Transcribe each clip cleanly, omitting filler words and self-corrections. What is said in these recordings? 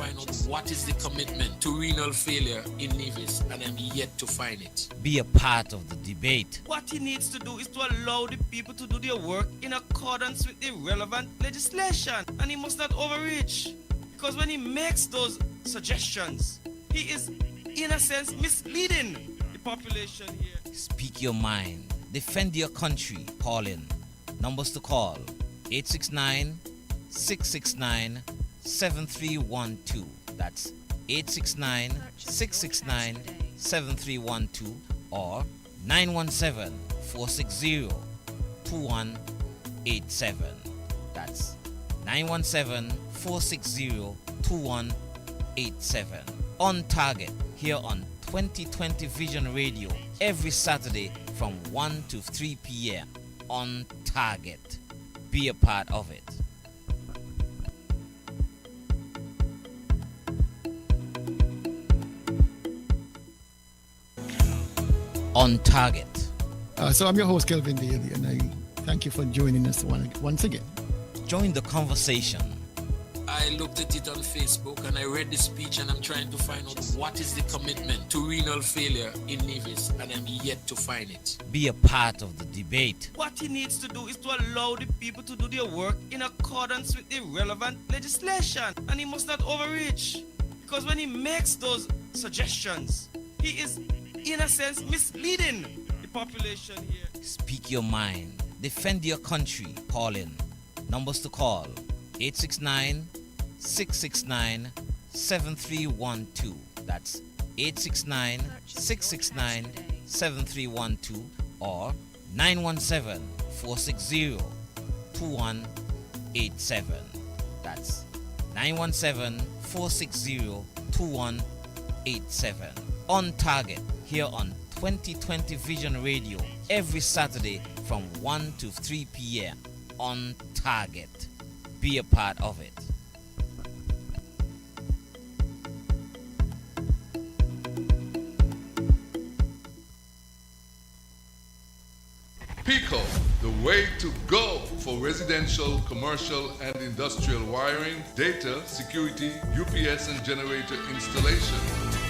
find out what is the commitment to renal failure in Nevis, and I'm yet to find it. Be a part of the debate. What he needs to do is to allow the people to do their work in accordance with the relevant legislation, and he must not overreach. Because when he makes those suggestions, he is, in a sense, misleading the population here. Speak your mind. Defend your country. Call in. Numbers to call: 869-669-7312. That's 869-669-7312 or 917-460-2187. That's 917-460-2187. On target here on 2020 Vision Radio every Saturday from 1 to 3 p.m. On target. Be a part of it. On target. So I'm your host, Kelvin Daly, and I thank you for joining us once again. Join the conversation. I looked at it on Facebook and I read the speech, and I'm trying to find out what is the commitment to renal failure in Nevis, and I'm yet to find it. Be a part of the debate. What he needs to do is to allow the people to do their work in accordance with the relevant legislation, and he must not overreach. Because when he makes those suggestions, he is, in a sense, misleading the population here. Speak your mind. Defend your country. Call in. Numbers to call: 869-669-7312. That's 869-669-7312 or 917-460-2187. That's 917-460-2187. On target here on 2020 Vision Radio every Saturday from 1 to 3 p.m. On target. Be a part of it. Pico, the way to go for residential, commercial, and industrial wiring, data, security, UPS, and generator installation.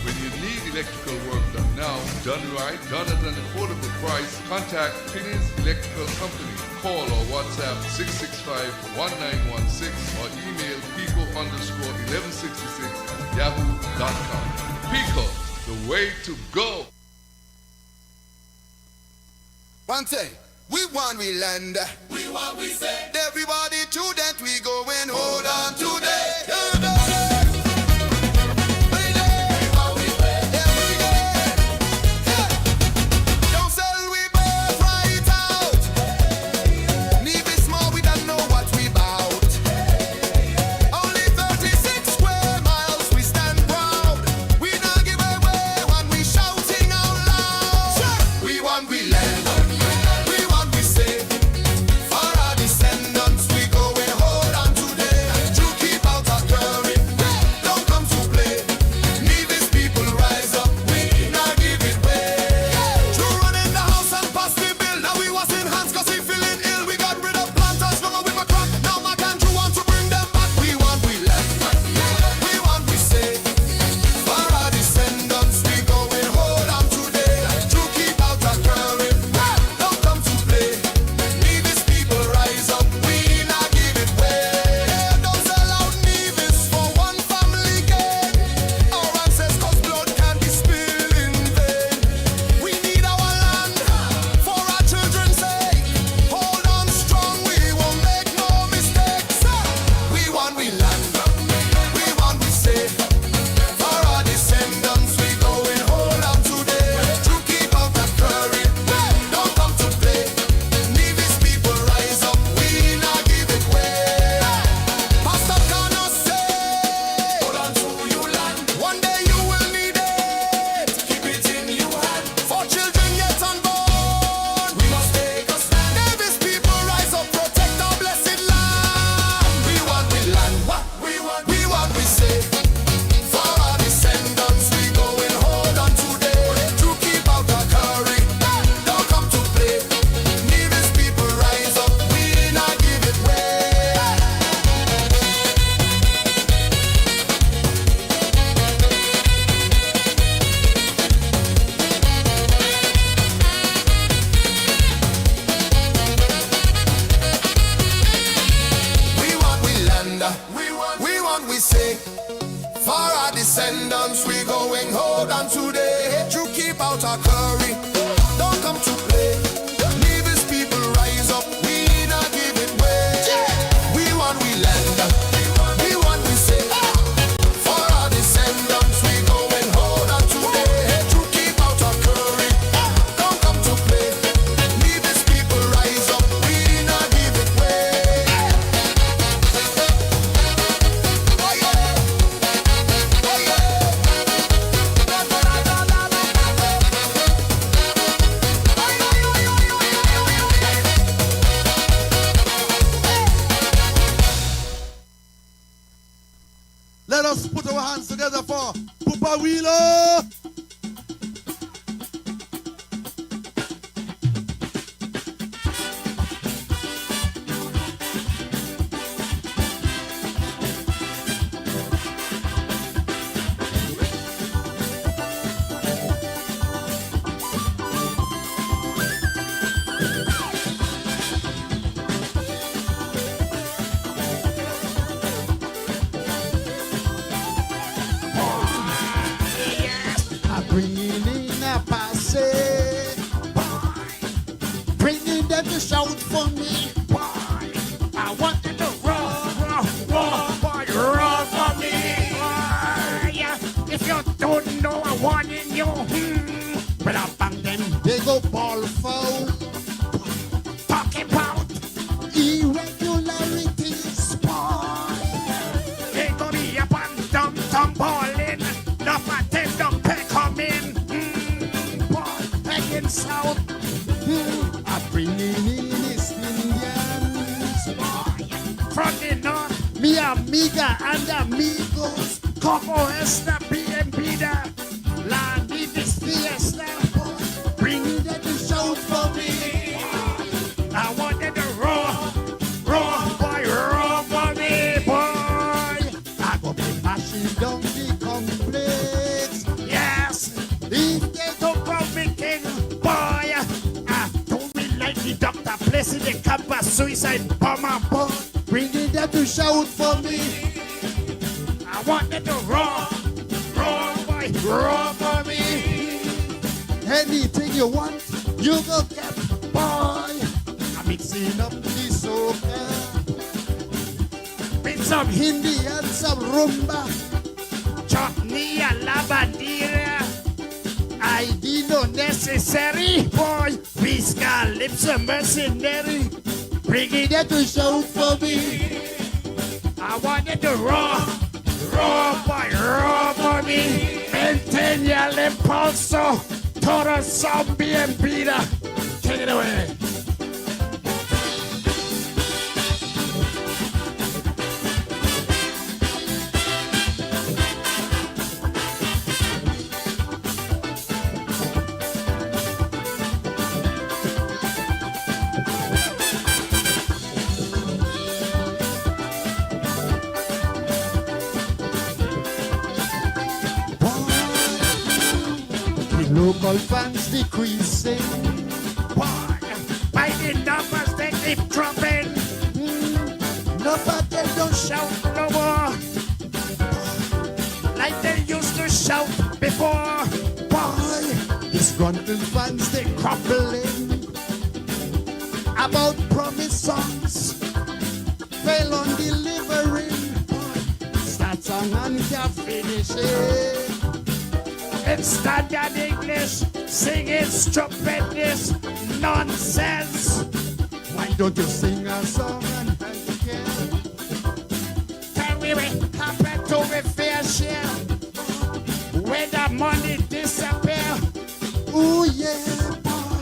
When you need electrical work done now, done right, done at an affordable price, contact Finney's Electrical Company. Call or WhatsApp 665-1916 or email pico_1166@yahoo.com. Pico, the way to go. One say, we want we land. We want we say. Everybody to that we go and hold on today. For our descendants, we go and hold on today. For our descendants, we going hold on today. To keep out our curry, don't come to play. Leave his people rise up, we not give it way. We want we land, we want we say. For our descendants, we going hold on today. To keep out our curry, don't come to play. Leave his people rise up, we not give it way. Oh yeah, oh yeah. Let us put our hands together for Papa Wheeler. Bringing in a passe, bringing them to shout for me. I want them to roar for me. If you don't know I want in you, but I bang them, they go ball foul. Talking about irregularities, boy. They go be up and down, tumbling. No pattern, don't pick come in. Boy, pegging south. I'm bringing in East Indians. From the north, mi amiga and amigos. Como esta bienvenida. La Nivis fiesta. Bring them to shout for me. I want them to roar for me, boy. I go be mashing down the complex. Yes, if they don't come me king, boy. I don't be like the doctor placing the campus suicide bomber, boy. Bringing them to shout for me. I want them to roar for me. Anything you want, you go get, boy. I'm mixing up the soca, with some Hindi and some rumba, chutney and lavandera. ID no necessary, boy. Whisker lips a mercenary. Bringing them to shout for me. I want them to roar for me. Maintain your impulso. Total zombie and beater. Take it away. Local fans decreasing. By the numbers they keep dropping. No, but they don't shout no more like they used to shout before. Boy, disgruntled fans they crumbling about promised songs. Fail on delivering. Start song and can't finish it. In standard English, singing stupidness, nonsense. Why don't you sing a song and again? Tell me what happened to me fair share when the money disappear. Ooh yeah, boy.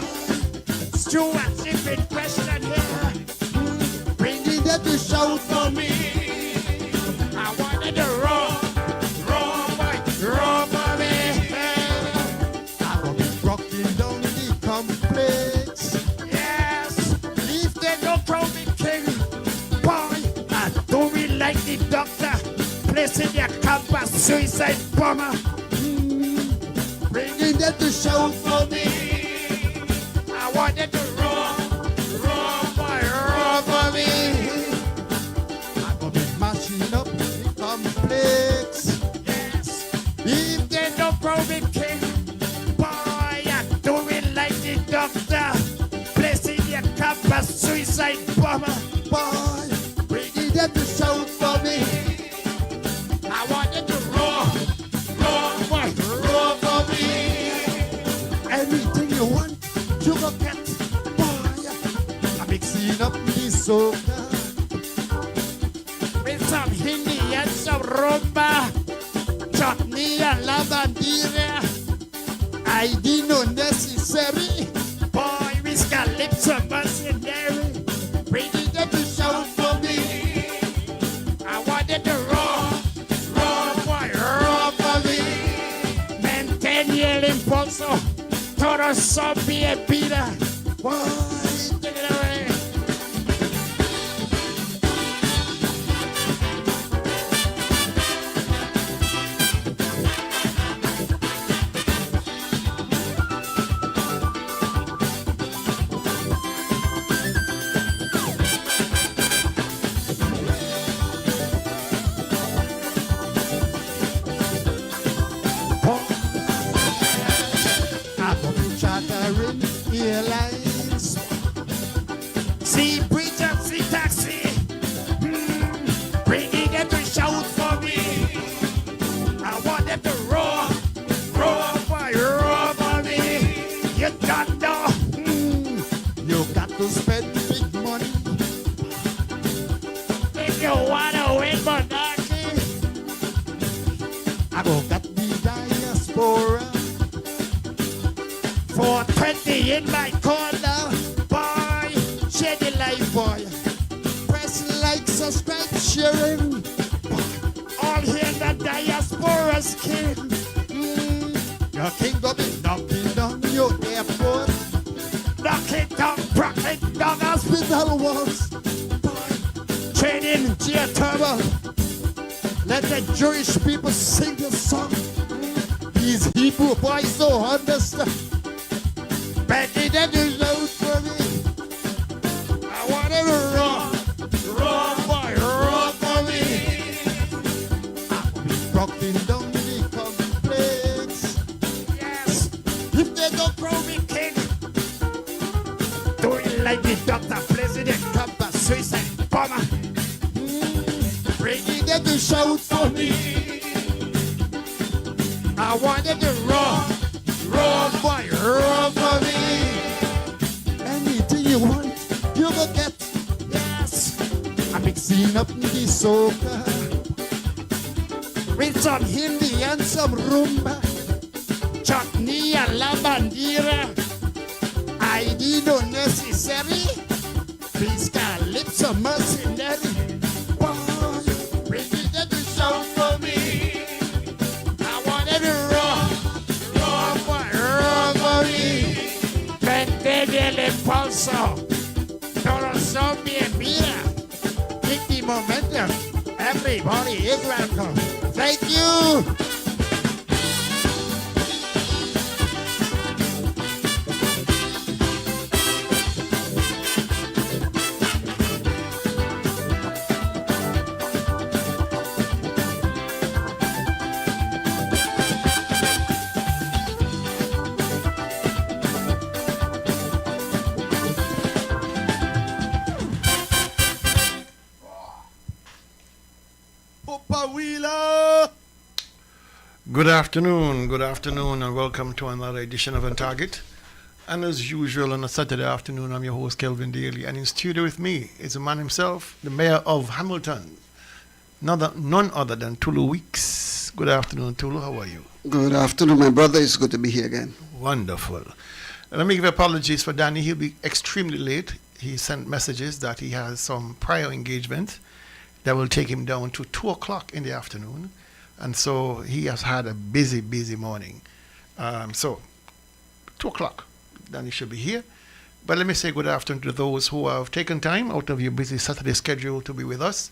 Stuart, if in question here, bringing them to shout for me. I wanted to roar for me. Complex. Yes, if they don't crown me king, boy, I don't really like the doctor placing their campus suicide bomber. Bringing them to shout for me. I want them to roar for me. I'm gonna be mashing up the complex. suicide bomber. Boy, bring it up to shout for me. I want it to roar, boy, roar for me. Anything you want, you go get, boy. I'm mixing up this soca with some Hindi and some rumba, chutney and lavandera. I didn't know necessary. Boy, we calypso mercenary. Bring it up to shout for me. I wanted to roar, boy, roar for me. Maintain el impulso. Todo zombie and Peter. Boy, take it away. Airlines. See bridge and see taxi. Bring it to shout for me. I want them to roar, boy, roar for me. You got know. You got to spend big money if you wanna win monarchy. I go got the diaspora. 420 in my corner, boy. Share the life, boy. Press like, subscribe, sharing. All here in the diaspora's king. Your king go be knocking down your airport, knocking down hospital walls. Boy, training geothermal. Let the Jewish people sing the song. These Hebrew boys don't understand. Betty, that is out for me. I want it to roar, boy, roar for me. I'll be rocking down the complex. Yes, if they don't throw me king, do it like the Dr. President, Kappa, suicide bomber. Bring it there to shout for me. I want it to roar, boy, roar for me. Anything you want, you go get. Yes, I'm mixing up the soca with some Hindi and some rumba, chutney and lavandera. I did not necessary. Please calypso mercenary. Boy, bring it there to shout for me. I want it to roar, boy, roar for me. Maintain el impulso. Todo zombie and Peter. Kick the momentum. Everybody is welcome. Thank you. Good afternoon, and welcome to another edition of On Target. And as usual, on a Saturday afternoon, I'm your host, Kelvin Daly, and in studio with me is the man himself, the mayor of Hamilton, none other than Tulu Weeks. Good afternoon, Tulu. How are you? Good afternoon, my brother. It's good to be here again. Wonderful. Let me give apologies for Danny. He'll be extremely late. He sent messages that he has some prior engagement that will take him down to 2 o'clock in the afternoon. And so he has had a busy morning. So 2 o'clock, then he should be here. But let me say good afternoon to those who have taken time out of your busy Saturday schedule to be with us.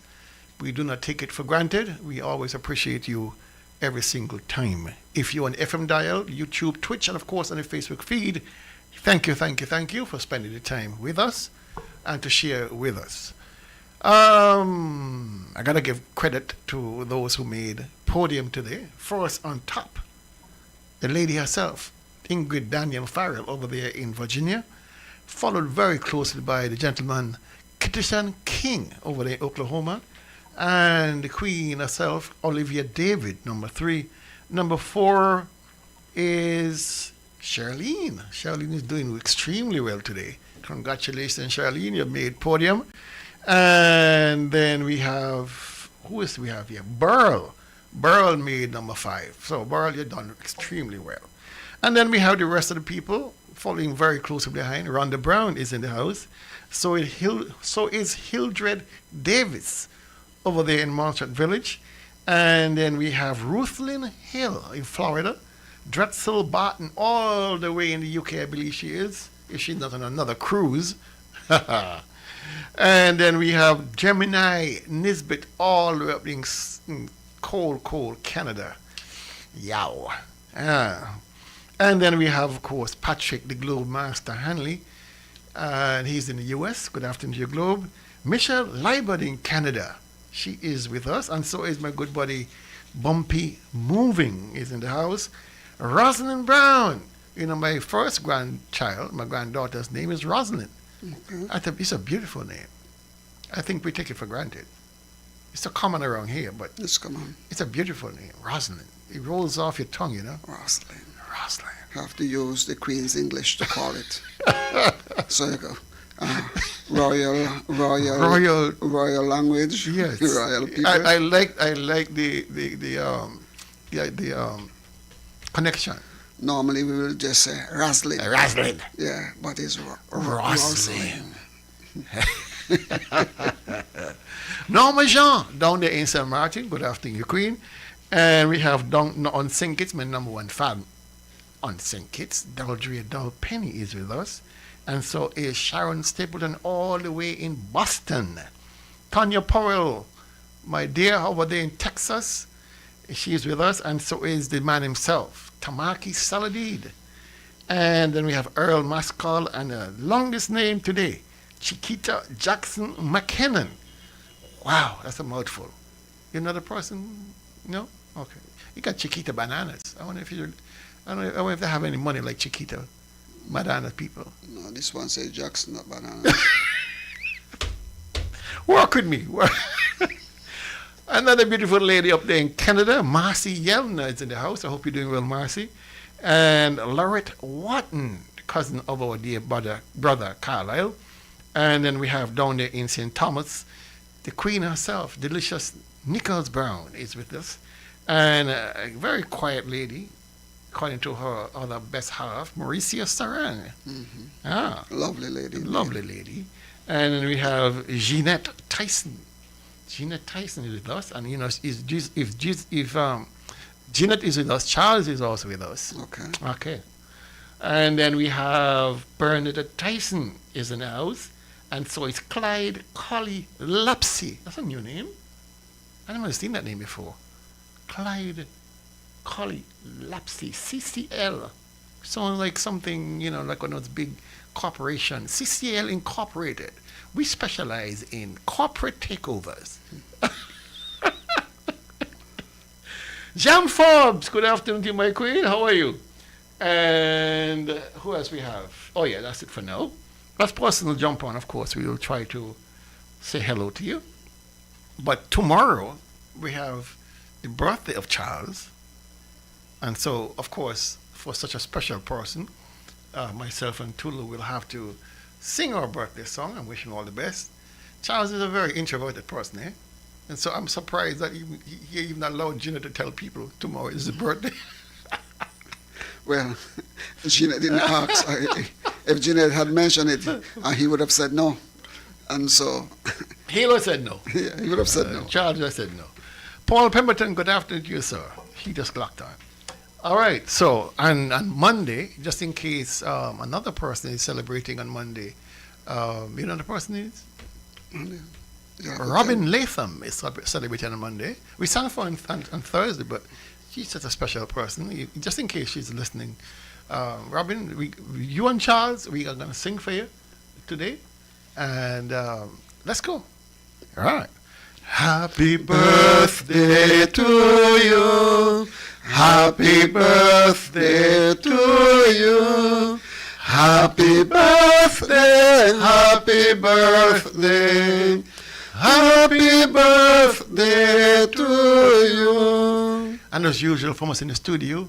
We do not take it for granted. We always appreciate you every single time. If you're on FM dial, YouTube, Twitch, and of course on the Facebook feed, thank you for spending the time with us and to share with us. I gotta give credit to those who made podium today. First on top, the lady herself, Ingrid Daniel Farrell over there in Virginia. followed very closely by the gentleman Kittishan King over there in Oklahoma, and the Queen herself, Olivia David, number 3. Number 4 is Charlene. Charlene is doing extremely well today. Congratulations, Charlene, you made podium. And then we have, who else do we have here? Burl. Burl made number 5. So Burl, you've done extremely well. And then we have the rest of the people following very closely behind. Rhonda Brown is in the house. So is Hildred Davis over there in Montserrat Village. And then we have Ruthlyn Hill in Florida. Drexel Barton all the way in the UK, I believe she is, if she's not on another cruise. And then we have Gemini Nisbett all the way up in cold Canada. Yow. And then we have, of course, Patrick, the Globe Master Hanley. And he's in the US. Good afternoon to you, Globe. Michelle Liebert in Canada. She is with us. And so is my good buddy Bumpy Moving is in the house. Rosalind Brown. You know, my first grandchild, my granddaughter's name is Rosalind. Okay. I think it's a beautiful name. I think we take it for granted. It's so common around here, but It's common. it's a beautiful name, Rosalind. It rolls off your tongue, you know. Rosalind. Rosalind. Have to use the Queen's English to call it. So you go. Royal language. Yes. Royal people. I like the connection. Normally we will just say Rosalind. Rosalind. Yeah, but it's Rosalind. Norma Jean down there in St. Martin. Good afternoon, your Queen. And we have down on St. Kitts, my number 1 fan on St. Kitts. Daldria Penny is with us. And so is Sharon Stapleton all the way in Boston. Tanya Powell, my dear, over there in Texas. She is with us. And so is the man himself, Tamaki Saladid. And then we have Earl Maskell and the longest name today, Chiquita Jackson McKinnon. Wow, that's a mouthful. You're not a person? No? Okay. You got Chiquita Bananas. I wonder if they have any money like Chiquita Banana people. No, this one says Jackson, not banana. Work with me. Another beautiful lady up there in Canada, Marcy Yelner is in the house. I hope you're doing well, Marcy. And Lorette Watton, cousin of our dear brother Carlisle. And then we have down there in St. Thomas, the Queen herself, Delicious Nichols Brown is with us. And a very quiet lady, according to her other best half, Mauricia Sarang. Mm-hmm. Lovely lady. Lovely lady. And then we have Jeanette Tyson. Jeanette Tyson is with us. And, you know, if Jeanette is with us, Charles is also with us. Okay. And then we have Bernadette Tyson is in the house. And so it's Clyde Collie Lapsy. That's a new name. I never seen that name before. Clyde Collie Lapsy, CCL. Sounds like something, you know, like one of those big corporations. CCL Incorporated. We specialize in corporate takeovers. Jam Forbes, good afternoon to you, my Queen. How are you? And who else we have? Oh, yeah, that's it for now. That's personal jump on, of course. We will try to say hello to you. But tomorrow, we have the birthday of Charles. And so, of course, for such a special person, myself and Tulu will have to sing our birthday song and wish him all the best. Charles is a very introverted person, eh? And so I'm surprised that he even allowed Gina to tell people tomorrow is his birthday. Well, Gina didn't ask. If Gina had mentioned it, he would have said no. And so... He would have said no. Yeah, he would have said no. Charles would have said no. Paul Pemberton, good afternoon to you, sir. He just clocked on. All right, so on Monday, just in case another person is celebrating on Monday, you know the person is? Yeah, Robin Latham is celebrating on Monday. We sang for on Thursday, but she's such a special person. Just in case she's listening, Robin, you and Charles, we are going to sing for you today. And let's go. All right. Happy birthday to you. Happy birthday to you. Happy birthday, happy birthday, happy birthday to you. And as usual from us in the studio,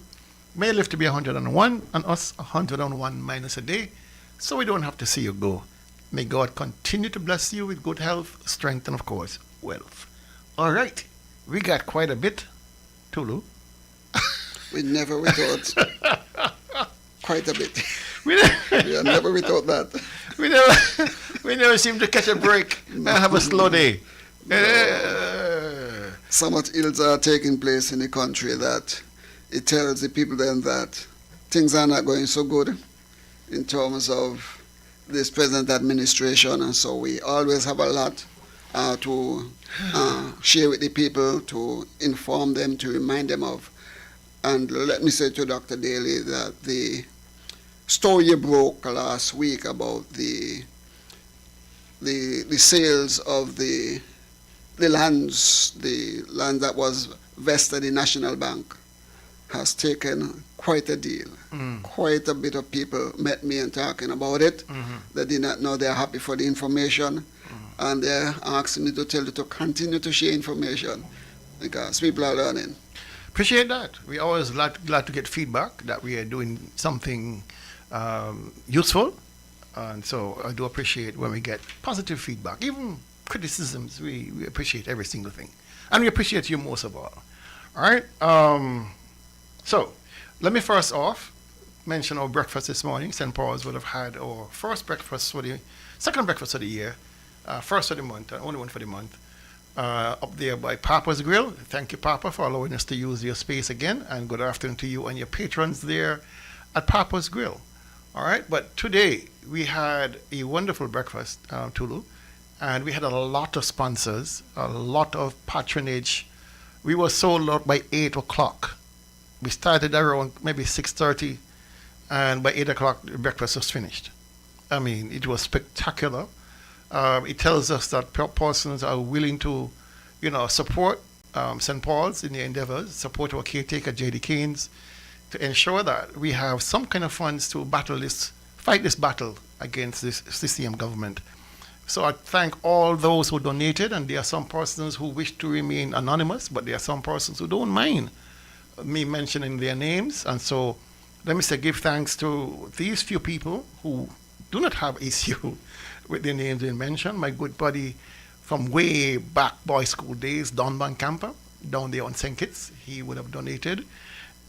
may you live to be 101 and us 101 minus a day, so we don't have to see you go. May God continue to bless you with good health, strength, and of course, wealth. All right, we got quite a bit, Tulu. We never without quite a bit. We We are never without that. we never seem to catch a break and have a slow day. So much ills are taking place in the country that it tells the people then that things are not going so good in terms of this present administration, and so we always have a lot to share with the people, to inform them, to remind them of. And let me say to Dr. Daly that the story you broke last week about the sales of the land that was vested in National Bank has taken quite a deal. Quite a bit of people met me and talking about it. They did not know. They're happy for the information, and they're asking me to tell you to continue to share information because people are learning. Appreciate that. We always glad to get feedback that we are doing something useful, and so I do appreciate when we get positive feedback, even criticisms. We appreciate every single thing, and we appreciate you most of all. All right. So let me first off mention our breakfast this morning. St. Paul's would have had our first breakfast for the second breakfast of the year, first of the month, only one for the month. Up there by Papa's Grill. Thank you, Papa, for allowing us to use your space again, and good afternoon to you and your patrons there at Papa's Grill. All right, but today we had a wonderful breakfast, Tulu, and we had a lot of sponsors, a lot of patronage. We were sold out by 8 o'clock. We started around maybe 6:30, and by 8 o'clock the breakfast was finished. I mean, it was spectacular. It tells us that persons are willing to, support St. Paul's in their endeavors, support our caretaker, J.D. Keynes, to ensure that we have some kind of funds to fight this battle against this CCM government. So I thank all those who donated, and there are some persons who wish to remain anonymous, but there are some persons who don't mind me mentioning their names. And so let me say, give thanks to these few people who do not have issue with their names being mentioned. My good buddy from way back boys' school days, Don Van Camper, down there on St. Kitts, he would have donated.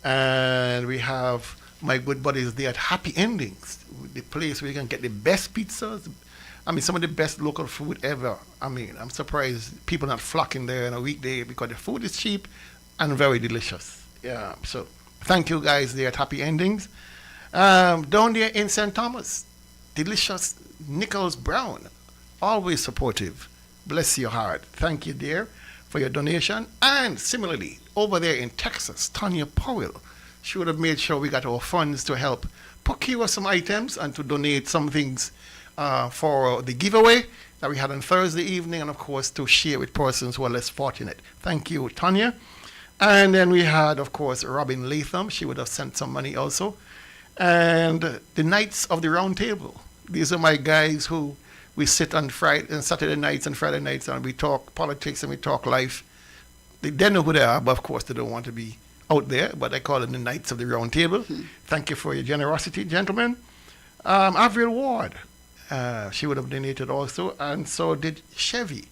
And we have my good buddies there at Happy Endings, the place where you can get the best pizzas. I mean, some of the best local food ever. I mean, I'm surprised people not flocking there on a weekday because the food is cheap and very delicious. Yeah, so thank you guys there at Happy Endings. Down there in St. Thomas, delicious Nichols Brown, always supportive. Bless your heart. Thank you, dear, for your donation. And similarly, over there in Texas, Tanya Powell, she would have made sure we got our funds to help procure some items and to donate some things for the giveaway that we had on Thursday evening, and of course to share with persons who are less fortunate. Thank you, Tanya. And then we had, of course, Robin Latham. She would have sent some money also. And the Knights of the Round Table. These are my guys who we sit on Saturday nights and Friday nights, and we talk politics and we talk life. They know who they are, but of course they don't want to be out there, but I call them the Knights of the Round Table. Thank you for your generosity, gentlemen. Avril Ward, she would have donated also, and so did Chevy.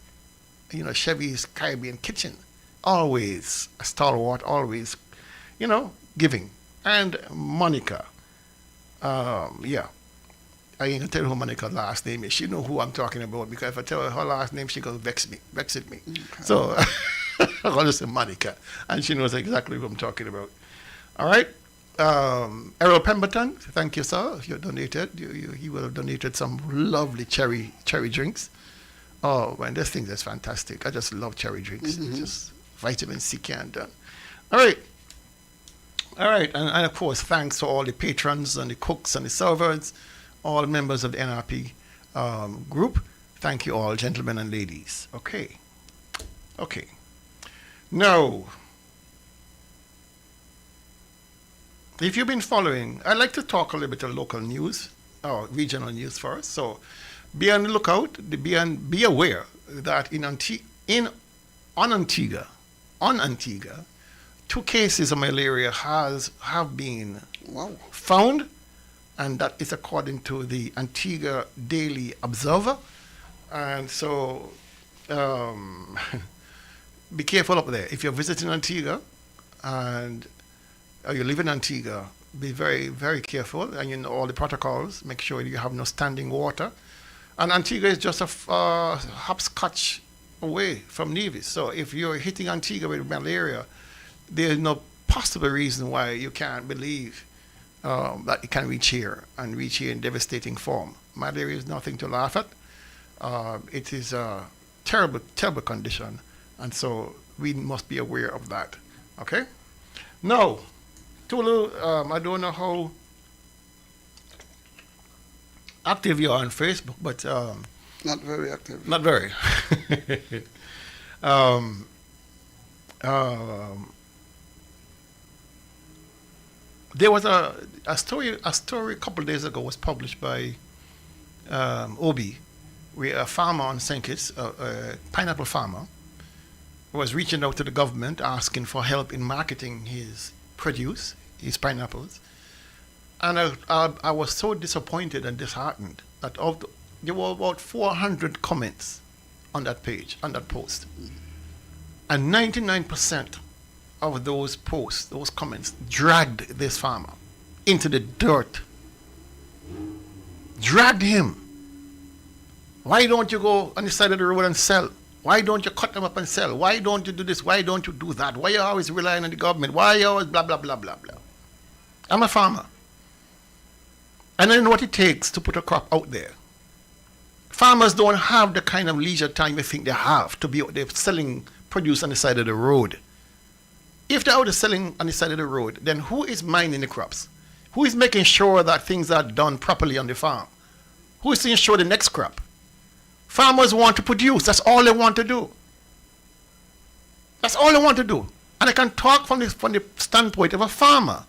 Chevy's Caribbean Kitchen. Always a stalwart, always, giving. And Monica, yeah. I ain't gonna tell her who Monica's last name is. She know who I'm talking about, because if I tell her her last name, she gonna vex me. Okay. So I'm gonna say Monica, and she knows exactly who I'm talking about. All right. Errol Pemberton, thank you, sir. You donated. He will have donated some lovely cherry drinks. Oh man, this thing is fantastic. I just love cherry drinks. It's just vitamin C can done. All right. And of course, thanks to all the patrons and the cooks and the servers, all members of the NRP group. Thank you all, gentlemen and ladies. Okay. Now, if you've been following, I'd like to talk a little bit of local news. our regional news for us. So be on the lookout. Be aware that on Antigua, 2 cases of malaria have been found, and that is according to the Antigua Daily Observer. And so be careful up there. If you're visiting Antigua or you live in Antigua, be very, very careful, and you know all the protocols. Make sure you have no standing water. And Antigua is just a hopscotch away from Nevis. So if you're hitting Antigua with malaria, there's no possible reason why you can't believe that it can reach here in devastating form. Malaria is nothing to laugh at. It is a terrible, terrible condition, and so we must be aware of that. Okay? Now, Tulu, I don't know how active you are on Facebook, but not very active. Not very. There was a story a couple of days ago was published by Obi, where a farmer on St. Kitts, a pineapple farmer, was reaching out to the government asking for help in marketing his produce, his pineapples. And I was so disappointed and disheartened that there were about 400 comments on that page, on that post. And 99% of those posts, those comments, dragged this farmer into the dirt. Dragged him. Why don't you go on the side of the road and sell? Why don't you cut them up and sell? Why don't you do this? Why don't you do that? Why are you always relying on the government? Why are you always blah, blah, blah, blah, blah? I'm a farmer. And I know what it takes to put a crop out there. Farmers don't have the kind of leisure time you think they have to be out there selling produce on the side of the road. If they're out there selling on the side of the road, then who is minding the crops? Who is making sure that things are done properly on the farm? Who is to ensure the next crop? Farmers want to produce. That's all they want to do. That's all they want to do. And I can talk from the standpoint of a farmer,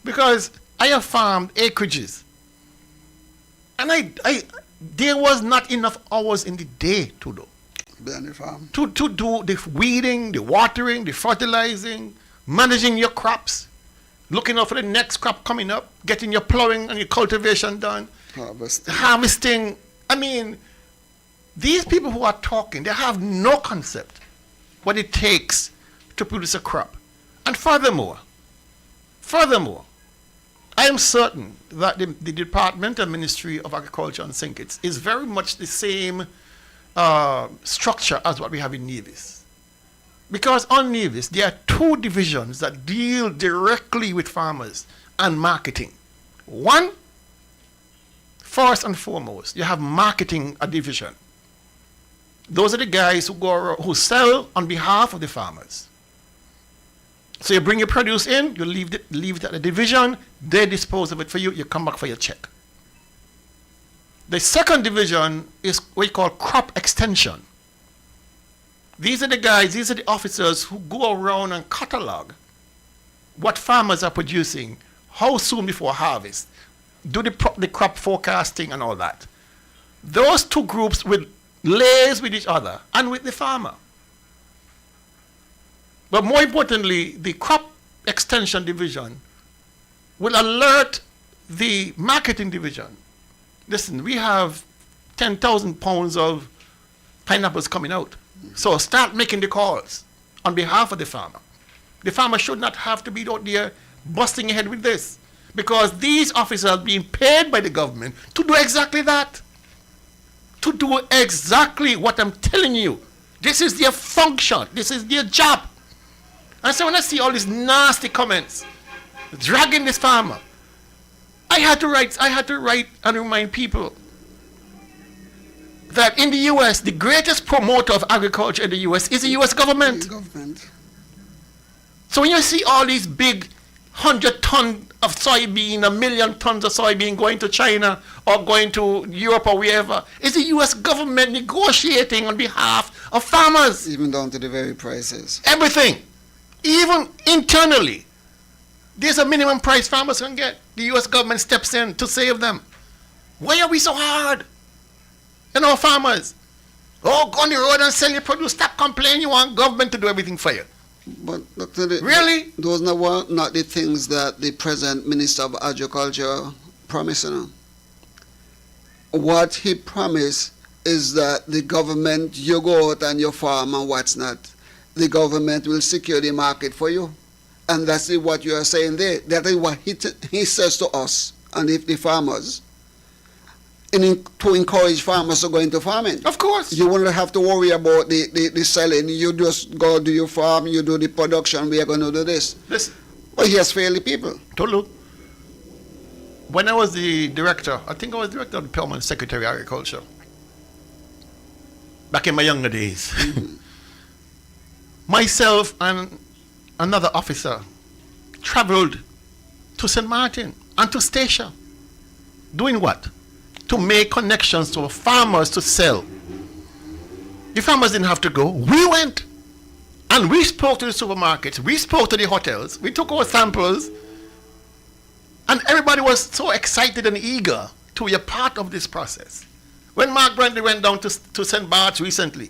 because I have farmed acreages. And there was not enough hours in the day to do. To do the weeding, the watering, the fertilizing, managing your crops, looking out for the next crop coming up, getting your plowing and your cultivation done, harvesting. I mean, these people who are talking, they have no concept what it takes to produce a crop. And furthermore, I am certain that the Department and Ministry of Agriculture and St. Kitts is very much the same structure as what we have in Nevis. Because on Nevis, there are 2 divisions that deal directly with farmers and marketing. One, first and foremost, you have marketing a division. Those are the guys who sell on behalf of the farmers. So you bring your produce in, you leave it at the division, they dispose of it for you, you come back for your check. The second division is what you call crop extension. These are the guys, these are the officers who go around and catalog what farmers are producing, how soon before harvest, do the crop forecasting and all that. Those 2 groups will liaise with each other and with the farmer. But more importantly, the crop extension division will alert the marketing division. Listen, we have 10,000 pounds of pineapples coming out. So start making the calls on behalf of the farmer. The farmer should not have to be out there busting ahead with this, because these officers are being paid by the government to do exactly that. To do exactly what I'm telling you. This is their function. This is their job. And so when I see all these nasty comments dragging this farmer, I had to write and remind people that in the U.S., the greatest promoter of agriculture in the U.S. is the U.S. government. So when you see all these big 100 tons of soybean, 1 million tons of soybean going to China or going to Europe or wherever, it's the U.S. government negotiating on behalf of farmers. Even down to the very prices. Everything. Even internally. There's a minimum price farmers can get. The U.S. government steps in to save them. Why are we so hard? And our farmers, oh, go on the road and sell your produce. Stop complaining. You want government to do everything for you. But Dr. Really? Those were not the things that the present Minister of Agriculture promised. What he promised is that the government, you go out and you farm and what's not, the government will secure the market for you. And that's what you are saying there. That is what he says to us and the farmers. To encourage farmers to go into farming. Of course. You won't have to worry about the selling. You just go do your farm, you do the production, we are going to do this. But he has failed the people. Tolu, when I was the director, I think I was director of the Permanent Secretary of Agriculture, back in my younger days, myself and another officer traveled to St. Martin and to Statia. Doing what? To make connections to farmers to sell. The farmers didn't have to go. We went. And we spoke to the supermarkets. We spoke to the hotels. We took our samples. And everybody was so excited and eager to be a part of this process. When Mark Brantley went down to St. Bart's recently,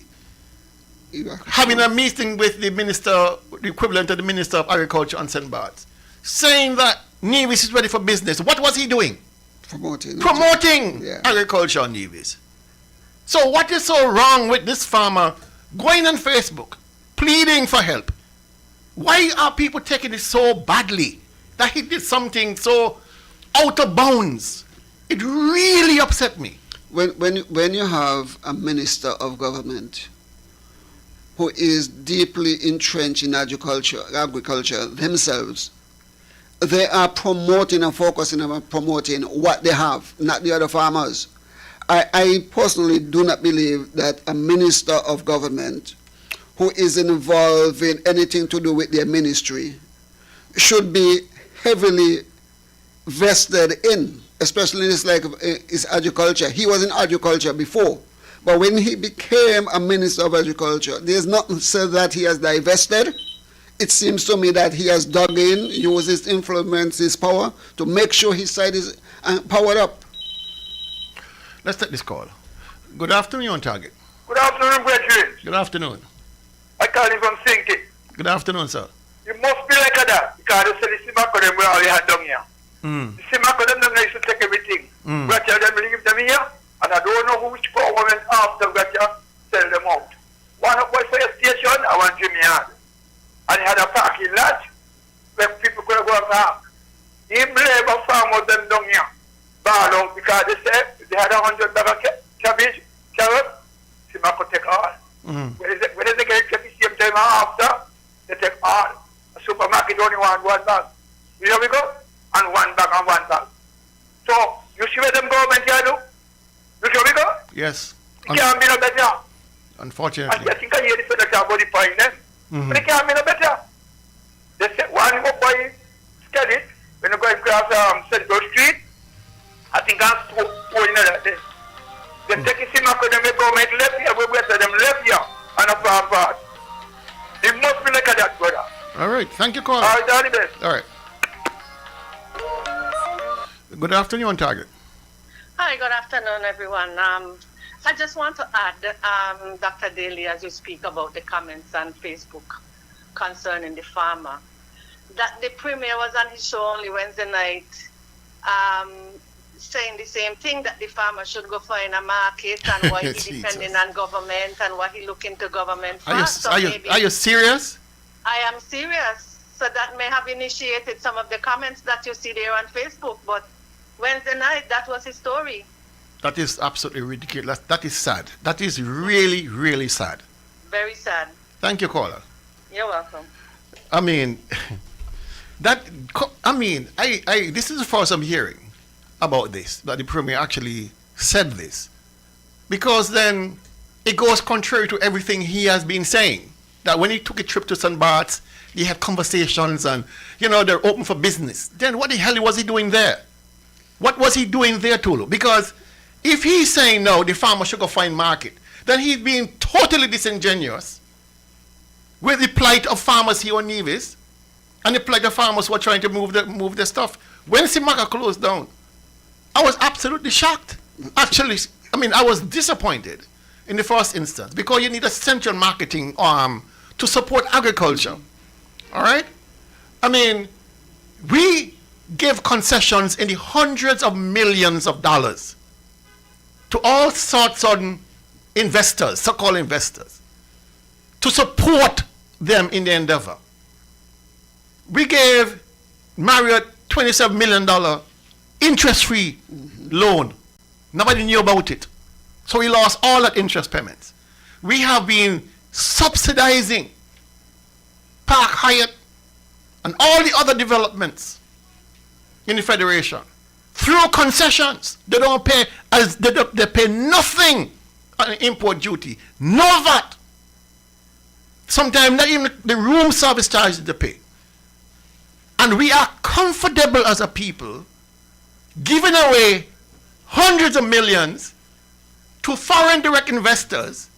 having a meeting with the minister, the equivalent of the Minister of Agriculture on St. Bart's, saying that Nevis is ready for business. What was he doing? Promoting agriculture on Nevis. So what is so wrong with this farmer going on Facebook, pleading for help? Why are people taking it so badly that he did something so out of bounds? It really upset me. When you have a minister of government who is deeply entrenched in agriculture themselves, they are promoting and focusing on promoting what they have, not the other farmers. I personally do not believe that a minister of government who is involved in anything to do with their ministry should be heavily vested in, especially his agriculture. He was in agriculture before, but when he became a minister of agriculture, there's nothing said that he has divested. It seems to me that he has dug in, used his influence, his power, to make sure his side is powered up. Let's take this call. Good afternoon, you're on target. Good afternoon, brethren. Good afternoon. I call you from Sinky. Good afternoon, sir. You must be like that, because you say the Simako them we already had down here. The Simako them used to take everything. Gotcha, them leave them here, and I don't know which government after Gotcha sell them out. One up by fire station, I want Jimmy Yard. And he had a parking lot where people could go and park. He blamed the farmers them down here. Ball out because they said they had 100 bags of cabbage, carrot, Simako take all. When they get it the same time after, they take all. A supermarket only want one bag. You know we go? And one bag and one bag. So, you see what them government here do? You see we go? Yes. It can't be no better. Unfortunately. And I think I hear the federal about the point then. But it can't be no better. They say one go by Skelly, when you go across Central Street, I think I'm going like this. They take it in them government left here, we better them left here, and a far part. It must be like that, brother. All right, thank you, caller. All right, all the best. All right. Good afternoon, on target. Hi, good afternoon, everyone. I just want to add, Dr. Daly, as you speak about the comments on Facebook concerning the farmer, that the Premier was on his show only Wednesday night saying the same thing, that the farmer should go find a market and why he depending on government and what he looking to government for. Are you serious? I am serious. So that may have initiated some of the comments that you see there on Facebook, but Wednesday night, that was his story. That is absolutely ridiculous. That is sad. That is really, really sad. Very sad. Thank you, caller. You're welcome. I mean, this is the first I'm hearing about this, that the Premier actually said this. Because then it goes contrary to everything he has been saying. That when he took a trip to St. Bart's, he had conversations and, they're open for business. Then what the hell was he doing there? What was he doing there, Tulu? Because if he's saying no, the farmer should go find market, then he's being totally disingenuous with the plight of farmers here on Nevis and the plight of farmers who are trying to move their stuff. When Simaka closed down, I was absolutely shocked. Actually, I mean, I was disappointed in the first instance because you need a central marketing arm to support agriculture. All right? I mean, we give concessions in the hundreds of millions of dollars to all sorts of investors, so-called investors, to support them in the endeavor. We gave Marriott $27 million interest-free loan. Nobody knew about it. So we lost all that interest payments. We have been subsidizing Park Hyatt and all the other developments in the Federation through concessions. They don't pay, as they pay nothing on import duty, no VAT. Sometimes not even the room service charges they pay. And we are comfortable as a people giving away hundreds of millions to foreign direct investors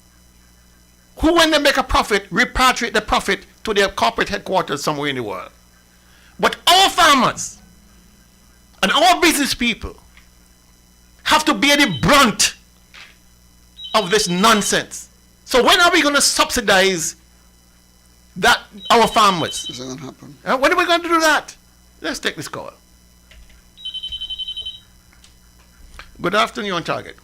who, when they make a profit, repatriate the profit to their corporate headquarters somewhere in the world. But our farmers and our business people have to bear the brunt of this nonsense. So when are we going to subsidize that, our farmers? Is that going to happen? When are we going to do that? Let's take this call. Good afternoon, you're on target.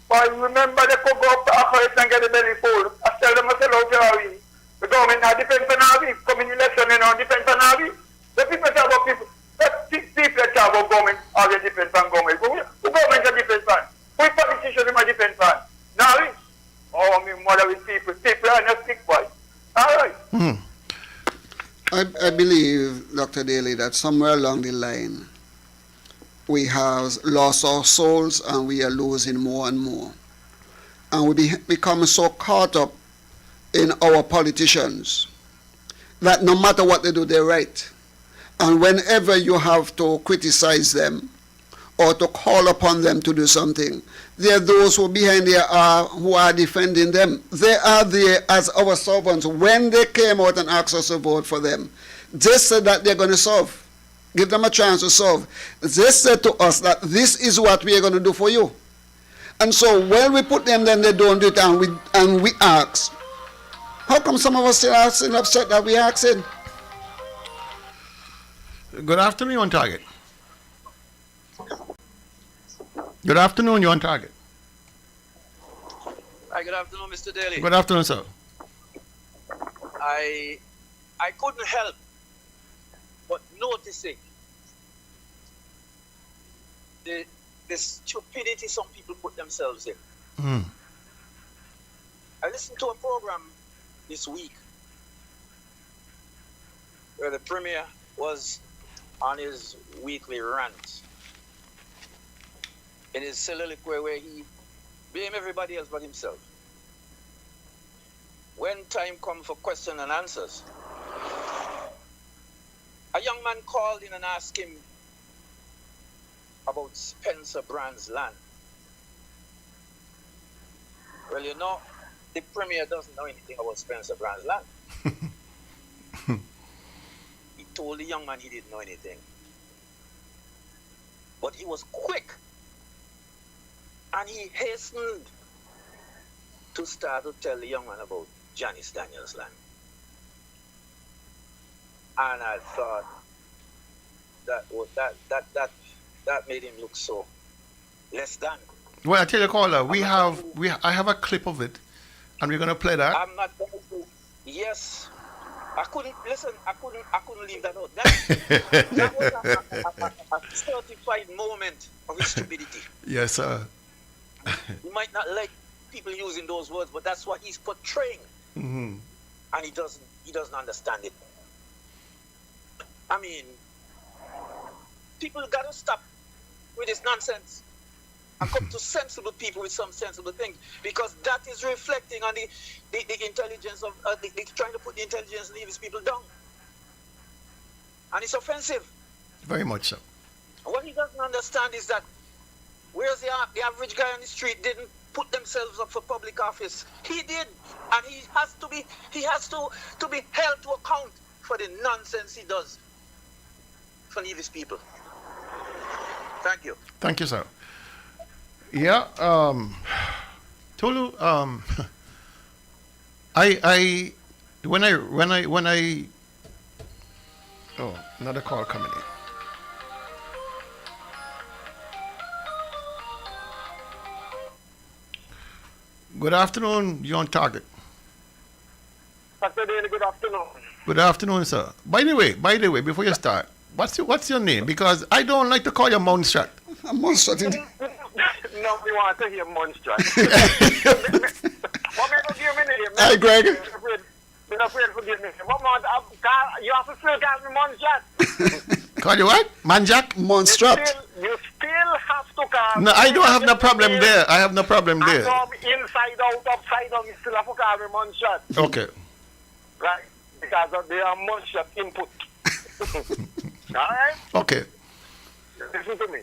But remember, they could go up to Akhoit and get the belly full. I tell them, I sell out to we. The government now depends on Navi. Coming election, you know, depends on Navi. The people talk about people. The people talk about government, already depends on government. Who government are depends on? Who politicians are depends on? Navi. Oh, me mother with people. People are not sick boy. All right. I believe, Dr. Daly, that somewhere along the line, we have lost our souls and we are losing more and more. And we become so caught up in our politicians that no matter what they do, they're right. And whenever you have to criticize them or to call upon them to do something, there are those who behind there who are defending them. They are there as our servants. When they came out and asked us to vote for them, they said that they're going to serve. Give them a chance to serve. They said to us that this is what we are going to do for you. And so when we put them, then they don't do it, and we ask. How come some of us still are still upset that we asking? Good afternoon, you're on target. Good afternoon, you're on target. Hi, good afternoon, Mr. Daly. Good afternoon, sir. I couldn't help but noticing the stupidity some people put themselves in. I listened to a program this week where the Premier was on his weekly rant in his soliloquy where he blamed everybody else but himself. When time comes for question and answers, a young man called in and asked him about Spencer Brand's land. Well, you know, the Premier doesn't know anything about Spencer Brand's land. He told the young man he didn't know anything. But he was quick. And he hastened to start to tell the young man about Janice Daniels' land. And I thought that made him look so less than. Well, I tell you, caller, I have a clip of it, and we're gonna play that. I'm not going to. Yes, I couldn't leave that out. That was a certified moment of stupidity. Yes, sir. You might not like people using those words, but that's what he's portraying, and he doesn't understand it. I mean, people gotta stop with this nonsense and come to sensible people with some sensible things, because that is reflecting on the intelligence of trying to put the intelligence of these people down, and it's offensive. Very much so. What he doesn't understand is that whereas the average guy on the street didn't put themselves up for public office, he did, and he has to be held to account for the nonsense he does for these people. Thank you. Thank you, sir. Yeah, Tolu, when I, oh, another call coming in. Good afternoon, you're on target. Dr. Daly, good afternoon. Good afternoon, sir. By the way, before you start, what's your name? Because I don't like to call you Monstrat. Monstrat. No, we want to hear Monstrat. What make you give me name? Hi, Greg. You're afraid to give me name. You have to still call me Monstrat. Call you what? Manjack? Monstrat. You still have to call No, I don't have no problem there. I have no problem there. From inside out, upside down, you still have to call me Monstrat. Okay. Right? Because of the Monstrat input. Alright? Okay. Listen to me.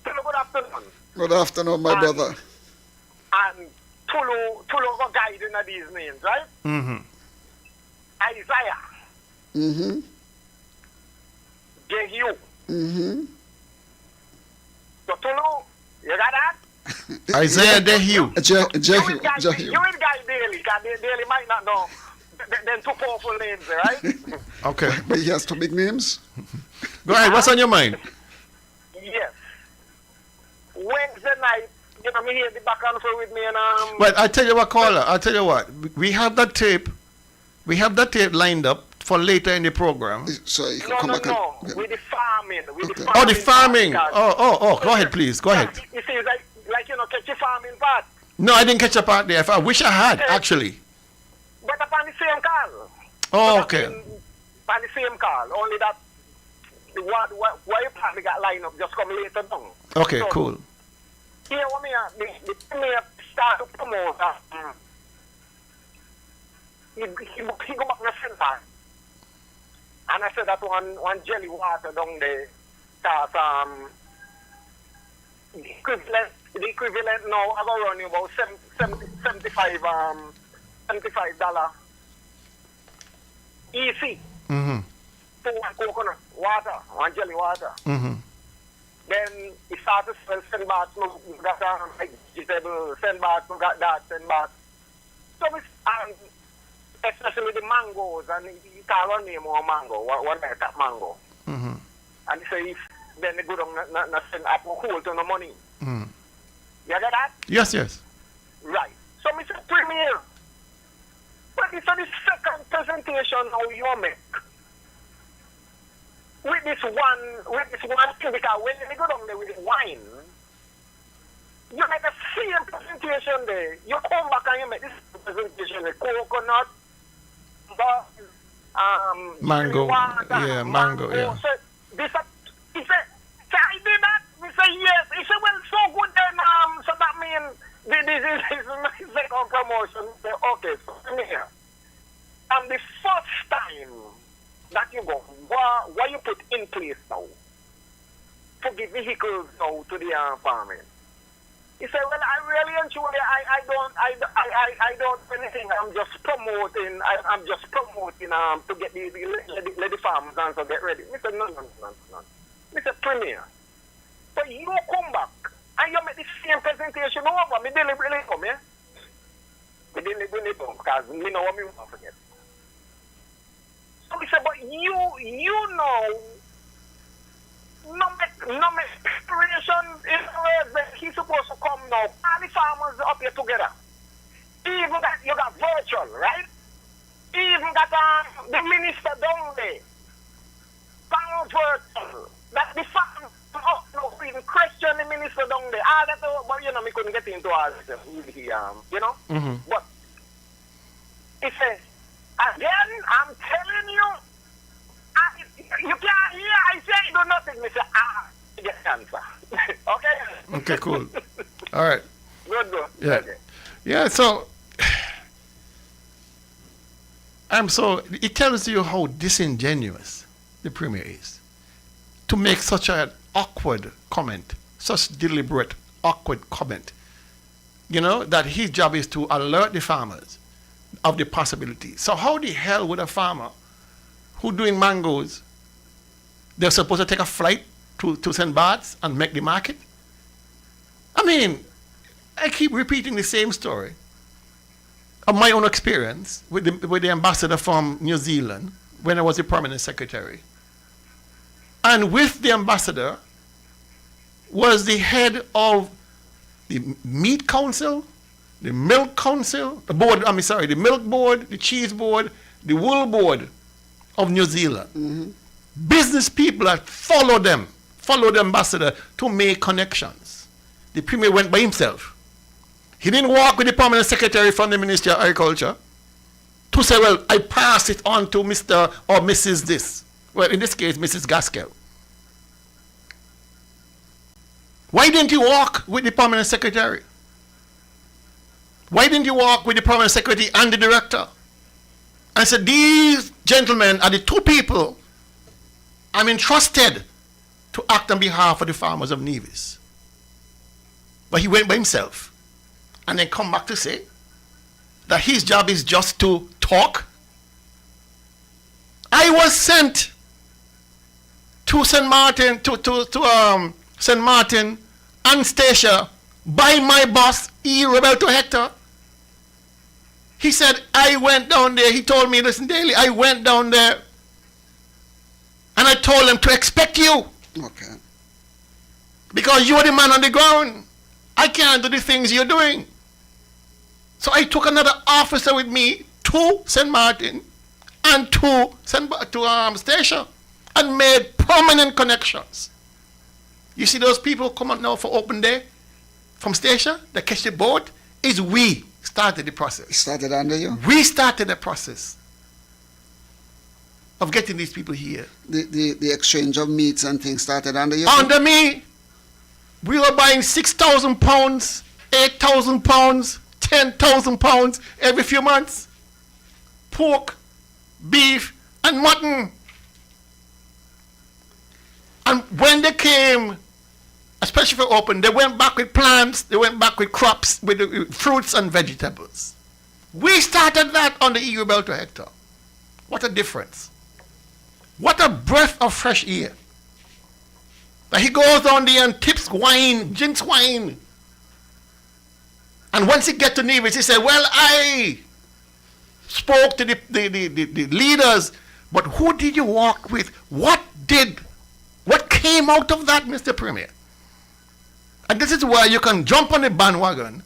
Good afternoon. Good afternoon, my brother. And Tulu got guiding these names, right? Mm-hmm. Isaiah. Mm-hmm. Jehu. Mm-hmm. So Tulu, you got that? Isaiah Jehu. Jehu. You will guide Daily, because Daily might not know. Then two powerful names, right? Okay. But he has two big names. Go ahead. What's on your mind? Yes. Wednesday night, you know, me hear the back and forth with me and But I tell you what, caller. I tell you what. We have that tape. We have that tape lined up for later in the program. So you can no, come back. with the farming. Oh, the farming. Oh. Go ahead, please. Go ahead. You see, like you know, catch your farming part. No, I didn't catch a part there. I wish I had, actually. But upon the same call. Oh, okay. Upon the same call. Only that what you probably got lined up just come later down. Okay, so, cool. Here, the premier start to promote that. He go back to the center. And I said that one jelly water down there costs the equivalent now I go run you about $75 EC. Mm-hmm. For one coconut water, one jelly water. Mm-hmm. Then he started to sell $10, you got like vegetable, $10, you got that, $10. So especially the mangoes, and you can't run name more mango, one like that mango. Mm-hmm. And so if then they go down not send up a whole ton of money. Mm-hmm. You get that? Yes. Right. So Mr. Premier, but this is the second presentation how you make. With this one thing, because when you go down there with the wine, you make the same presentation there. You come back and you make this presentation with coconut, but mango. water, Yeah, mango, yeah. So he said, I did that. We say yes. He said, well, so good then. So that means this is my second promotion. We say, okay, so come here. And the first time that you go, what you put in place now to give vehicles now to the farming? He said, well, I really and truly, I don't do anything. I'm just promoting to get the farmers and so get ready. He said, no. He said, Premier, but you come back and you make the same presentation over. Me deliberately come, yeah? Me deliberately come because me know what me want to forget. So he said, but you know, no make preparation in the way that he's supposed to come now. All the farmers up here together. Even that you got virtual, right? Even got the minister down there. Virtual. That the farmers up now even question the minister down there. All that, but you know, me couldn't get into all this, you know? Mm-hmm. But he says, again, I'm telling you, you can't hear, I say do nothing. Me say, you get answer. Okay? Okay, cool. All right. Good. Yeah. Okay. Yeah, so it tells you how disingenuous the Premier is to make such an awkward comment, such deliberate, awkward comment. You know, that his job is to alert the farmers of the possibility. So how the hell would a farmer who doing mangoes, they're supposed to take a flight to St. Bart's and make the market? mean, I keep repeating the same story of my own experience with the ambassador from New Zealand when I was the permanent secretary. And with the ambassador was the head of the meat council, the milk council, the milk board, the cheese board, the wool board of New Zealand. Mm-hmm. Business people that followed the ambassador to make connections. The premier went by himself. He didn't walk with the permanent secretary from the Ministry of Agriculture to say, well, I pass it on to Mr. or Mrs. this. Well, in this case, Mrs. Gaskell. Why didn't you walk with the permanent secretary? Why didn't you walk with the permanent secretary and the director? I said, these gentlemen are the two people I'm entrusted to act on behalf of the farmers of Nevis. But he went by himself and then come back to say that his job is just to talk. I was sent to St. Martin, St. Martin and Stacia by my boss, E. Roberto Hector. He said, I went down there. He told me, listen, Daly, I went down there and I told them to expect you. Okay. Because you're the man on the ground. I can't do the things you're doing. So I took another officer with me to St. Martin and to Stacia and made permanent connections. You see those people come out now for open day from Stacia, they catch the boat, is we started the process. Started under you? We started the process of getting these people here. The exchange of meats and things started under you? Under me. We were buying 6,000 pounds, 8,000 pounds, 10,000 pounds every few months. Pork, beef, and mutton. And when they came, especially for open, they went back with plants, they went back with crops, with fruits and vegetables. We started that on the EU Belt to Hector. What a difference. What a breath of fresh air. But he goes on there and tips wine, drinks wine. And once he gets to Nevis, he said, well, I spoke to the leaders, but who did you walk with? What came out of that, Mr. Premier? And this is why you can jump on the bandwagon.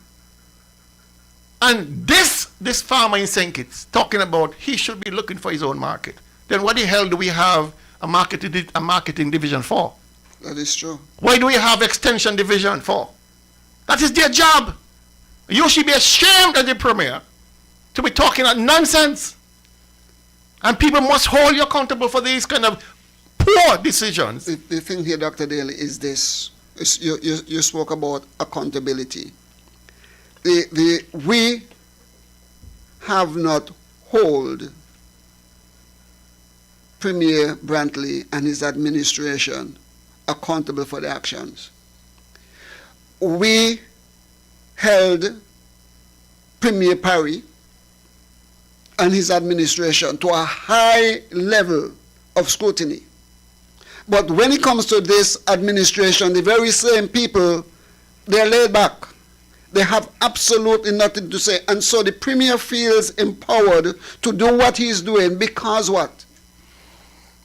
And this farmer in St. Kitts talking about he should be looking for his own market. Then what the hell do we have a marketing division for? That is true. Why do we have extension division for? That is their job. You should be ashamed as the premier to be talking that nonsense. And people must hold you accountable for these kind of poor decisions. The thing here, Dr. Daly, is this. You spoke about accountability. We have not held Premier Brantley and his administration accountable for the actions. We held Premier Parry and his administration to a high level of scrutiny. But when it comes to this administration, the very same people, they're laid back. They have absolutely nothing to say. And so the Premier feels empowered to do what he's doing because what?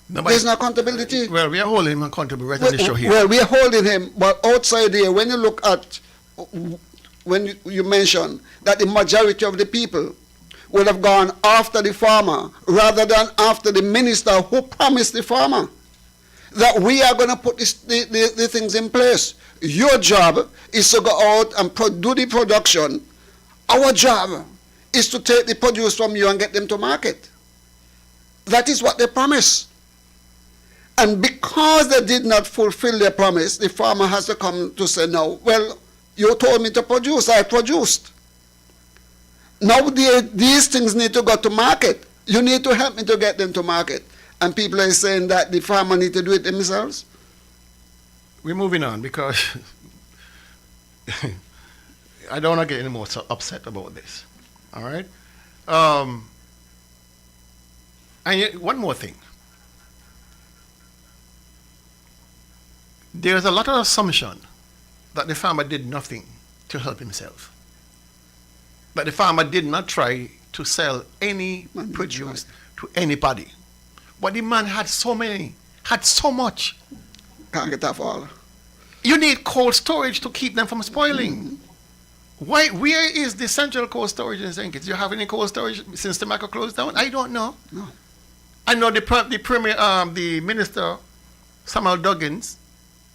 There's no accountability. Well, we are holding him accountable right on the show here. Well, we are holding him, but outside here, when you look at, when you mention that the majority of the people would have gone after the farmer rather than after the minister who promised the farmer that we are going to put the things in place. Your job is to go out and do the production. Our job is to take the produce from you and get them to market. That is what they promised. And because they did not fulfill their promise, the farmer has to come to say, no, well, you told me to produce, I produced. Now these things need to go to market. You need to help me to get them to market. And people are saying that the farmer need to do it themselves. We're moving on because I don't want to get any more so upset about this. All right? And one more thing. There's a lot of assumption that the farmer did nothing to help himself. That the farmer did not try to sell any produce to anybody. But the man had so much. Can't get that all. You need cold storage to keep them from spoiling. Where is the central cold storage in St. Kitts? Do you have any cold storage since tobacco closed down? I don't know. No. I know the minister, Samuel Duggins,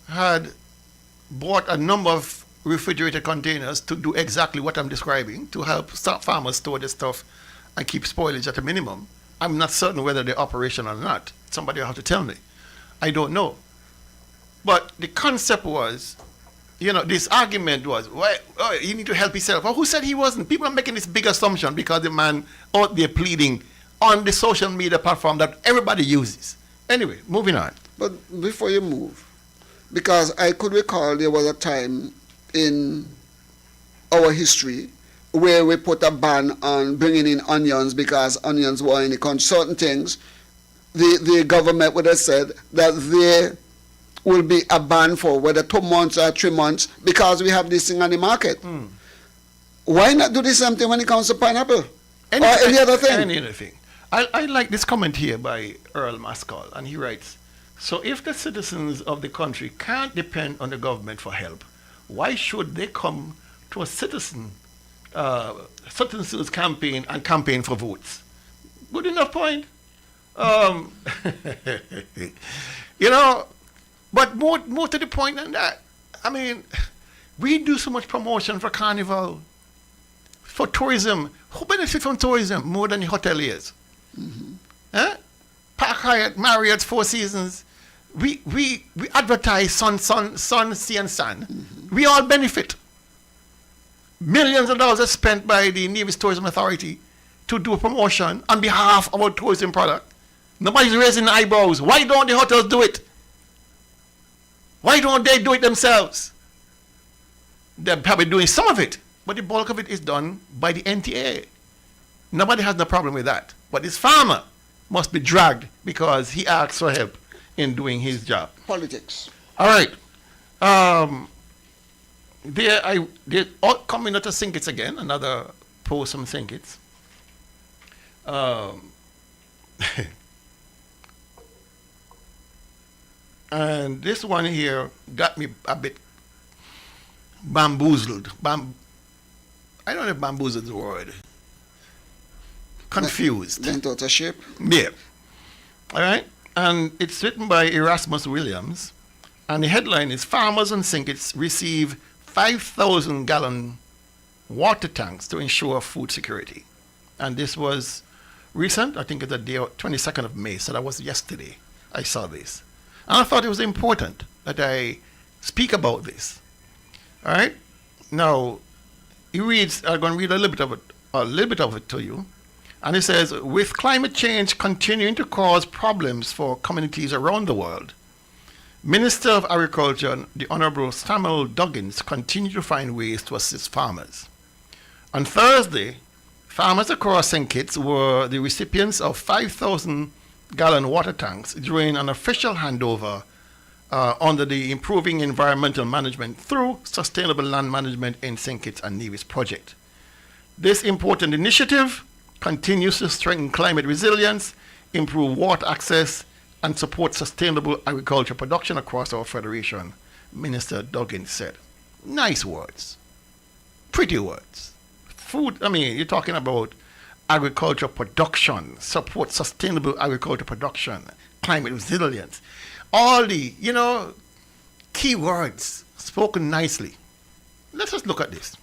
had bought a number of refrigerated containers to do exactly what I'm describing, to help farmers store the stuff and keep spoilage at a minimum. I'm not certain whether they're operational or not. Somebody will have to tell me. I don't know. But the concept was, this argument was, you need to help yourself. Well, who said he wasn't? People are making this big assumption because the man out there pleading on the social media platform that everybody uses. Anyway, moving on. But before you move, because I could recall there was a time in our history where we put a ban on bringing in onions because onions were in the country. Certain things, the government would have said that there will be a ban for whether 2 months or 3 months because we have this thing on the market. Why not do the same thing when it comes to pineapple? Or any other thing? Any other thing. I like this comment here by Earl Maskell, and he writes, so if the citizens of the country can't depend on the government for help, why should they come to a citizens campaign and campaign for votes? Good enough point. But more to the point than that. I mean, we do so much promotion for Carnival, for tourism. Who benefits from tourism more than the hoteliers? Park Hyatt, Marriott, Four Seasons. We advertise sun, sea and sun. We all benefit. Millions of dollars are spent by the Nevis Tourism Authority to do a promotion on behalf of our tourism product. Nobody's raising eyebrows. Why don't the hotels do it? Why don't they do it themselves? They're probably doing some of it, but the bulk of it is done by the NTA. Nobody has no problem with that. But this farmer must be dragged because he asks for help in doing his job. Politics. All right. They're coming out of St. Kitts again, another post from St. Kitts. And this one here got me a bit bamboozled. I don't know if bamboozled is the word. Confused. Bent out of shape? Yeah. All right. And it's written by Erasmus Williams. And the headline is, Farmers in St. Kitts receive 5,000-gallon water tanks to ensure food security. And this was recent. I think it's the day 22nd of May. So that was yesterday I saw this. And I thought it was important that I speak about this. All right. Now, he reads. I'm going to read a little bit of it to you, and it says, with climate change continuing to cause problems for communities around the world, Minister of Agriculture, the Honourable Samuel Duggins, continue to find ways to assist farmers. On Thursday, farmers across St. Kitts were the recipients of 5,000-gallon water tanks during an official handover under the Improving Environmental Management through Sustainable Land Management in St. Kitts and Nevis project. This important initiative continues to strengthen climate resilience, improve water access, and support sustainable agriculture production across our federation, Minister Duggins said. Nice words. Pretty words. Food, you're talking about agriculture production, support sustainable agriculture production, climate resilience. All the, key words spoken nicely. Let us look at this.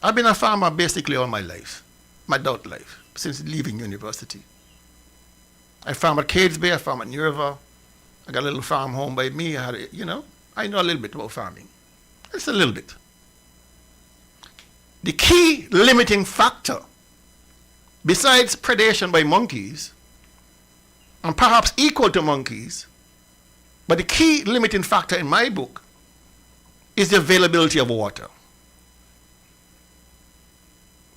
I've been a farmer basically all my life, my adult life, since leaving university. I farm at Cades Bay, I farm at New River. I got a little farm home by me. I know a little bit about farming. Just a little bit. The key limiting factor, besides predation by monkeys, and perhaps equal to monkeys, but the key limiting factor in my book is the availability of water.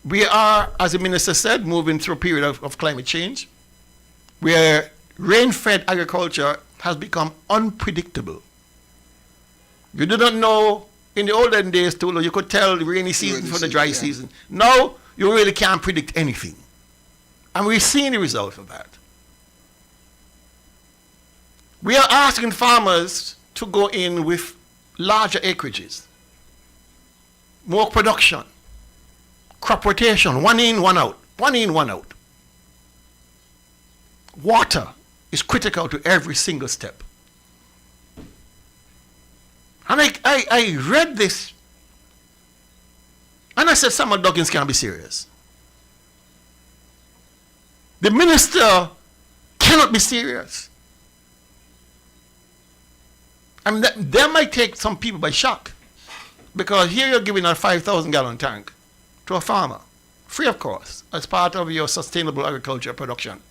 We are, as the minister said, moving through a period of climate change where rain-fed agriculture has become unpredictable. You do not know in the olden days, too, you could tell the rainy season from the dry season. Now, you really can't predict anything. And we're seeing the result of that. We are asking farmers to go in with larger acreages, more production, crop rotation, one in, one out, one in, one out. Water is critical to every single step. And I read this, and I said, Samuel Duggins can't be serious. The minister cannot be serious. I mean, that might take some people by shock, because here you're giving a 5,000-gallon tank to a farmer, free of cost, as part of your sustainable agriculture production.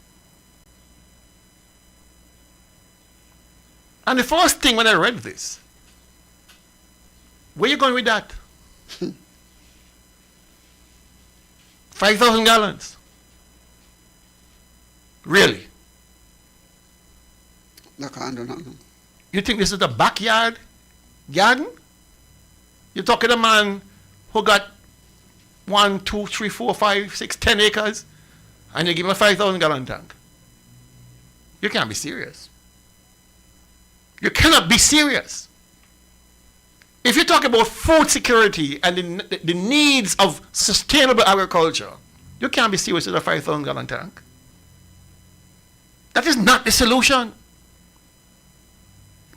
And the first thing when I read this, where are you going with that? 5,000 gallons. Really? I can't do nothing. You think this is a backyard garden? You're talking to a man who got 1, 2, 3, 4, 5, 6, 10 acres, and you give him a 5,000 gallon tank. You can't be serious. You cannot be serious. If you talk about food security and the needs of sustainable agriculture, you can't be serious with a 5,000 gallon tank. That is not the solution.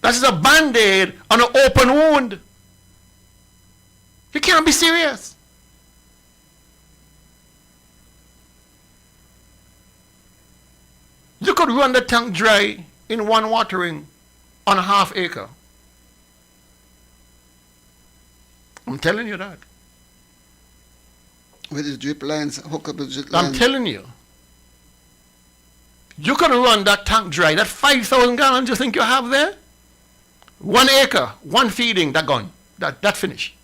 That is a band-aid on an open wound. You can't be serious. You could run the tank dry in one watering on a half acre. I'm telling you that. With the drip lines, hook up the drip lines. I'm telling you. You can run that tank dry. That 5,000 gallons you think you have there? 1 acre, one feeding, that gone. That finished.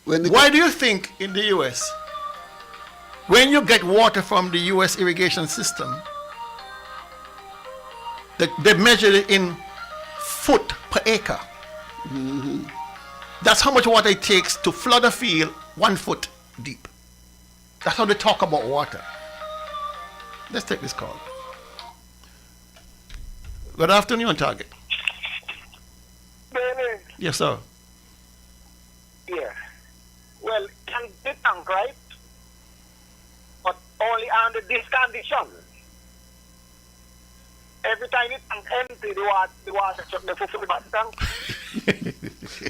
Why do you think in the US, when you get water from the US irrigation system, that they measure it in foot per acre? Mm-hmm. That's how much water it takes to flood a field 1 foot deep. That's how they talk about water. Let's take this call. Good afternoon, Target. Baby. Yes, sir. Yeah. Well, can the tank, right? But only under this condition. Every time it tank empty, the water chuck the full back tank.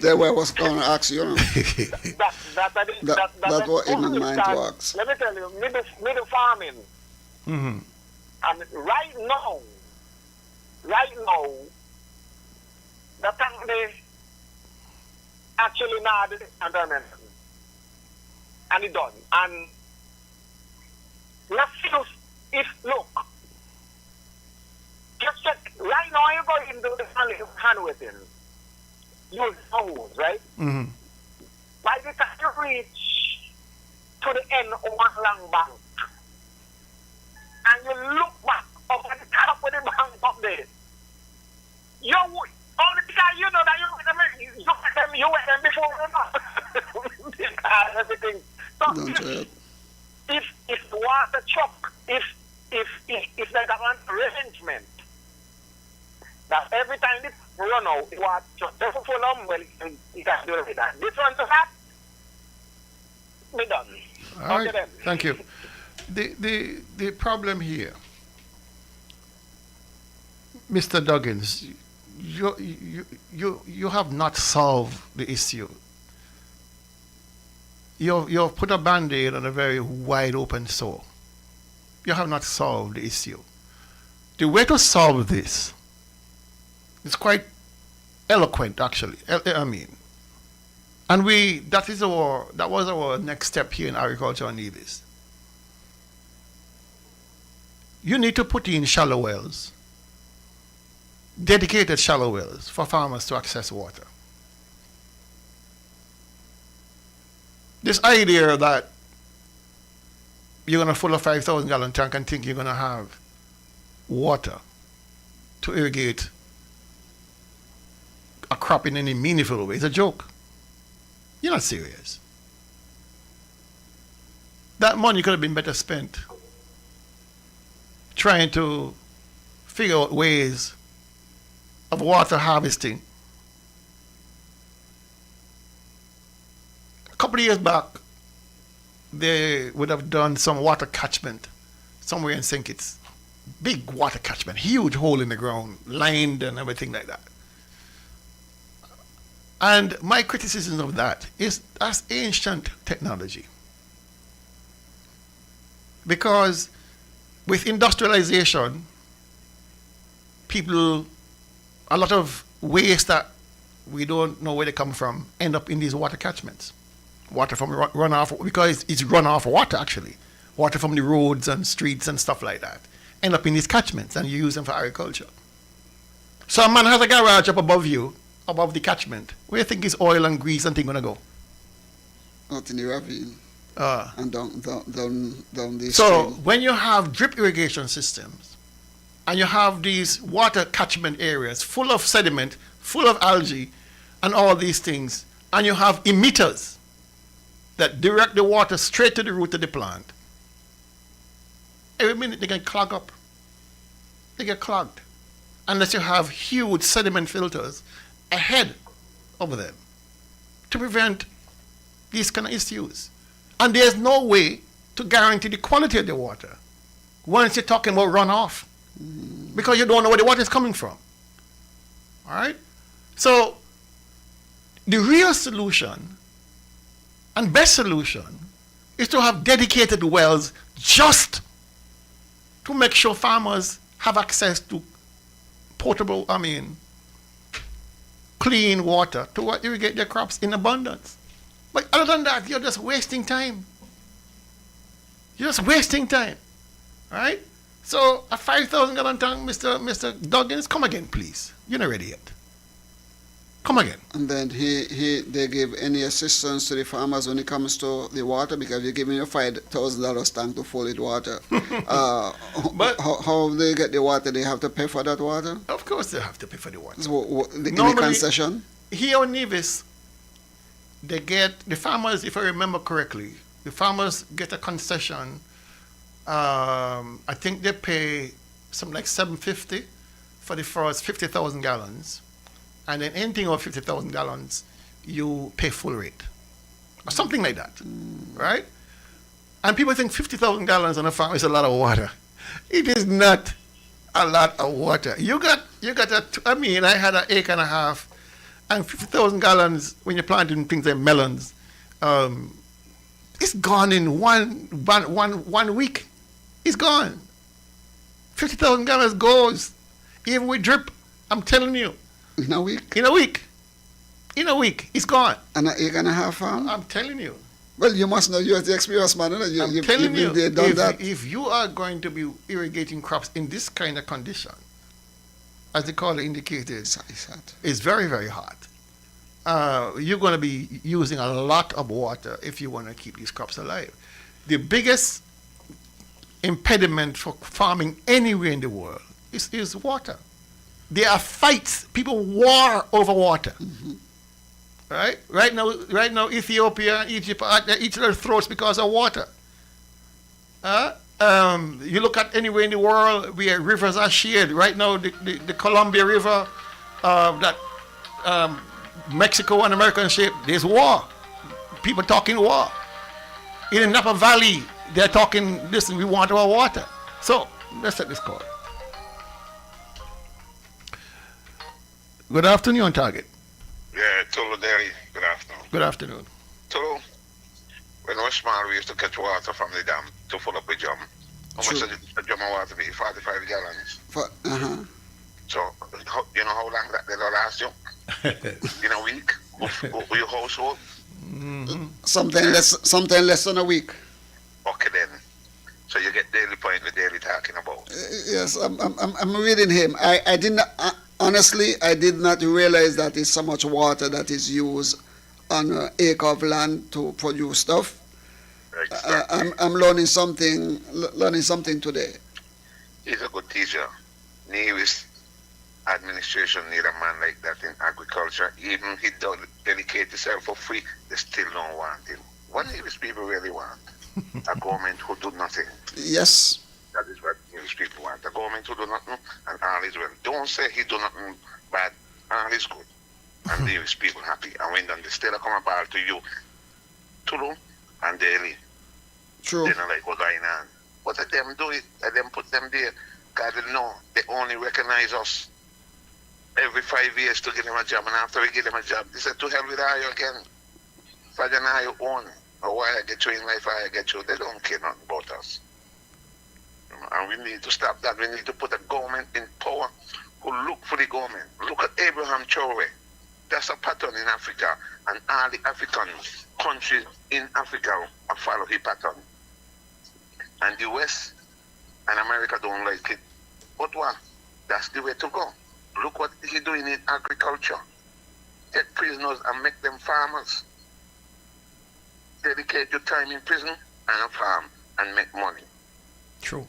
That's what I was going to ask you. That's what in my mind to ask. Let me tell you, middle farming. Mm-hmm. And right now, the tank they actually not the environment. And it done. And let's use if look. Just check right now you go into the hand wetting. Use hose, right? Mm-hmm. By the time you reach to the end of one long bank, and you look back up at the top of the bank up there, you only because you know that you wet them before you know. Everything. So if the water choke, if they got an arrangement that every time it run out, the water choke, just for long, well, you can do it with that. This one to that, be done. All right. Okay, then. Thank you. The problem here, Mr. Duggins, you have not solved the issue. You've put a band-aid on a very wide open sore. You have not solved the issue. The way to solve this is quite eloquent, actually. I mean, and that was our next step here in agriculture on Nevis. You need to put in shallow wells, dedicated shallow wells for farmers to access water. This idea that you're going to fill a 5,000 gallon tank and think you're going to have water to irrigate a crop in any meaningful way. It's a joke. You're not serious. That money could have been better spent trying to figure out ways of water harvesting. A couple of years back, they would have done some water catchment somewhere in St. Kitts. Big water catchment, huge hole in the ground, lined and everything like that. And my criticism of that is that's ancient technology. Because with industrialization, a lot of waste that we don't know where they come from end up in these water catchments. Water from runoff, because it's runoff water actually. Water from the roads and streets and stuff like that end up in these catchments, and you use them for agriculture. So a man has a garage up above you, above the catchment. Where do you think his oil and grease and thing gonna go? Out in the ravine. And down the So stream. when you have drip irrigation systems and you have these water catchment areas full of sediment, full of algae and all these things, and you have emitters that direct the water straight to the root of the plant, every minute they get clogged up. They get clogged. Unless you have huge sediment filters ahead of them to prevent these kind of issues. And there's no way to guarantee the quality of the water once you're talking about runoff, because you don't know where the water is coming from. All right? So the real solution and best solution is to have dedicated wells just to make sure farmers have access to clean water to irrigate their crops in abundance. But other than that, you're just wasting time. You're just wasting time. All right? So a 5,000 gallon tank, Mr. Duggins, come again, please. You're not ready yet. Come again. And then they give any assistance to the farmers when it comes to the water, because you're giving a $5,000 tank to fill it water. But how they get the water? They have to pay for that water? Of course they have to pay for the water. So, the concession? Here on Nevis, they get, the farmers, if I remember correctly, the farmers get a concession. I think they pay something like $750 for the first 50,000 gallons. And then anything over 50,000 gallons, you pay full rate. Or something like that, right? And people think 50,000 gallons on a farm is a lot of water. It is not a lot of water. I had an acre and a half, and 50,000 gallons when you're planting things like melons, it's gone in one week. It's gone. 50,000 gallons goes, even with drip, I'm telling you. In a week? In a week. In a week. It's gone. And an acre and a half farm? I'm telling you. Well, you must know, you're the experienced man. I'm telling you, if you are going to be irrigating crops in this kind of condition, as the caller indicated, it's very, very hot. You're going to be using a lot of water if you want to keep these crops alive. The biggest impediment for farming anywhere in the world is water. There are fights. People war over water. Right? Right now, Ethiopia and Egypt are at each other's throats because of water. You look at anywhere in the world where rivers are shared. Right now, the Columbia River, that Mexico and America share, there's war. People talking war. In the Napa Valley, they're talking, listen, we want our water. So, let's set this call. Good afternoon, Target. Yeah, Tolo Dairy. Good afternoon. Good afternoon. Tolo, when I was small, we used to catch water from the dam to fill up a drum. How much a drum of water be? 45 gallons. So, you know how long that will last you? In a week? With your household? Something less than a week. Okay then. So you get daily point the daily talking about. Yes, I'm reading him. I didn't honestly, I did not realize that it's so much water that is used on an acre of land to produce stuff. Exactly. I'm learning something today. He's a good teacher. Nevis administration need a man like that in agriculture. Even he dedicate himself for free, they still don't want him. What Nevis people really want? A government who do nothing. Yes. That is what Nevis people want. A government who do nothing and all is well. Don't say he do nothing bad, all is good. And Nevis people happy. And when they still come about to you, Tulu and daily. True. They don't like what's going on. But let them do it, let them put them there. God will know. They only recognize us every 5 years to give them a job. And after we give them a job, they said, to hell with you again. For the now you own. Or why I get you in life, why I get you. They don't care nothing about us. And we need to stop that. We need to put a government in power who look for the government. Look at Abraham Traore. That's a pattern in Africa. And all the African countries in Africa follow his pattern. And the West and America don't like it. But what? That's the way to go. Look what he's doing in agriculture. Take prisoners and make them farmers. Dedicate your time in prison and farm and make money. True.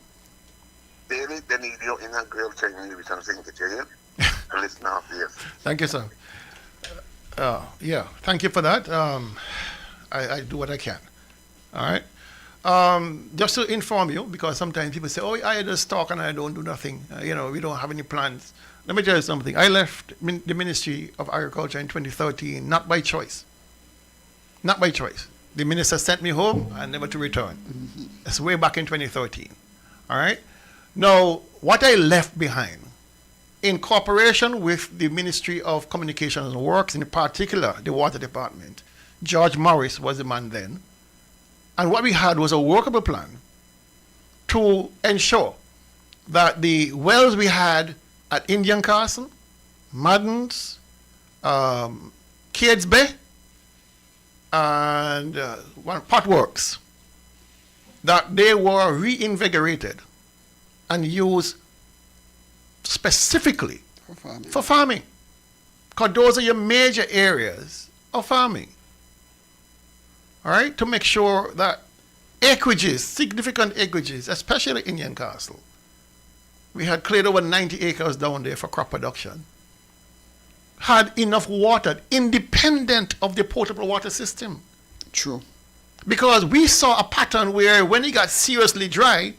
They need you in a girl telling you something to tell you. And listen out, yes. Thank you, sir. Yeah, thank you for that. I do what I can. All right. Just to inform you, because sometimes people say, oh, I just talk and I don't do nothing. We don't have any plans. Let me tell you something. I left the Ministry of Agriculture in 2013, not by choice. Not by choice. The minister sent me home and never to return. That's way back in 2013. All right. Now, what I left behind, in cooperation with the Ministry of Communications and Works, in particular the Water Department, George Morris was the man then. And what we had was a workable plan to ensure that the wells we had at Indian Castle, Maddens, Cades Bay, and Potworks, that they were reinvigorated and used specifically for farming. Because those are your major areas of farming. All right, to make sure that acreages, significant acreages, especially Indian Castle, we had cleared over 90 acres down there for crop production, had enough water independent of the potable water system. True. Because we saw a pattern where when it got seriously dry,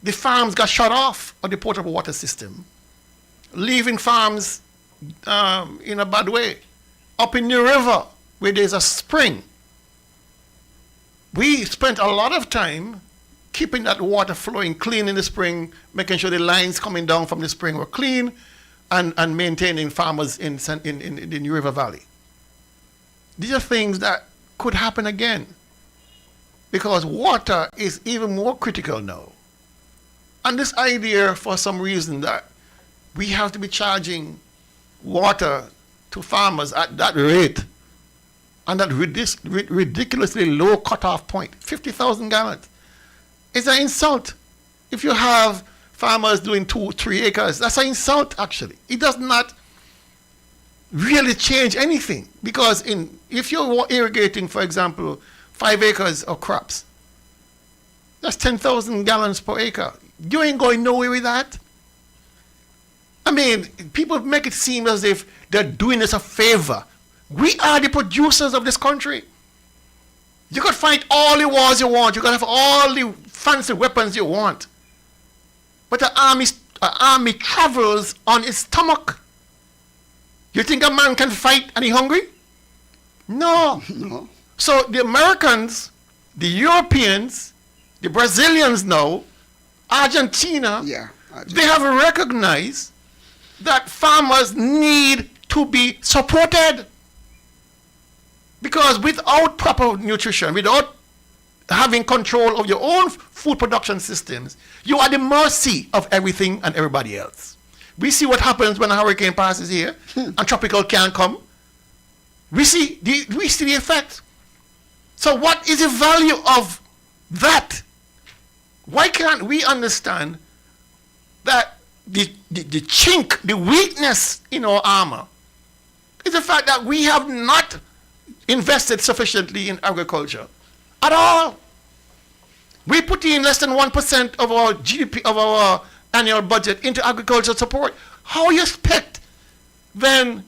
the farms got shut off of the potable water system, leaving farms in a bad way. Up in the river, where there's a spring, we spent a lot of time keeping that water flowing clean in the spring, making sure the lines coming down from the spring were clean, and maintaining farmers in the New River Valley. These are things that could happen again, because water is even more critical now. And this idea, for some reason, that we have to be charging water to farmers at that rate, and that ridiculously low cutoff point, 50,000 gallons, is an insult. If you have farmers doing 2-3 acres, that's an insult, actually. It does not really change anything, because if you're irrigating, for example, 5 acres of crops, that's 10,000 gallons per acre. You ain't going nowhere with that. I mean, people make it seem as if they're doing us a favor. We are the producers of this country. You could fight all the wars you want. You can have all the fancy weapons you want. But the army travels on its stomach. You think a man can fight and he's hungry? No. No. So the Americans, the Europeans, the Brazilians now, Argentina, they have recognized that farmers need to be supported. Because without proper nutrition, without having control of your own food production systems, you are at the mercy of everything and everybody else. We see what happens when a hurricane passes here and tropical can't come. We see the effect. So what is the value of that? Why can't we understand that the chink, the weakness in our armor is the fact that we have not invested sufficiently in agriculture at all. We put in less than 1% of our GDP, of our annual budget into agricultural support. How you expect then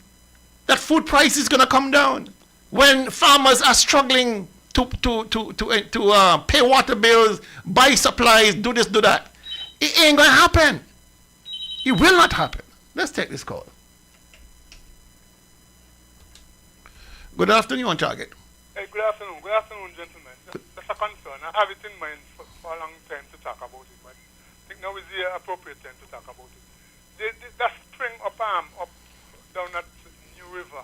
that food price is going to come down when farmers are struggling to pay water bills, buy supplies, do this, do that? It ain't going to happen. It will not happen. Let's take this call. Good afternoon, on target. Hey, good afternoon, gentlemen. That's a concern. I have it in mind for a long time to talk about it, but I think now is the appropriate time to talk about it. That spring up down at New River,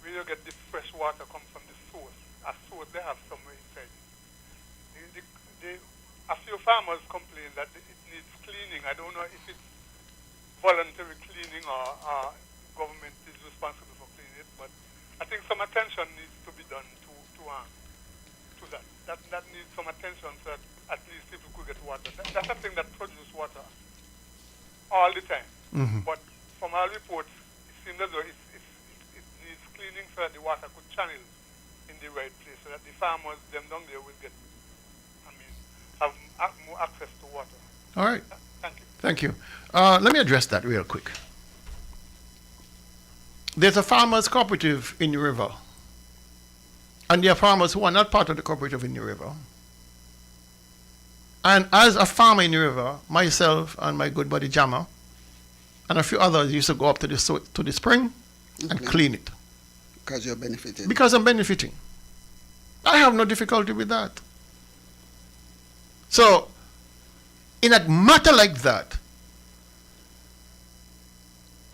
where you get the fresh water come from the source. A source they have somewhere inside. A few farmers complain that it needs cleaning. I don't know if it's voluntary cleaning or government is responsible for cleaning it, but I think some attention needs to be done to that. That needs some attention so that at least people could get water. That's something that produces water all the time. Mm-hmm. But from our reports, it seems as though it needs cleaning so that the water could channel in the right place, so that the farmers, them down there, will get, have more access to water. All right. Thank you. Thank you. Let me address that real quick. There's a farmers cooperative in the river. And there are farmers who are not part of the cooperative in the river. And as a farmer in the river, myself and my good buddy Jammer and a few others used to go up to the spring and clean it. Because you're benefiting. Because I'm benefiting. I have no difficulty with that. So, in a matter like that,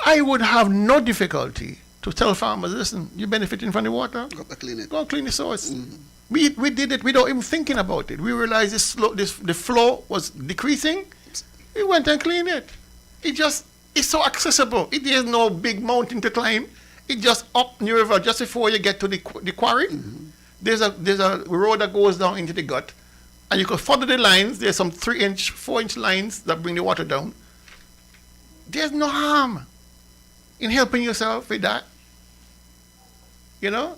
I would have no difficulty to tell farmers, listen, you're benefiting from the water. Go clean it. Go clean the source. Mm-hmm. We did it without even thinking about it. We realized the flow was decreasing. We went and cleaned it. It's so accessible. There's no big mountain to climb. It just up near the river just before you get to the quarry. Mm-hmm. There's a road that goes down into the gut. And you can follow the lines. There's some 3-inch, 4-inch lines that bring the water down. There's no harm in helping yourself with that. You know?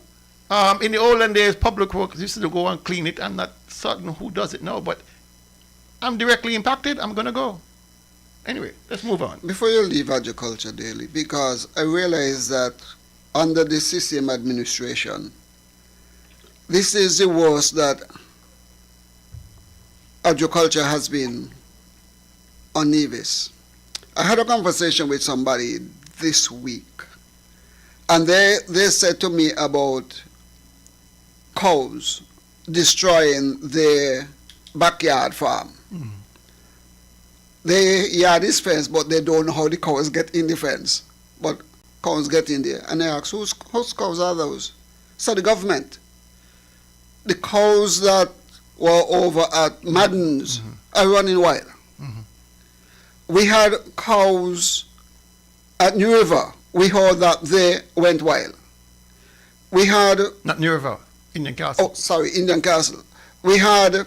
In the olden days, public works used to go and clean it. I'm not certain who does it now, but I'm directly impacted. I'm going to go. Anyway, let's move on. Before you leave agriculture daily, because I realize that under the CCM administration, this is the worst that agriculture has been on Nevis. I had a conversation with somebody this week, and they said to me about cows destroying their backyard farm. Mm. Their yard is fenced, but they don't know how the cows get in the fence. But cows get in there. And I asked, whose cows are those? So the government. The cows that were over at Madden's are running wild. Mm-hmm. We had cows at New River. We heard that they went wild. We had... Not New River, Indian Castle. Oh, sorry, Indian Castle. We had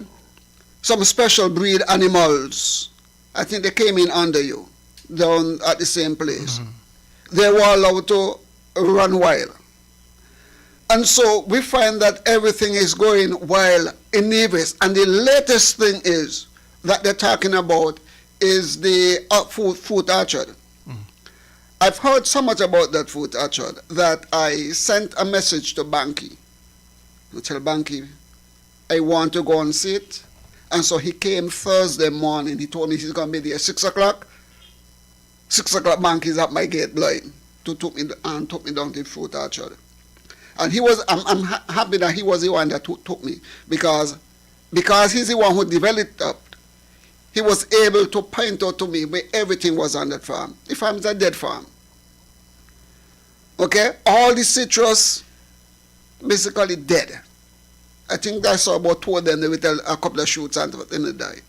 some special breed animals. I think they came in under you, down at the same place. Mm-hmm. They were allowed to run wild. And so we find that everything is going wild in Nevis. And the latest thing is that they're talking about is the food orchard. Mm. I've heard so much about that food orchard that I sent a message to Banky. I tell Banky, I want to go and see it. And so he came Thursday morning. He told me he's going to be there 6 o'clock. 6 o'clock, Banky's at my gate blind to took me down to the fruit orchard. And I'm happy that he was the one that took me because he's the one who developed it. He was able to point out to me where everything was on that farm. The farm is a dead farm. Okay? All the citrus basically dead. I think I saw about 2 of them with a couple of shoots and they died.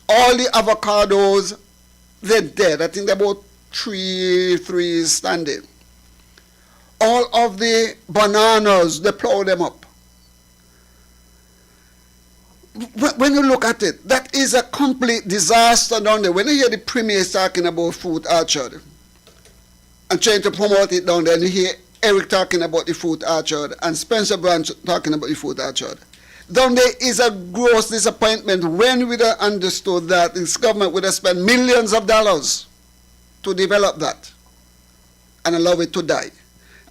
All the avocados, they're dead. I think they're about 3 trees standing. All of the bananas, they plow them up. When you look at it, that is a complete disaster down there. When you hear the premier talking about fruit orchard and trying to promote it down there, and you hear Eric talking about the fruit orchard and Spencer Branch talking about the fruit orchard, down there is a gross disappointment when we understood that this government would have spent millions of dollars to develop that and allow it to die.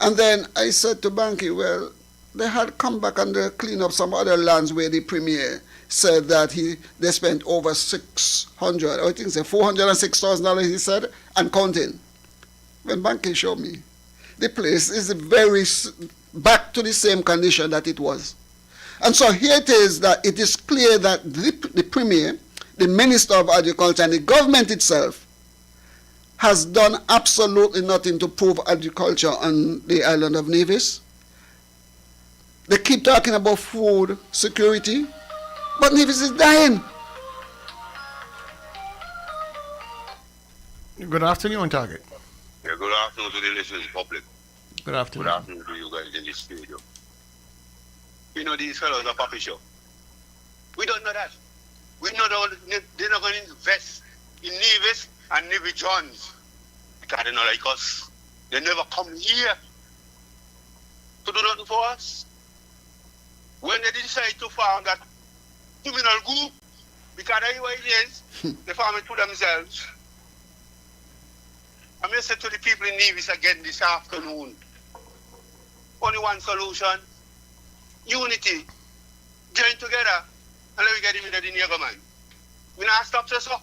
And then I said to Banky, well, they had come back and they clean up some other lands where the premier said that they spent over $600, I think it's $406,000, he said, and counting. When Banky showed me, the place is very back to the same condition that it was. And so here it is that it is clear that the premier, the minister of agriculture, and the government itself has done absolutely nothing to prove agriculture on the island of Nevis. They keep talking about food security, but Nevis is dying. Good afternoon, Target. Yeah, good afternoon to the listening public. Good afternoon. Good afternoon to you guys in the studio. You know these fellows are puppy show. We don't know that. We know they're not going to invest in Nevis and Nevis Johns because they're not like us. They never come here to do nothing for us. When they decide to farm that criminal group, because that's what it is, they farm it to themselves. I'm going to say to the people in Nevis again this afternoon, only one solution, unity, join together, and let me get rid of the nigger man. We not stop this up.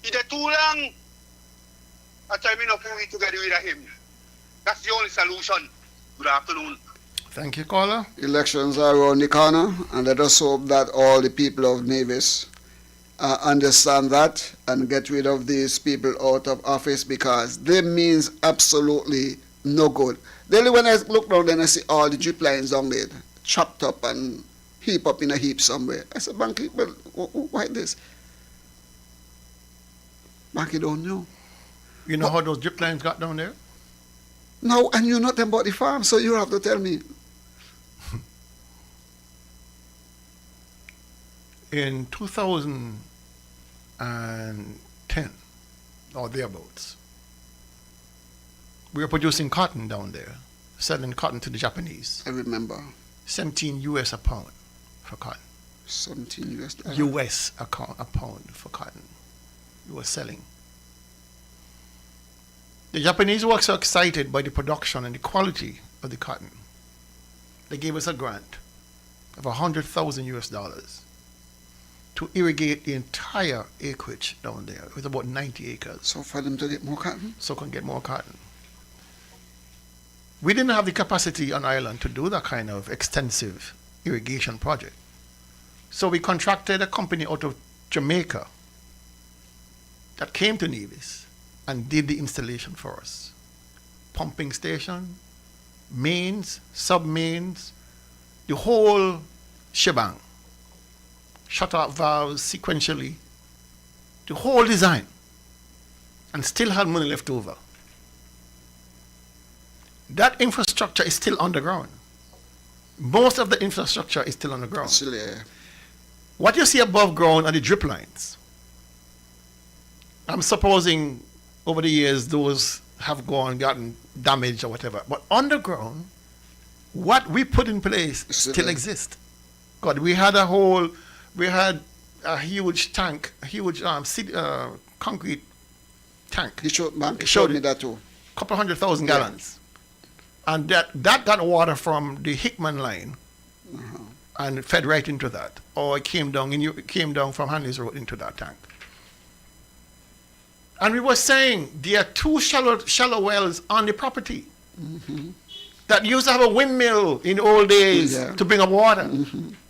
It's too long. I tell me not to get rid of him. That's the only solution. Good afternoon. Thank you, caller. Elections are around the corner, and let us hope that all the people of Nevis understand that and get rid of these people out of office because they means absolutely no good. Then when I look down and I see all the drip lines down there, chopped up and heap up in a heap somewhere. I said, Banky, well, why this? Banky don't know. You know how those drip lines got down there? No, and you know nothing about the farm, so you have to tell me. In 2010, or thereabouts, we were producing cotton down there, selling cotton to the Japanese. I remember. 17 US a pound for cotton. 17 US dollars? US a pound for cotton. We were selling. The Japanese were so excited by the production and the quality of the cotton. They gave us a grant of $100,000 US to irrigate the entire acreage down there. It was about 90 acres. So for them to get more cotton? So can get more cotton. We didn't have the capacity on island to do that kind of extensive irrigation project. So we contracted a company out of Jamaica that came to Nevis and did the installation for us. Pumping station, mains, sub-mains, the whole shebang. Shut-off valves sequentially, the whole design, and still had money left over. That infrastructure is still underground. Most of the infrastructure is still underground. Still, yeah. What you see above ground are the drip lines. I'm supposing over the years those have gotten damaged or whatever. But underground, what we put in place still exists. God, we had a huge tank, a huge concrete tank. He showed me that too. A couple 100,000 gallons. And that got water from the Hickman line and it fed right into that. Or it came down from Hanley's Road into that tank. And we were saying there are two shallow wells on the property that used to have a windmill in the old days to bring up water.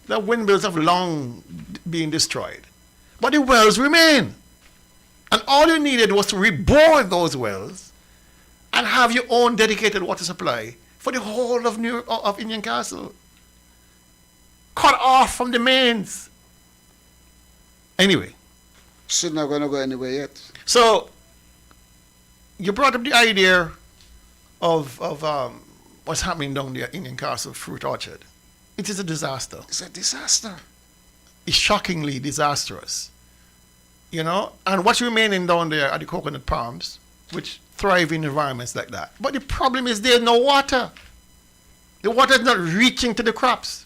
The windmills have long been destroyed. But the wells remain. And all you needed was to rebore those wells and have your own dedicated water supply for the whole of Indian Castle. Cut off from the mains. Anyway. Still not going to go anywhere yet. So, you brought up the idea of what's happening down there in Indian Castle Fruit Orchard. It is a disaster. It's a disaster. It's shockingly disastrous. You know? And what's remaining down there are the coconut palms, which thrive in environments like that. But the problem is there's no water. The water is not reaching to the crops.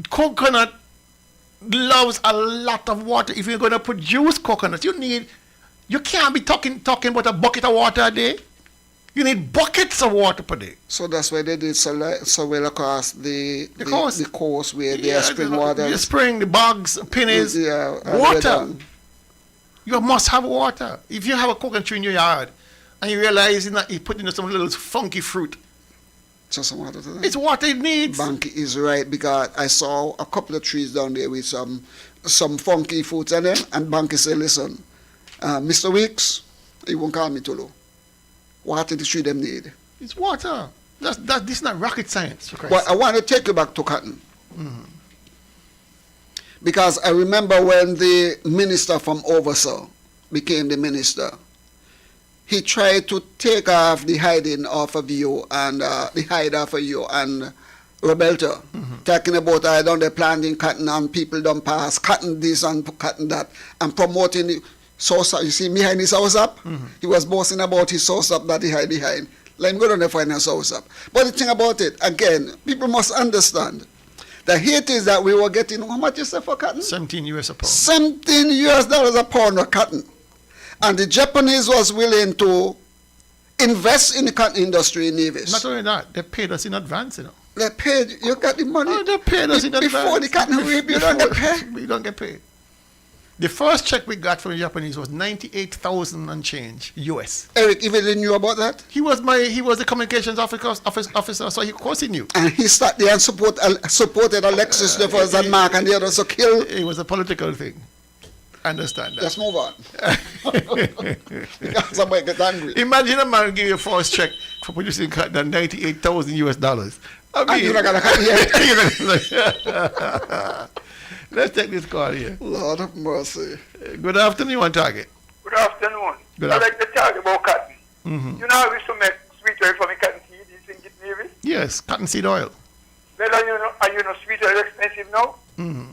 Coconut loves a lot of water. If you're going to produce coconut, you can't be talking about a bucket of water a day. You need buckets of water per day. So that's why they did so well across the coast where they are spring water. You spring, the bogs, pennies, water. You must have water. If you have a coconut tree in your yard and you realize you put in some little funky fruit, just some water to that. It's what it needs. Banky is right, because I saw a couple of trees down there with some funky fruits in them, and Banky said, listen, Mr. Weeks, he won't call me Tulu. Water the tree them need. It's water. This is not rocket science. But I want to take you back to cotton. Mm-hmm. Because I remember when the minister from Oversaw became the minister, he tried to take off the hiding off of you and the hide off of you and Roberta, talking about I don't they planting cotton and people don't pass cotton this and cotton that and promoting the source up. You see behind his house up, he was boasting about his source up that he hide behind. Let him go down there find his house up. But the thing about it, again, people must understand that here it is that we were getting, how much you say for cotton? $17 US a pound. $17 a pound of cotton. And the Japanese was willing to invest in the cotton industry in Nevis. Not only that, they paid us in advance, They paid, you got the money. Oh, they paid us in advance. Before the cotton reap, you don't get paid. We don't get paid. The first check we got from the Japanese was $98,000 and change US. Eric even knew about that? He was the communications officer, so of course he knew. And he started there and supported Alexis DeVos and Mark and the others to kill. It was a political thing. I understand that. Let's move on. Because somebody get angry. Imagine a man give you a first check for producing cotton at $98,000 US. I mean, you're not gonna cut Let's take this call here. Lord of mercy. Good afternoon, on target. Good afternoon. Good I like to talk about cotton. Mm-hmm. You know how we used to make sweet oil from the cotton seed? You think it's maybe? Yes, cottonseed oil. Well, are you know sweet oil expensive now? Mm-hmm.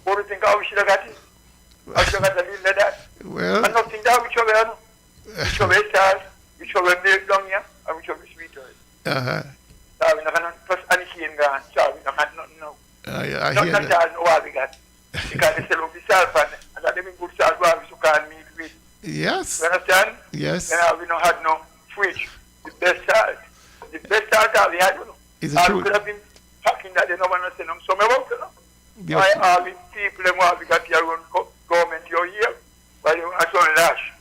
What do you think how we should have got it? I should have got a little of that. Well, and nothing that which over salt, which over milk down here, and which over sweet oil. Uh-huh. So we not plus any cane gone, so we not got nothing now. I hear Not that. all we got. Because they sell up the salt and that they mean good salt what we should call meat with. Yes. You understand? Yes. Then we not had no fridge. The best salt. The best salt that we had, you know. Is it true? We could have been packing that they don't want to send them somewhere else, you know. Yes. Why all the people them what we got here run government here? Why they want to show lash?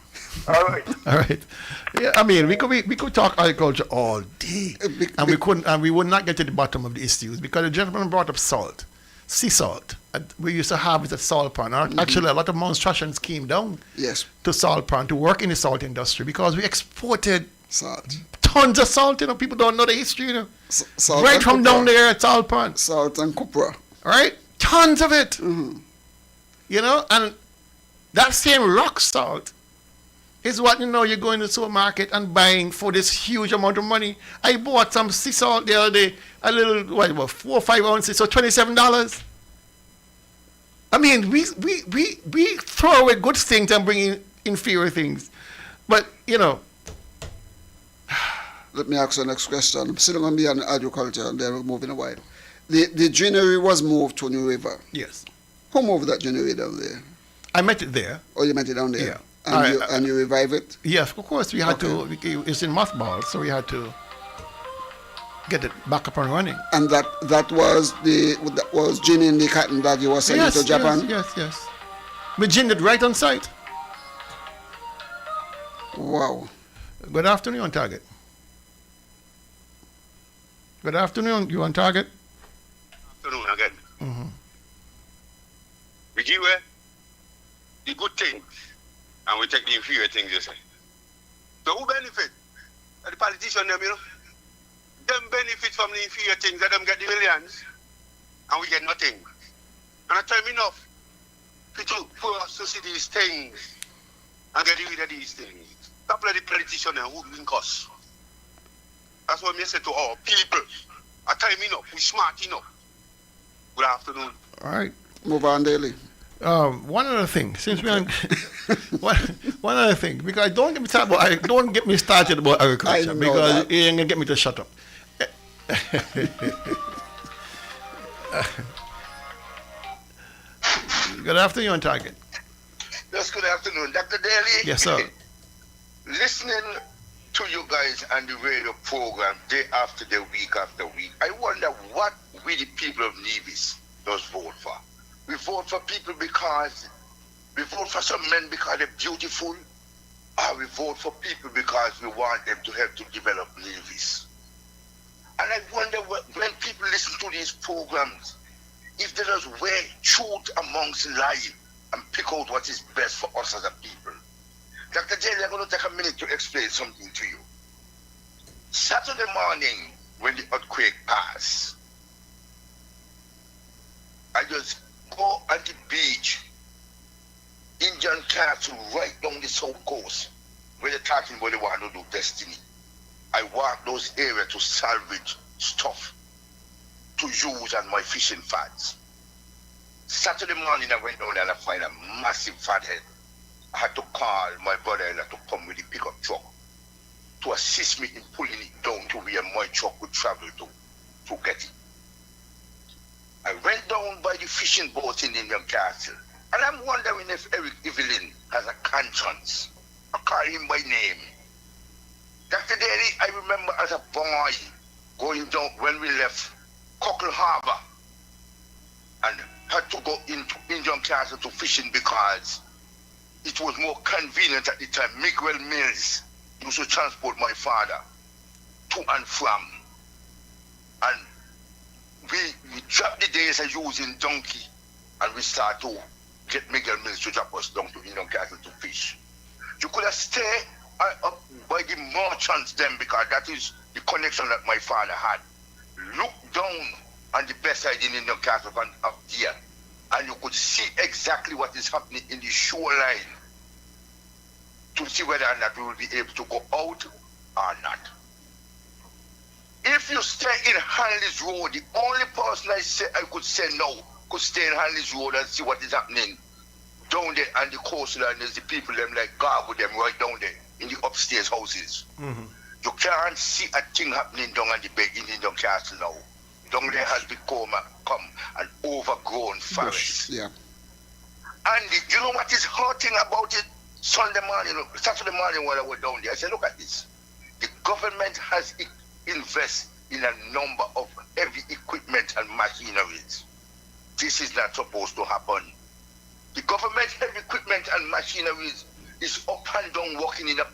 All right. All right. Yeah, I mean, we could talk agriculture all day, and we would not get to the bottom of the issues because the gentleman brought up salt, sea salt. We used to have it at salt pan. Actually, a lot of monstrations came down to salt pan to work in the salt industry because we exported salt. Tons of salt. People don't know the history. Salt right from down there at salt pan. Salt and copra. Right, tons of it. And that same rock salt is what you go in the supermarket and buying for this huge amount of money. I bought some sea salt the other day, a little 4 or 5 ounces, so $27. I mean, we throw away good things and bring in inferior things, but Let me ask the next question. I'm still going to be on agriculture, and then we're moving away. The ginnery was moved to New River. Yes. Who moved that ginnery down there? I met it there. Oh, you met it down there? Yeah. And you revive it? Yes, of course. We had to. It's in mothballs, so we had to get it back up and running. And that was ginning the cotton that you were sending to Japan? Yes. We ginned it right on site. Wow. Good afternoon, on target. Good afternoon, you on target? Afternoon again. Mm-hmm. We give the good things and we take the inferior things, you say. So who benefit? The politicians, them benefit from the inferior things, that them get the millions and we get nothing. And I tell me enough for us to see these things and get rid of these things. Stop let the politicians who link us. That's what I say to our people. I tell me enough, we smart enough. Good afternoon. All right. Move on, Daily. One other thing, since we're on, one other thing, because don't get me started about agriculture because you ain't gonna get me to shut up. Good afternoon, Target. Yes, good afternoon. Dr. Daly? Yes, sir. Listening to you guys and the radio program day after day, week after week, I wonder what we the people of Nevis does vote for. We vote for people because we vote for some men because they're beautiful, or we vote for people because we want them to help to develop Nevis. And I wonder when people listen to these programs, if they just weigh truth amongst lie and pick out what is best for us as a people. Dr. Jelly, I'm going to take a minute to explain something to you. Saturday morning, when the earthquake passed, I just go on the beach, Indian Castle, right down the south coast, where they're talking about they want to do destiny. I walk those areas to salvage stuff to use on my fishing fads. Saturday morning, I went down and I find a massive fathead. I had to call my brother-in-law to come with the pickup truck to assist me in pulling it down to where my truck would travel to get it. I went down by the fishing boat in Indian Castle, and I'm wondering if Eric Evelyn has a conscience. I call him by name. Dr. Daly, I remember as a boy going down when we left Cockle Harbor and had to go into Indian Castle to fishing because it was more convenient at the time. Miguel Mills used to transport my father to and from. And we dropped the days of using donkey and we start to get Miguel Mills to drop us down to Indian Castle to fish. You could have stayed up by the merchants then because that is the connection that my father had. Look down on the best side in Indian Castle and up there, and you could see exactly what is happening in the shoreline to see whether or not we will be able to go out or not. If you stay in Hanley's Road, the only person I could say no could stay in Hanley's Road and see what is happening down there on the coastline is the people them like God with them right down there in the upstairs houses. Mm-hmm. You can't see a thing happening down on the bed in Indian Castle now. Down there has become an overgrown forest. Yeah. And you know what is hurting about it? Saturday morning when I was down there, I said, look at this. The government has invested in a number of heavy equipment and machineries. This is not supposed to happen. The government heavy equipment and machineries is up and down working in a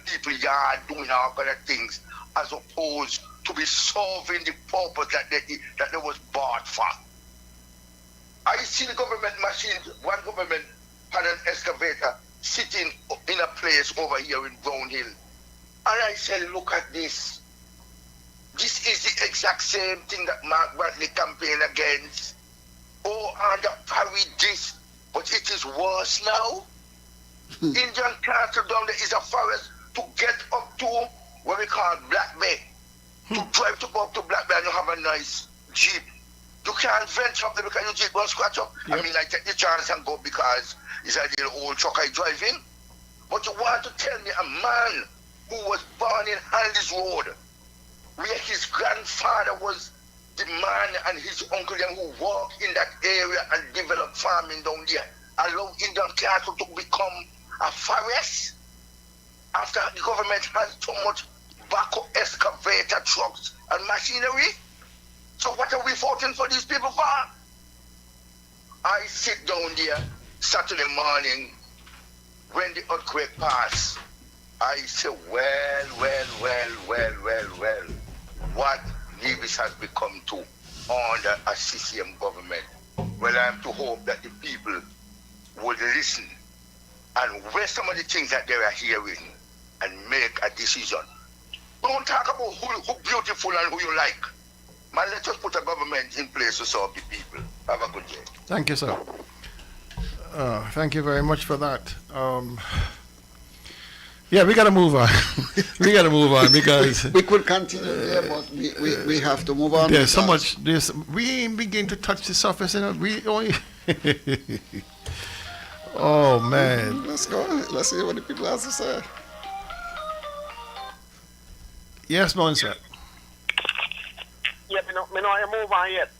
people's yard doing all kind of things as opposed to be solving the purpose that they was bought for. I see the government machines, one government had an excavator sitting in a place over here in Brown Hill. And I said, look at this. This is the exact same thing that Mark Bradley campaigned against. Oh, and parry this. But it is worse now. Indian Castle down there is a forest to get up to what we call Black Bay. To drive to go up to Black Bay and you have a nice Jeep. You can't venture up there because your Jeep will scratch up. Yep. I mean, I take the chance and go because it's a little old truck I drive in. But you want to tell me a man who was born in Hanley's Road, where his grandfather was the man and his uncle them who worked in that area and developed farming down there, allow Indian Castle to become a forest after the government has so much backhoe excavator trucks and machinery? So what are we voting for these people for? I sit down there Saturday morning when the earthquake passed. I say, well, what Nevis has become to under a CCM government. Well, I am to hope that the people will listen and weigh some of the things that they are hearing and make a decision. Don't talk about who beautiful and who you like. Man, let's just put a government in place to serve the people. Have a good day. Thank you, sir. Thank you very much for that. Yeah, we got to move on. We got to move on because we could continue there, but we have to move on. There's so much. We ain't begin to touch the surface, you know. We only. Oh man. Let's go. Let's see what the people have to say. Yes, Monser. Yeah, me know I move on yet.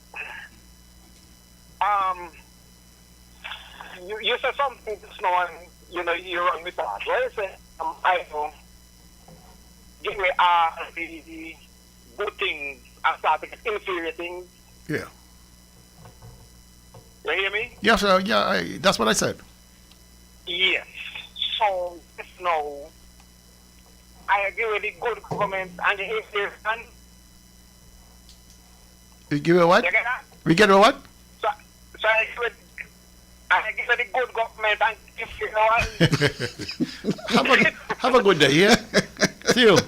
you said something just now, and you run with that. Right? You say, I know. Give me the good things and start to get inferior things. Yeah. You hear me? Yes, that's what I said. Yes. So, now, I agree with the good government and the inferior. You give it what? You get that? We get a what? So I agree with the good government and inferior. have a good day, yeah? See you. And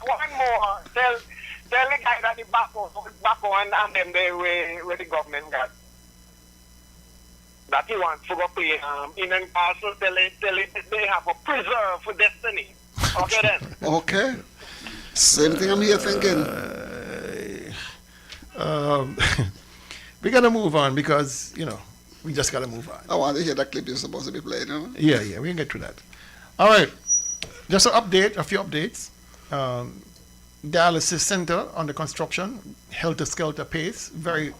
one more, tell the guy that the backbone and them they where the government got that he wants to go play in and also tell it they have a preserve for destiny. Okay then. Okay. Same thing I'm here thinking. We gotta move on because we just gotta move on. I want to hear that clip you're supposed to be playing. Huh? Yeah, we can get to that. All right. Just a few updates. Dialysis center under construction, helter-skelter pace. They're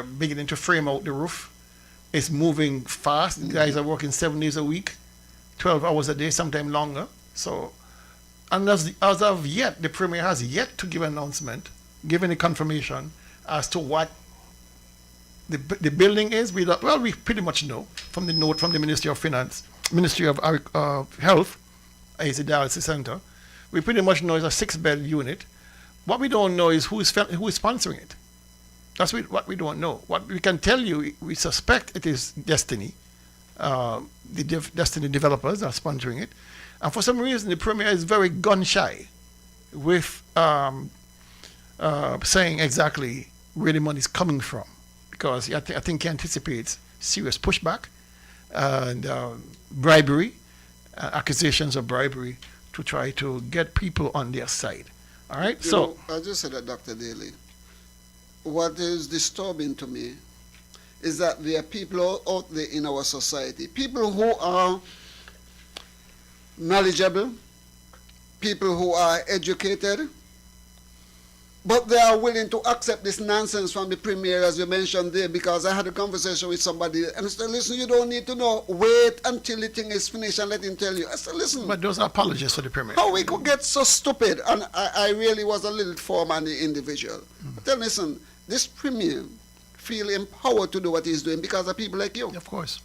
beginning to frame out the roof. It's moving fast. The guys are working 7 days a week, 12 hours a day, sometimes longer. So, and as of yet, the Premier has yet to give an announcement, give any confirmation as to what the building is. We pretty much know from the note from the Ministry of Finance, Ministry of Health, is a dialysis center. We pretty much know it's a 6-bed unit. What we don't know is who is sponsoring it. That's what we don't know. What we can tell you, we suspect it is Destiny. The Destiny developers are sponsoring it. And for some reason, the Premier is very gun-shy with saying exactly where the money is coming from. Because I think he anticipates serious pushback and bribery, accusations of bribery to try to get people on their side. All right? I just said that, Dr. Daly. What is disturbing to me is that there are people out there in our society, people who are knowledgeable, people who are educated, but they are willing to accept this nonsense from the Premier, as you mentioned there, because I had a conversation with somebody and I said, listen, you don't need to know. Wait until the thing is finished and let him tell you. I said, listen. But those are apologies for the Premier. How we could get so stupid? And I really was a little form on the individual. But then listen, this Premier feel empowered to do what he's doing because of people like you. Of course.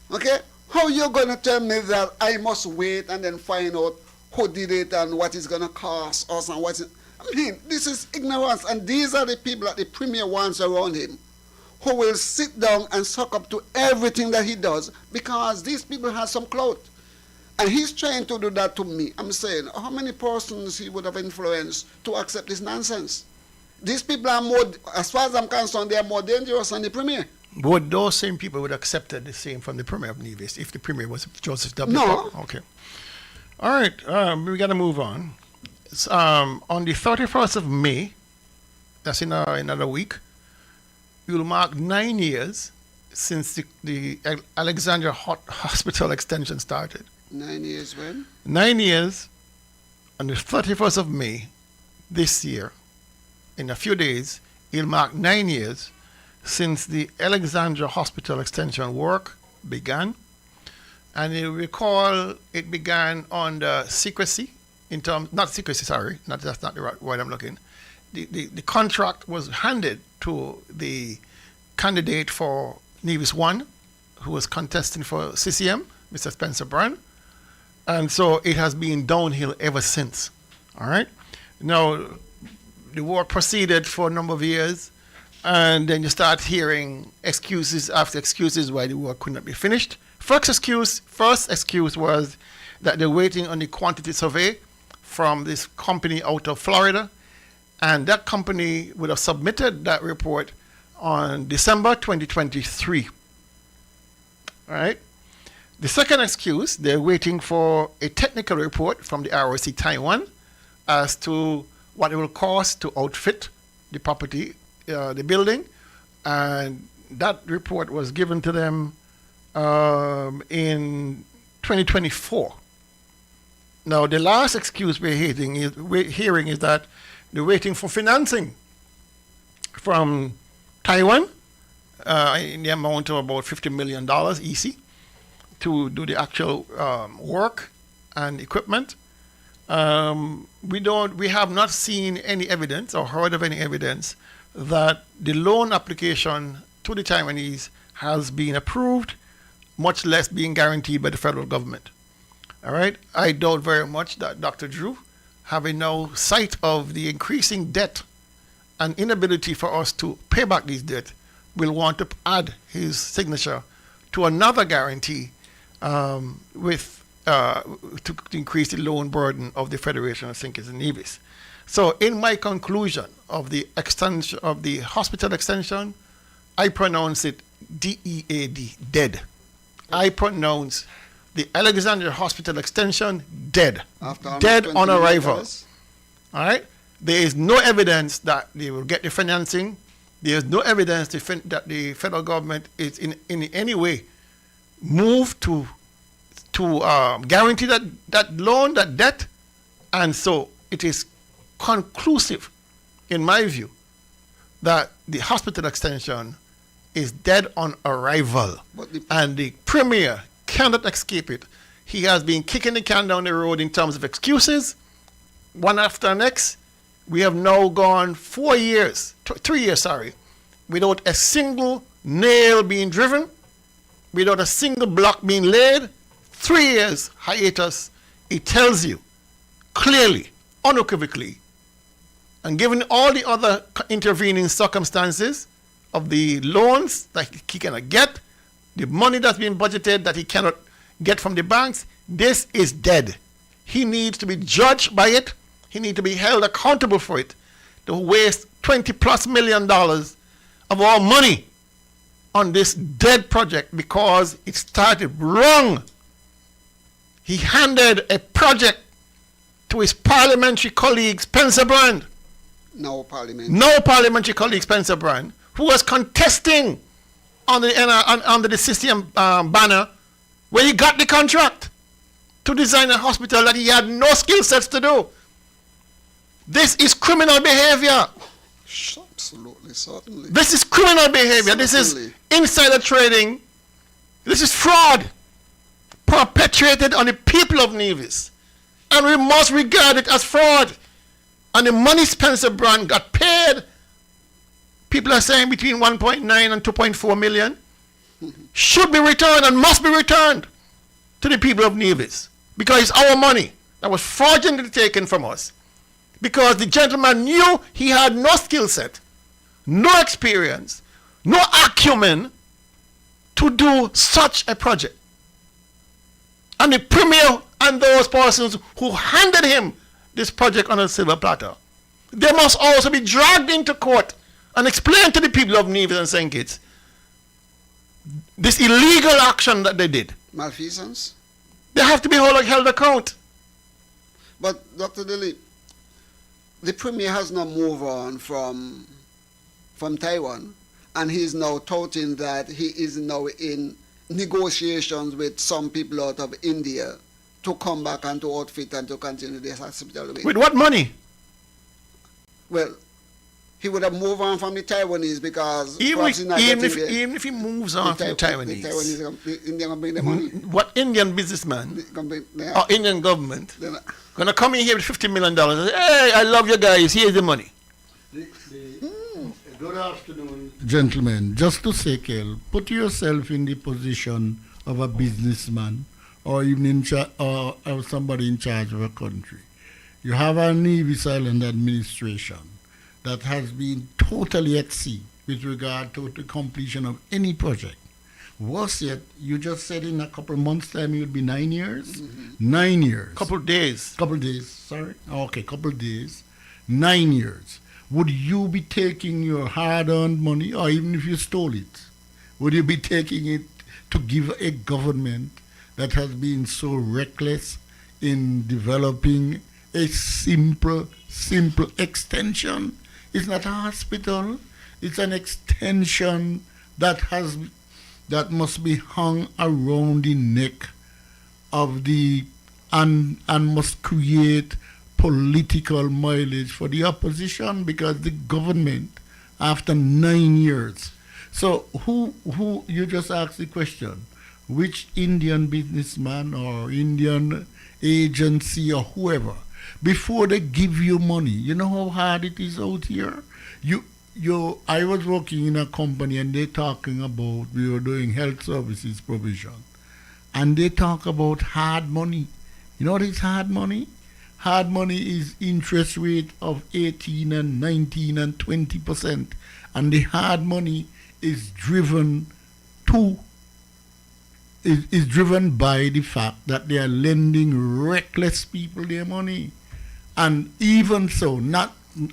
Okay? How you going to tell me that I must wait and then find out who did it and what it's going to cost us and what's it? I mean, this is ignorance, and these are the people that the Premier wants around him who will sit down and suck up to everything that he does because these people have some clout. And he's trying to do that to me. I'm saying, how many persons he would have influenced to accept this nonsense? These people are more, as far as I'm concerned, they are more dangerous than the Premier. But those same people would have accepted the same from the Premier of Nevis if the Premier was Joseph W. No. Okay. All right, we got to move on. On the 31st of May, that's in another week, we will mark 9 years since the Alexandria Hospital extension started. 9 years when? 9 years on the 31st of May this year. In a few days, it'll mark 9 years since the Alexandria Hospital extension work began. And you recall it began under secrecy. That's not the right word I'm looking. The contract was handed to the candidate for Nevis 1, who was contesting for CCM, Mr. Spencer Brand. And so it has been downhill ever since. All right? Now, the work proceeded for a number of years, and then you start hearing excuses after excuses why the work could not be finished. First excuse was that they're waiting on the quantity survey from this company out of Florida, and that company would have submitted that report on December 2023. All right. The second excuse, they're waiting for a technical report from the ROC Taiwan as to what it will cost to outfit the property, the building, and that report was given to them in 2024. Now, the last excuse we're hearing is that they're waiting for financing from Taiwan, in the amount of about $50 million easy to do the actual work and equipment. We have not seen any evidence or heard of any evidence that the loan application to the Taiwanese has been approved, much less being guaranteed by the federal government. All right. I doubt very much that Dr. Drew, having no sight of the increasing debt and inability for us to pay back these debt, will want to add his signature to another guarantee to increase the loan burden of the Federation of Sinkers and Nevis. So in my conclusion of the extension of the hospital extension, I pronounce it DEAD, dead. I pronounce the Alexandria Hospital extension dead. Dead on arrival. All right? There is no evidence that they will get the financing. There is no evidence that the federal government is in any way moved to guarantee that loan, that debt. And so it is conclusive, in my view, that the hospital extension is dead on arrival. And the Premier cannot escape it. He has been kicking the can down the road in terms of excuses, one after the next. We have now gone 3 years, without a single nail being driven, without a single block being laid. 3 years hiatus. It tells you clearly, unequivocally, and given all the other intervening circumstances of the loans that he cannot get, the money that's been budgeted that he cannot get from the banks, this is dead. He needs to be judged by it. He needs to be held accountable for it. To waste $20+ million of our money on this dead project because it started wrong. He handed a project to his parliamentary colleague Spencer Brand. No parliamentary colleague Spencer Brand, who was contesting under the system banner where he got the contract to design a hospital that he had no skill sets to do. This is criminal behavior. Absolutely, certainly. This is criminal behavior. This is insider trading. This is fraud perpetrated on the people of Nevis. And we must regard it as fraud. And the money Spencer Brand got paid, people are saying between 1.9 and 2.4 million, should be returned and must be returned to the people of Nevis. Because it's our money that was fraudulently taken from us. Because the gentleman knew he had no skill set, no experience, no acumen to do such a project. And the Premier and those persons who handed him this project on a silver platter, they must also be dragged into court and explain to the people of Nevis and St. Kitts this illegal action that they did. Malfeasance? They have to be held account. But Dr. Dilip, the Premier has not moved on from Taiwan, and he is now touting that he is now in negotiations with some people out of India to come back and to outfit and to continue this hospital. With what money? Well, he would have moved on from the Taiwanese because even if he moves on from the Taiwanese, the India going to bring the money. What Indian businessman or Indian government going to come in here with $50 million and say, hey, I love you guys, here's the money. Good afternoon, gentlemen. Just to say, Kel, put yourself in the position of a businessman or even or somebody in charge of a country. You have a Nevis Island administration that has been totally at sea with regard to the completion of any project. Worse yet, you just said in a couple of months' time it would be 9 years? Mm-hmm. 9 years. Couple of days. 9 years. Would you be taking your hard-earned money, or even if you stole it, would you be taking it to give a government that has been so reckless in developing a simple extension? It's not a hospital. It's an extension that must be hung around the neck of the and must create political mileage for the opposition, because the government, after 9 years, So who you just asked the question, which Indian businessman or Indian agency or whoever, before they give you money, you know how hard it is out here? I was working in a company and they talking about, we were doing health services provision, and they talk about hard money. You know what is hard money? Hard money is interest rate of 18 and 19 and 20%, and the hard money is driven by the fact that they are lending reckless people their money. And even so,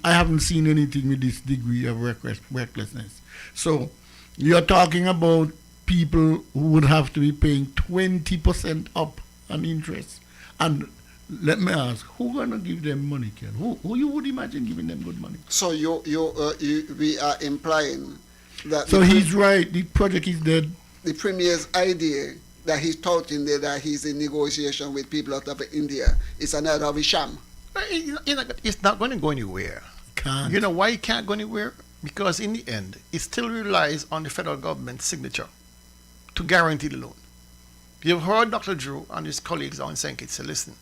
I haven't seen anything with this degree of recklessness. So you're talking about people who would have to be paying 20% up on interest. And let me ask, who gonna give them money, Ken? Who you would imagine giving them good money? So we are implying that. So he's right. The project is dead. The Premier's idea that he's touting there, that he's in negotiation with people out of India, is another of a sham. It's not going to go anywhere. Can't. You know why it can't go anywhere? Because in the end, it still relies on the federal government's signature to guarantee the loan. You've heard Dr. Drew and his colleagues on St. Kitts say, listen,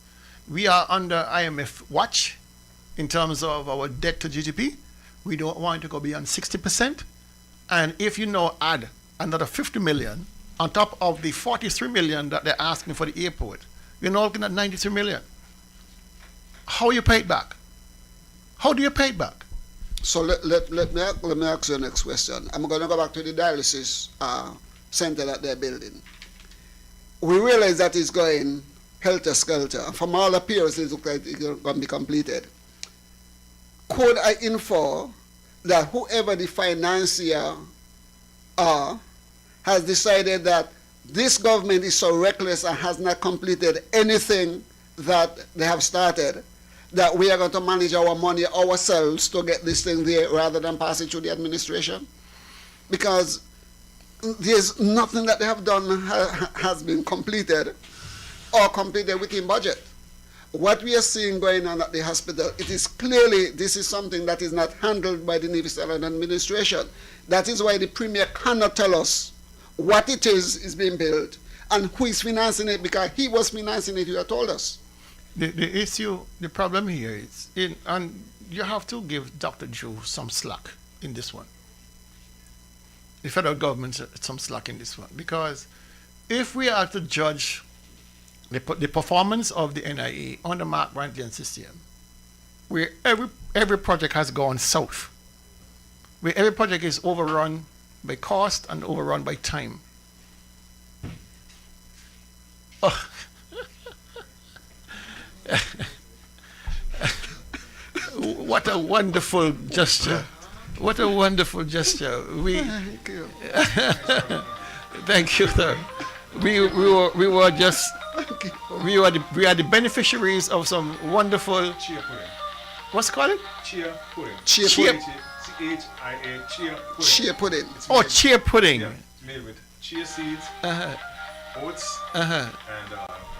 we are under IMF watch in terms of our debt to GDP. We don't want to go beyond 60%. And if you now add another 50 million on top of the 43 million that they're asking for the airport, you're now looking at 93 million. How you pay it back? How do you pay it back? So let me ask you the next question. I'm going to go back to the dialysis center that they're building. We realize that it's going helter-skelter. From all appearances, it looks like it's going to be completed. Could I infer that whoever the financier has decided that this government is so reckless and has not completed anything that they have started, that we are going to manage our money ourselves to get this thing there rather than pass it through the administration? Because there's nothing that they have done has been completed or completed within budget. What we are seeing going on at the hospital, it is clearly, this is something that is not handled by the Nevis Island administration. That is why the Premier cannot tell us what it is being built and who is financing it, because he was financing it, you have told us. The issue, the problem here is, and you have to give Dr. Drew some slack in this one. The federal government some slack in this one, because if we are to judge the performance of the NIA on the Mark Brantley system, where every project has gone south, where every project is overrun by cost and overrun by time. Oh. What a wonderful gesture. What a wonderful gesture. Thank you. Thank you, sir. We were just we are the beneficiaries of some wonderful chia pudding. What's it called? Chia pudding. Chia chia pudding. Chia pudding. Oh, chia pudding. Yeah, it's made with chia seeds, oats, and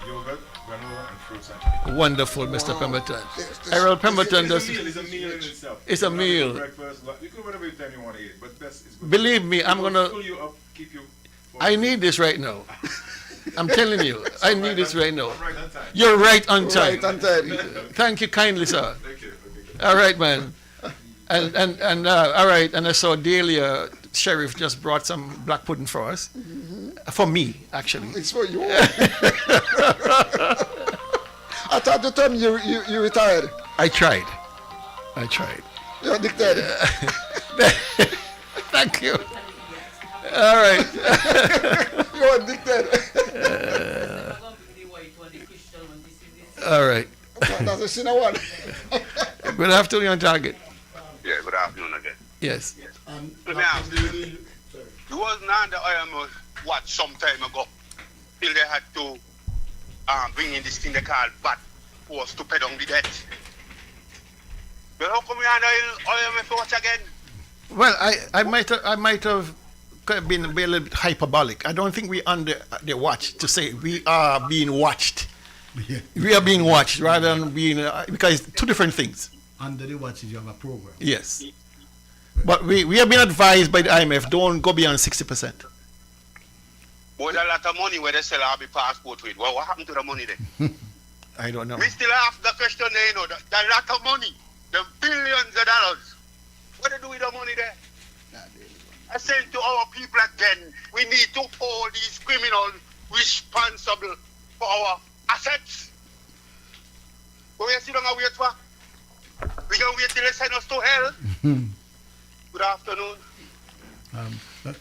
yogurt, granola, and fruits. And wonderful, Mr. Pemberton. Errol Pemberton does. It's a meal in itself. It's a meal. Breakfast, you can whatever time you want to eat, but best is good. Believe me, I'm gonna. Fill you up, keep you. I need this right now. I'm telling you, I need this right now. Right on time. You're right on time. Right on time. Thank you kindly, sir. Thank you. All right, man. And all right, and I saw Dahlia Sheriff just brought some black pudding for us. Mm-hmm. For me, actually. It's for you. I thought you told me you retired. I tried. You're addicted. Thank you. All right. You're addicted. All right. That's a sinner one. Good afternoon, on target. Yeah, good afternoon again. Yes. Let me ask you, you wasn't under IMF watch some time ago till they had to bring in this thing they call BAT force to pay down the debt. But how come you under IMF watch again? Well, I might have been a little bit hyperbolic. I don't think we under the watch to say we are being watched. Yeah. We are being watched rather than being because it's two different things. Under the watches, you have a program. Yes. But we have been advised by the IMF, don't go beyond 60%. But a lot of money where they sell our passport with. Well, what happened to the money then? I don't know. We still have the question there, you know, the lot of money, the billions of dollars. What do they do with the money there? I say to our people again, we need to hold these criminals responsible for our assets. But we sit down and wait for? We can wait till they send us to hell. Good afternoon.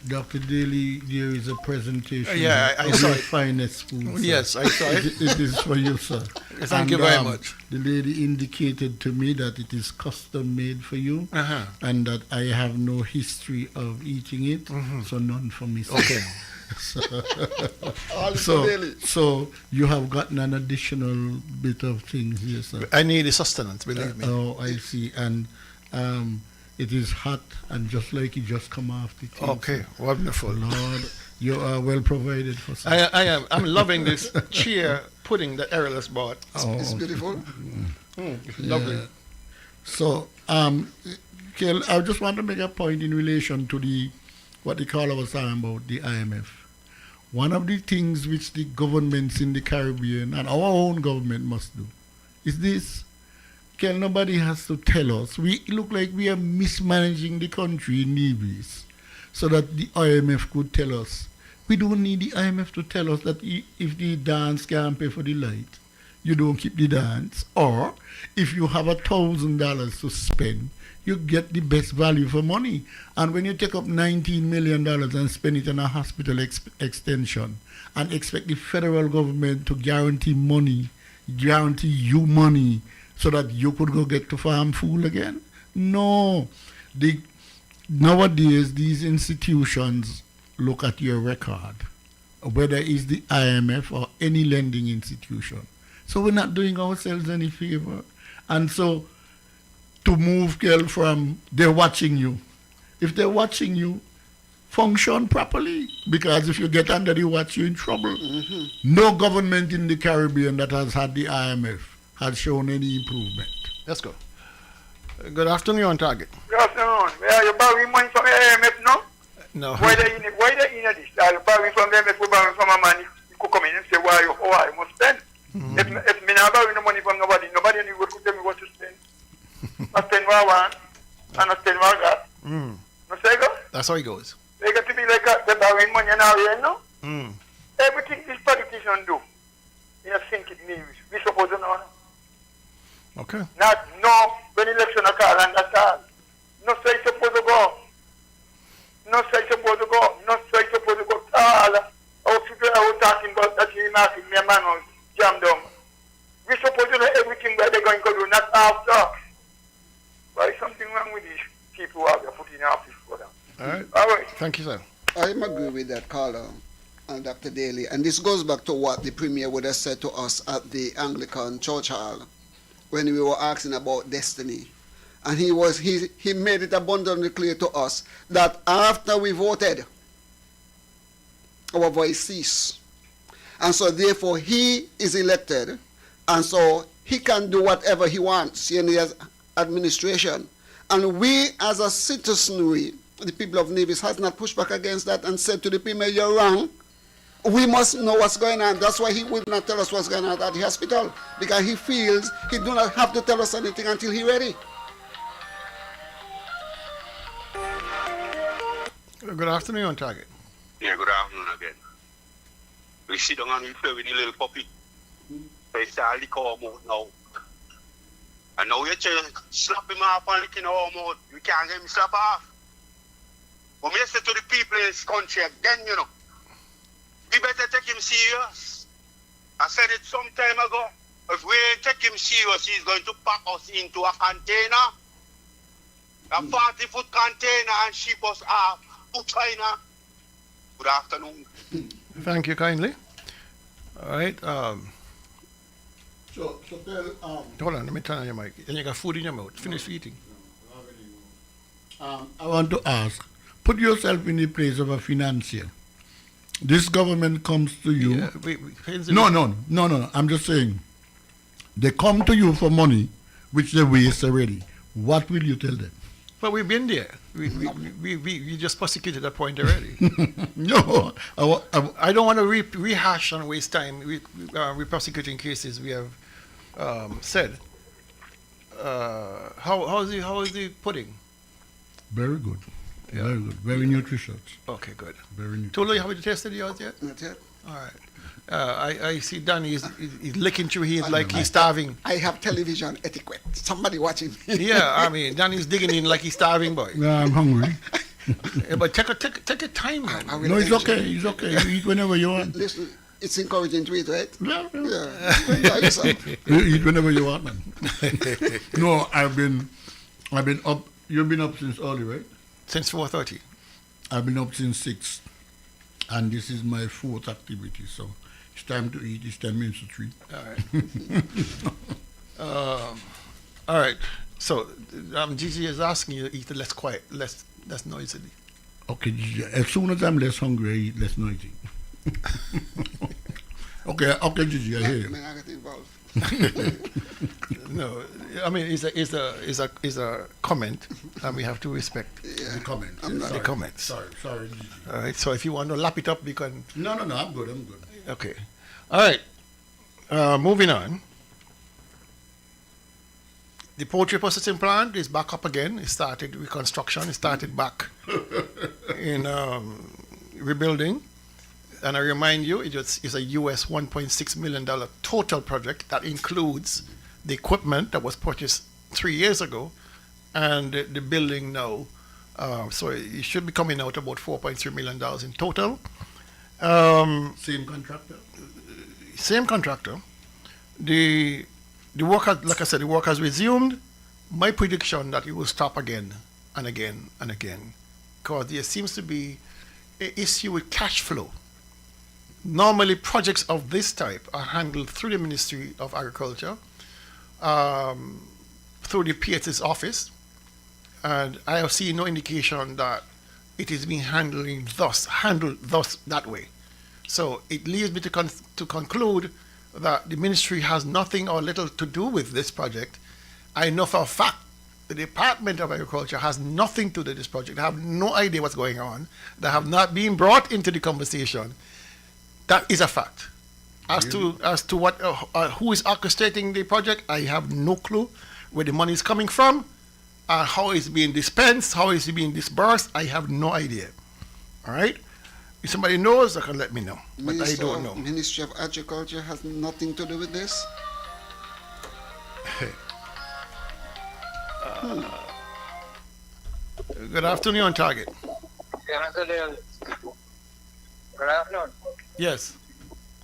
Dr. Daly, there is a presentation I saw your it. finest food. Yes, I saw it. It is for you, sir. Thank you very much. The lady indicated to me that it is custom made for you and that I have no history of eating it, so none for me, sir. Okay. So you have gotten an additional bit of things here, sir. I need the sustenance, believe me. Oh, I see. And it is hot and just like it just come off the tea. Okay, wonderful. Lord, you are well provided for, sir. I am. I'm loving this cheer pudding that Errol has bought. It's beautiful. It's lovely. So, Kel, I just want to make a point in relation to what the caller was talking about, the IMF. One of the things which the governments in the Caribbean and our own government must do is this. Kel, nobody has to tell us. We look like we are mismanaging the country in Nevis so that the IMF could tell us. We don't need the IMF to tell us that if the dance can't pay for the light, you don't keep the dance. Or if you have $1,000 to spend, you get the best value for money. And when you take up $19 million and spend it on a hospital extension and expect the federal government to guarantee you money so that you could go get to farm food again? No. Nowadays, these institutions look at your record, whether it's the IMF or any lending institution. So we're not doing ourselves any favor. And so to move, Kel, from they're watching you. If they're watching you, function properly. Because if you get under the watch, you're in trouble. No government in the Caribbean that has had the IMF has shown any improvement. Let's go. Good afternoon, on target. Good afternoon. Where you borrowing money from IMF now? No. Why they in this? Are you borrowing from them? If we borrowing from a man, you could come in and say, why you must spend? If me not borrowing the money from nobody in the world could tell me what to spend. I spend what I want, and I spend what I got. No say go? That's how it goes. They got to be like they're borrowing money now, you know? Everything these politicians do, you know, think it means. We supposed to know. Okay. Not no when election occurs and that's all. No say supposed to go. No say supposed to go. No say supposed to go. All our people are talking about that he knocking me a man on jam down. We supposed to know everything that they're going to do, not after. Why is something wrong with these people who have put in office for them? All right. Thank you, sir. I agree with that caller, Dr. Daly. And this goes back to what the Premier would have said to us at the Anglican Church Hall when we were asking about destiny. And he made it abundantly clear to us that after we voted, our voice ceased. And so therefore he is elected, and so he can do whatever he wants in his administration. And we as a citizenry, the people of Nevis, has not pushed back against that and said to the Premier, you're wrong. We must know what's going on. That's why he will not tell us what's going on at the hospital, because he feels he do not have to tell us anything until he's ready. Good afternoon, on target. Yeah, good afternoon again. We sit down and we play with the little puppy. They start lick our mouth now. And now you're trying to slap him off and licking our mouth. We can't get him slap off. But we say to the people in this country again, you know, we better take him serious. I said it some time ago. If we ain't take him serious, he's going to pack us into a container. A 40-foot container and ship us off to China. Good afternoon. Thank you kindly. All right. So hold on, let me turn on your mic. And you got food in your mouth. Finish eating. I want to ask, put yourself in the place of a financier. This government comes to you. No. I'm just saying, they come to you for money, which they waste already. What will you tell them? Well, we've been there. We just prosecuted that point already. No, I don't want to rehash and waste time. We're prosecuting cases we have said. How is the pudding? Very good. Yeah. Very good. Very nutritious. Okay, good. Very nutritious. Tolo, you haven't tasted yours yet? Not yet. All right. I see Danny is licking through his like he's starving. I have television etiquette. Somebody watching me. Yeah, I mean, Danny's digging in like he's starving, boy. Yeah, I'm hungry. Yeah, but take your time, man. No, it's okay. It's okay. You eat whenever you want. Listen, it's encouraging to eat, right? Yeah. Enjoy yourself. You eat whenever you want, man. No, I've been up. You've been up since early, right? Since 4:30. I've been up since 6, and this is my 4th activity. So it's time to eat. It's 10 minutes to 3. All right. All right. So Gigi is asking you to eat less quiet, less noisily. Okay, Gigi. As soon as I'm less hungry, I eat less noisy. Okay, Gigi, I hear you. I get involved. No, I mean it's a comment, and we have to respect the comment. The comments. Sorry, Gigi. All right. So if you want to lap it up, we can. No, I'm good. Okay. All right. Moving on. The poultry processing plant is back up again. It started reconstruction. It started back in rebuilding. And I remind you, it's a US $1.6 million total project that includes the equipment that was purchased 3 years ago and the building now. So it should be coming out about $4.3 million in total. Same contractor? Same contractor. The work, like I said, the work has resumed. My prediction that it will stop again and again and again, because there seems to be an issue with cash flow. Normally, projects of this type are handled through the Ministry of Agriculture, through the PH's office, and I have seen no indication that it is being handled thus that way. So it leads me to conclude that the ministry has nothing or little to do with this project. I know for a fact the Department of Agriculture has nothing to do with this project. They have no idea what's going on. They have not been brought into the conversation. That is a fact. As to what who is orchestrating the project, I have no clue where the money is coming from, how it's being dispensed, how it's being disbursed. I have no idea. All right. If somebody knows, they can let me know. But I don't know. Ministry of Agriculture has nothing to do with this. Good afternoon, Target. Good afternoon. Yes.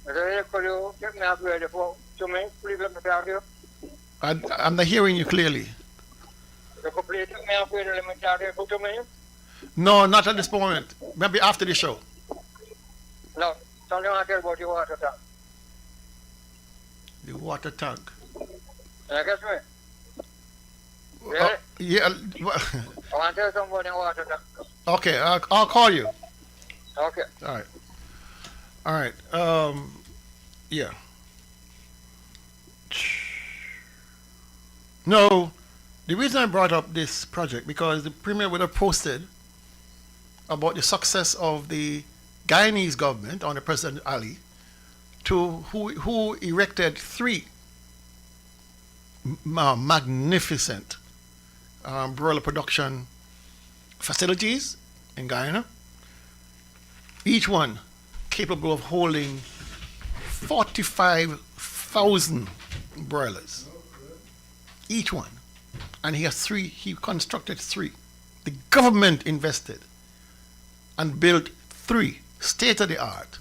Could you get me up ready for 2 minutes? Please let me talk to you. I'm not hearing you clearly. You could please take me up ready, let me talk to you for 2 minutes? No, not at this moment. Maybe after the show. No, something I tell about your water tank. The water tank. Can you guess me? Really? Yeah. I want to tell something about your water tank. Okay, I'll call you. Okay. All right. Yeah. No, the reason I brought up this project because the Premier would have posted about the success of the Guyanese government under President Ali, who erected 3 magnificent broiler production facilities in Guyana. Each one capable of holding 45,000 broilers. Each one. And he constructed 3. The government invested and built 3 state-of-the-art,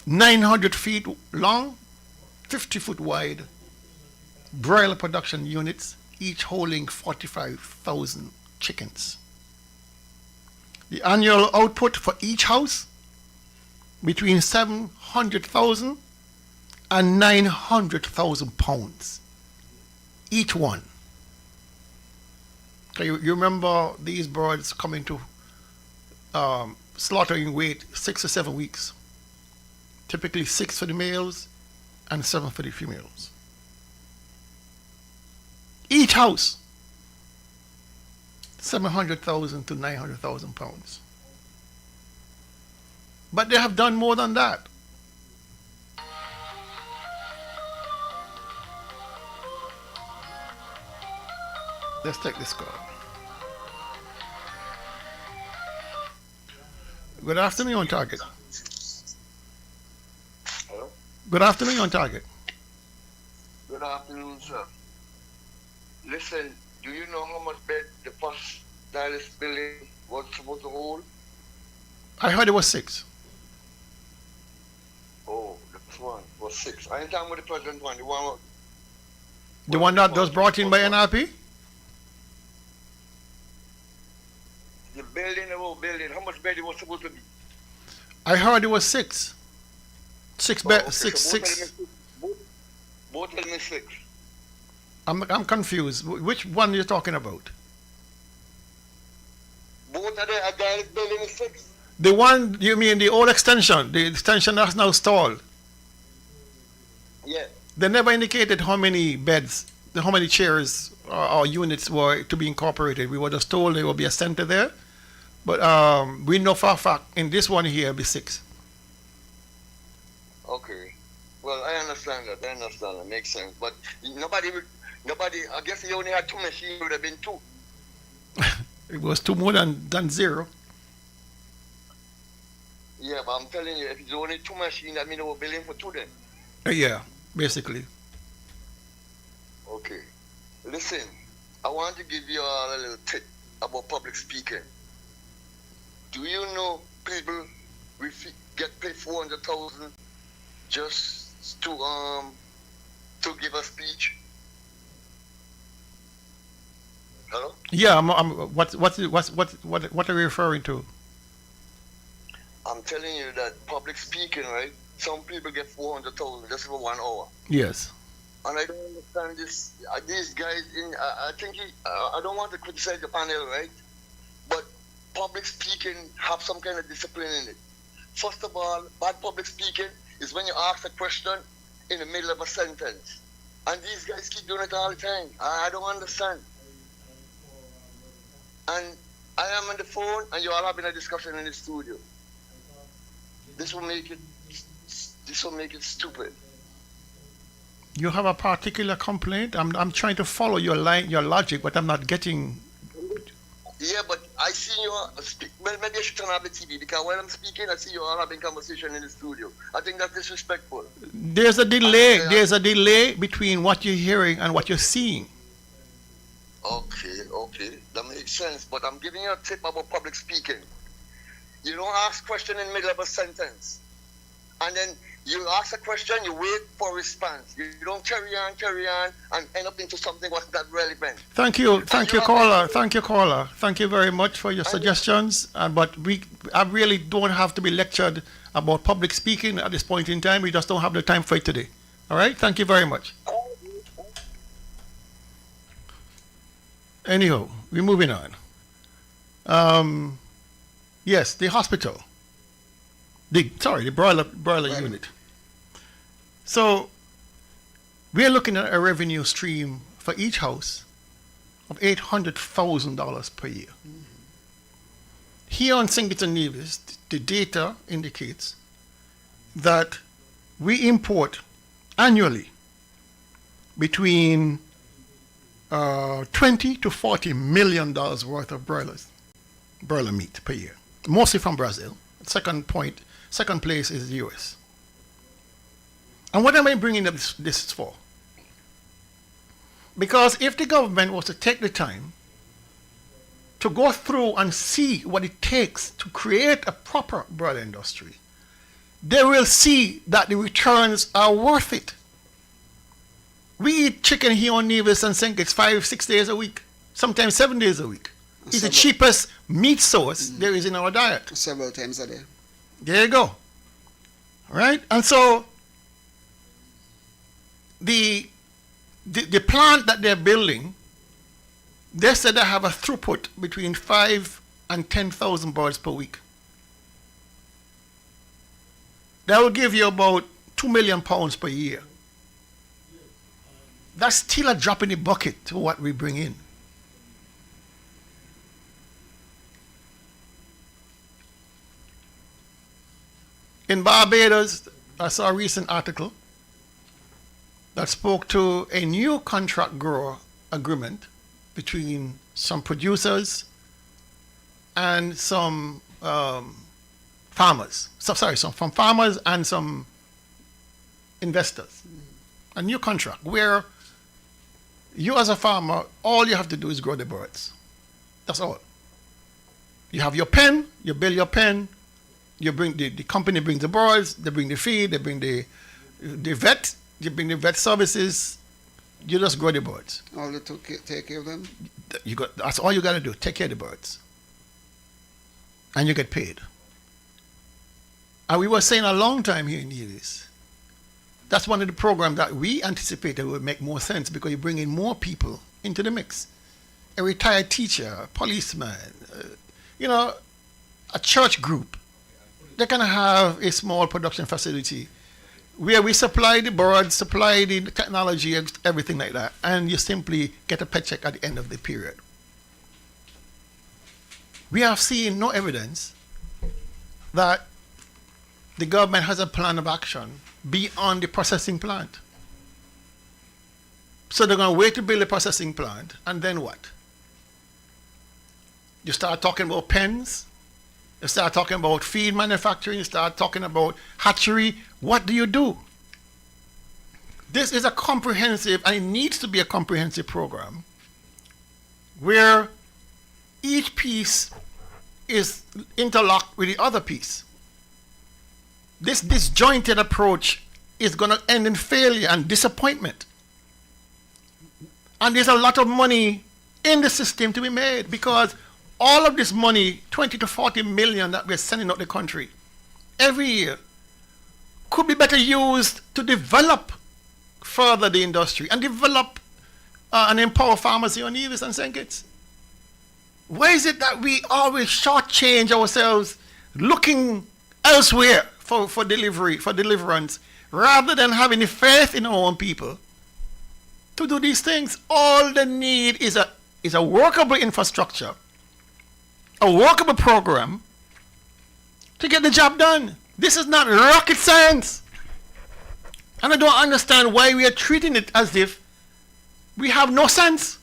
900 feet long, 50 foot wide broiler production units, each holding 45,000 chickens. The annual output for each house between 700,000 and 900,000 pounds. Each one. Okay, you remember these birds coming to slaughtering weight 6 or 7 weeks. Typically 6 for the males and 7 for the females. Each house. 700,000 to 900,000 pounds. But they have done more than that. Let's take this call. Good afternoon, on target. Hello? Good afternoon, on target. Good afternoon, sir. Listen, do you know how much bed the first dialysis building was supposed to hold? I heard it was 6. Oh, the first one was 6. I ain't talking about the present one. The one that was brought in by NRP? The building, the whole building, how much bed it was supposed to be? I heard it was 6. 6 bed, okay, 6, so 6. Both tell me 6. I'm confused. Which one are you talking about? Both of the dialysis building is 6. The one, you mean the old extension? The extension that's now stalled? Yeah. They never indicated how many beds, how many chairs or units were to be incorporated. We were just told there will be a center there. But we know for a fact in this one here it'll be 6. Okay. Well, I understand that. Makes sense. But nobody, I guess you only had 2 machines, it would have been 2. It was 2 more than 0. Yeah, but I'm telling you, if it's only 2 machines, that means they were billing for 2 then. Yeah, basically. Okay. Listen, I want to give you all a little tip about public speaking. Do you know people get paid 400,000 just to give a speech? Hello? Yeah, what are you referring to? I'm telling you that public speaking, right? Some people get 400,000 just for 1 hour. Yes. And I don't understand this. These guys, I think I don't want to criticize the panel, right? But public speaking have some kind of discipline in it. First of all, bad public speaking is when you ask a question in the middle of a sentence. And these guys keep doing it all the time. I don't understand. And I am on the phone and you all having a discussion in the studio. This will make it stupid. You have a particular complaint? I'm trying to follow your logic, but I'm not getting. Yeah, but I see you speak. Well, maybe I should turn off the TV because when I'm speaking, I see you all having conversation in the studio. I think that's disrespectful. There's a delay. There's a delay between what you're hearing and what you're seeing. Okay, that makes sense. But I'm giving you a tip about public speaking. You don't ask a question in the middle of a sentence. And then you ask a question, you wait for a response. You don't carry on, and end up into something what's not relevant. Thank you, caller. Thank you very much for your suggestions. But I really don't have to be lectured about public speaking at this point in time. We just don't have the time for it today. All right? Thank you very much. Anyhow, we're moving on. Yes, the hospital. The broiler unit. So we're looking at a revenue stream for each house of $800,000 per year. Here on Singleton Nevis, the data indicates that we import annually between $20 to $40 million worth of broiler meat per year, mostly from Brazil. Second place is the US. And what am I bringing up this for? Because if the government was to take the time to go through and see what it takes to create a proper broiler industry, they will see that the returns are worth it. We eat chicken here on Nevis and St. Kitts 5-6 days a week, sometimes 7 days a week. It's the cheapest meat source there is in our diet. Several times a day. There you go. All right? And so the plant that they're building, they said they have a throughput between 5 and 10,000 birds per week. That will give you about 2 million pounds per year. That's still a drop in the bucket to what we bring in. In Barbados, I saw a recent article that spoke to a new contract grower agreement between some producers and some farmers. Some farmers and some investors. A new contract where you as a farmer, all you have to do is grow the birds. That's all. You have your pen, you build your pen, you bring the company brings the birds, they bring the feed, they bring the vet, you bring the vet services, you just grow the birds. All to take care of them? That's all you got to do, take care of the birds. And you get paid. And we were saying a long time here in Nevis, that's one of the programs that we anticipated would make more sense because you bring in more people into the mix. A retired teacher, a policeman, a church group. They can have a small production facility where we supply the birds, supply the technology, everything like that, and you simply get a paycheck at the end of the period. We have seen no evidence that the government has a plan of action beyond the processing plant. So they're going to wait to build a processing plant, and then what? You start talking about pens, you start talking about feed manufacturing, you start talking about hatchery. What do? This is a comprehensive, and it needs to be a comprehensive program, where each piece is interlocked with the other piece. This disjointed approach is going to end in failure and disappointment. And there's a lot of money in the system to be made because all of this money, 20 to 40 million that we're sending out the country every year, could be better used to develop further the industry and develop and empower farmers here on Nevis and St. Kitts. Why is it that we always shortchange ourselves looking elsewhere for deliverance, rather than having the faith in our own people to do these things? All they need is a workable infrastructure, a workable program to get the job done. This is not rocket science. And I don't understand why we are treating it as if we have no sense.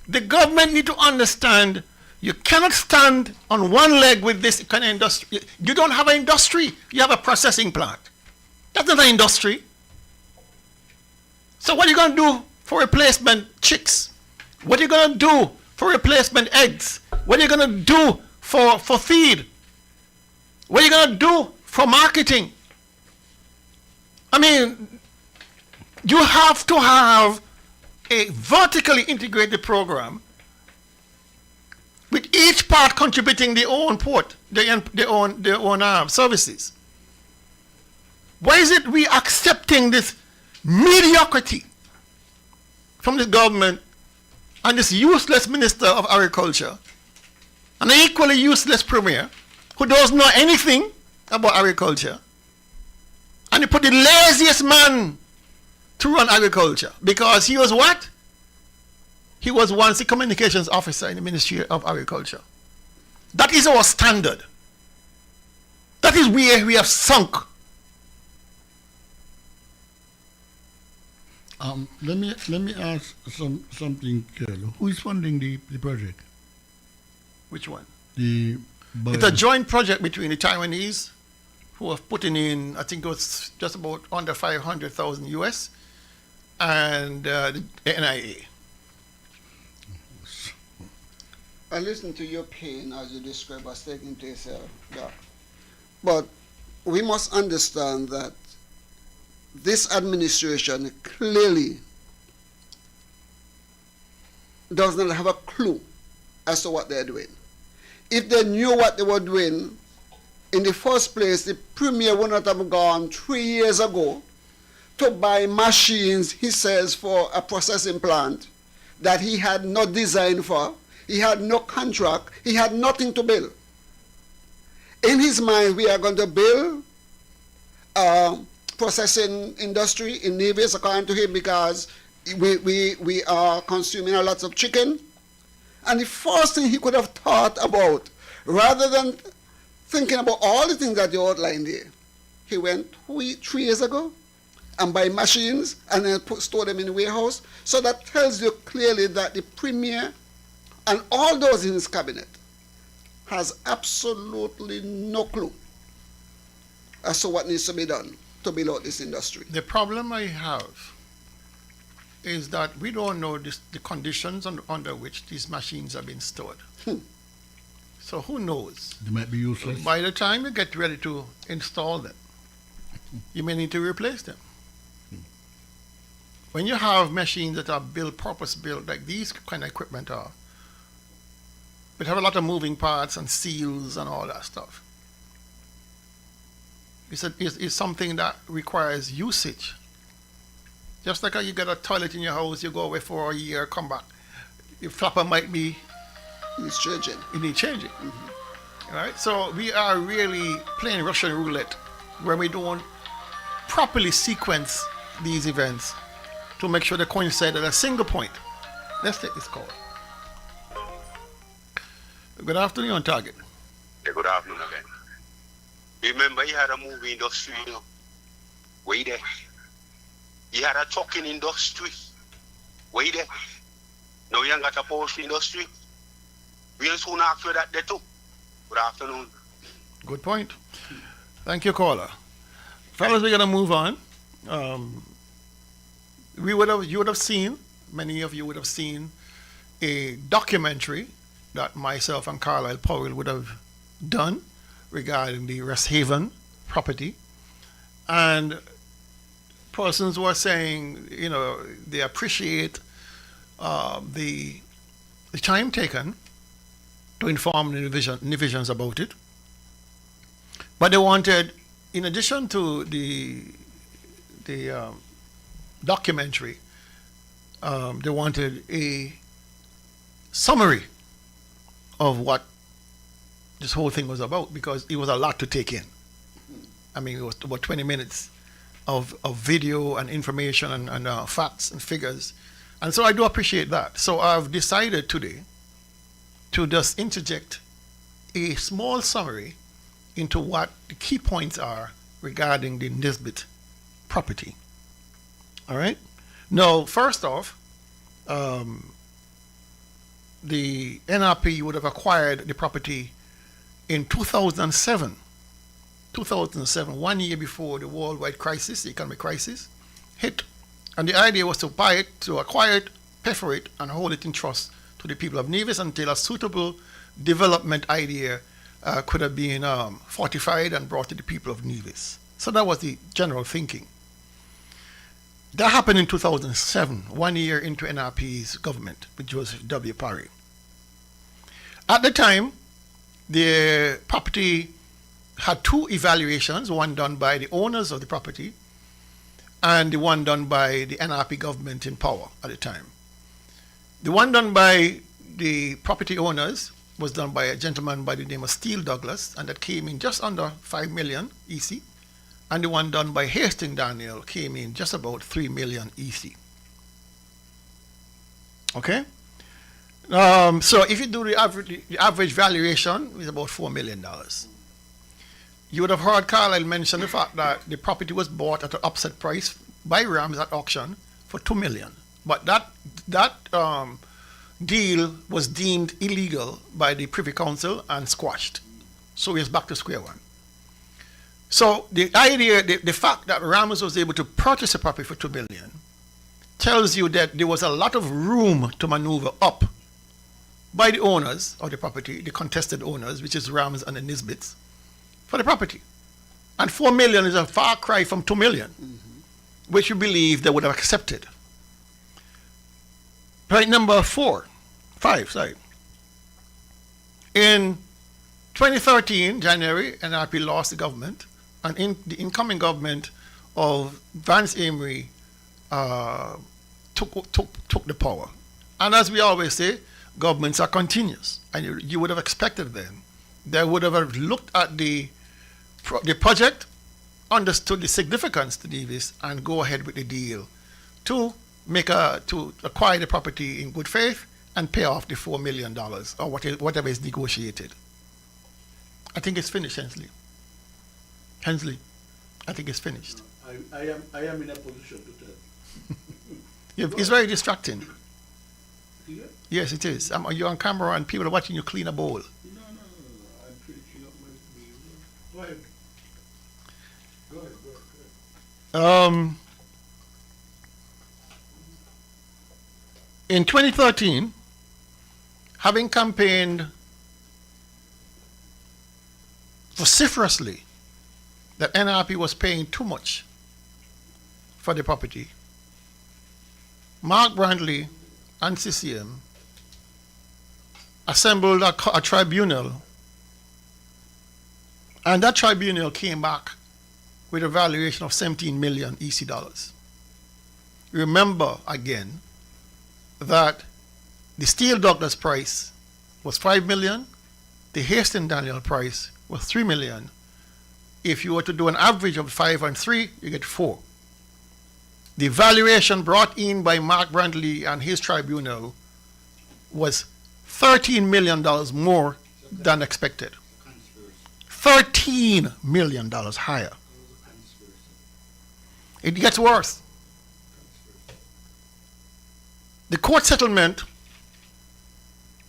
The government need to understand you cannot stand on one leg with this kind of industry. You don't have an industry. You have a processing plant. That's not an industry. So what are you going to do for replacement chicks? What are you going to do for replacement eggs? What are you going to do for feed? What are you going to do for marketing? I mean, you have to have a vertically integrated program with each part contributing their own services. Why is it we accepting this mediocrity from the government and this useless Minister of Agriculture and an equally useless Premier who doesn't know anything about agriculture, and they put the laziest man to run agriculture because he was what? He was once the communications officer in the Ministry of Agriculture. That is our standard. That is where we have sunk. Let me ask something, Carlo. Who is funding the project? Which one? It's a joint project between the Taiwanese, who have put in, I think it was just about under 500,000 US, and the NIA. I listened to your pain as you describe what's taking place here, Doc. But we must understand that this administration clearly does not have a clue as to what they're doing. If they knew what they were doing, in the first place, the Premier would not have gone 3 years ago to buy machines, he says, for a processing plant that he had no design for. He had no contract. He had nothing to build. In his mind, we are going to build a processing industry in Nevis, according to him, because we are consuming a lot of chicken. And the first thing he could have thought about, rather than thinking about all the things that you outlined here. He went 3 years ago and buy machines and then store them in the warehouse. So that tells you clearly that the Premier and all those in his cabinet has absolutely no clue as to what needs to be done to build out this industry. The problem I have is that we don't know the conditions under which these machines are being stored. So who knows? They might be useless. By the time you get ready to install them, you may need to replace them. When you have machines that are built, purpose-built, like these kind of equipment are, it have a lot of moving parts and seals and all that stuff. It's something that requires usage. Just like how you get a toilet in your house, you go away for a year, come back. Your flapper might be... It's changing. You need changing. Right? So we are really playing Russian roulette where we don't properly sequence these events to make sure they coincide at a single point. Let's take this call. Good afternoon, on target. Yeah, good afternoon again. Remember, you had a movie industry, you know? Wait there. You had a trucking industry. Wait there. Now you ain't got a poultry industry. We ain't soon after that there too. Good afternoon. Good point. Thank you, caller. Fellas, we're going to move on. You would have seen, many of you would have seen a documentary that myself and Carlisle Powell would have done regarding the Rest Haven property. And persons were saying, you know, they appreciate the time taken to inform the divisions about it. But they wanted, in addition to the documentary, they wanted a summary of what this whole thing was about, because it was a lot to take in. I mean, it was about 20 minutes of video and information and facts and figures. And so I do appreciate that. So I've decided today to just interject a small summary into what the key points are regarding the Nisbett property. All right? Now, first off, the NRP would have acquired the property in 2007. 2007, 1 year before the worldwide crisis, the economic crisis, hit. And the idea was to buy it, to acquire it, pay for it, and hold it in trust to the people of Nevis until a suitable development idea could have been fortified and brought to the people of Nevis. So that was the general thinking. That happened in 2007, 1 year into NRP's government with Joseph W. Parry. At the time, the property had two evaluations, one done by the owners of the property and the one done by the NRP government in power at the time. The one done by the property owners was done by a gentleman by the name of Steele Douglas, and that came in just under 5 million EC. And the one done by Hastings Daniel came in just about 3 million EC. Okay? So if you do the average valuation, it's about $4 million. You would have heard Carlisle mention the fact that the property was bought at an upset price by Rams at auction for $2 million. But that deal was deemed illegal by the Privy Council and squashed. So it's back to square one. So the idea, the fact that Ramos was able to purchase a property for $2 million tells you that there was a lot of room to maneuver up by the owners of the property, the contested owners, which is Rams and the Nisbets, for the property. And $4 million is a far cry from $2 million, which you believe they would have accepted. Point number 5. In 2013, January, NRP lost the government, and in the incoming government of Vance Amory took the power. And as we always say, governments are continuous, and you would have expected them. They would have looked at the project, understood the significance to Nevis, and go ahead with the deal to acquire the property in good faith and pay off the $4 million or whatever is negotiated. I think it's finished, Hensley. Hensley, I think it's finished. I am in a position to tell. It's very distracting. Yeah? Yes, it is. You're on camera and people are watching you clean a bowl. No. I'm finishing up my meal. Go ahead. In 2013, having campaigned vociferously that NRP was paying too much for the property, Mark Brantley and CCM assembled a tribunal, and that tribunal came back with a valuation of 17 million EC dollars. Remember again that the Steele Douglas price was 5 million, the Hastings Daniel price was 3 million. If you were to do an average of 5 and 3, you get 4. The valuation brought in by Mark Brantley and his tribunal was $13 million more than expected. $13 million higher. It gets worse. The court settlement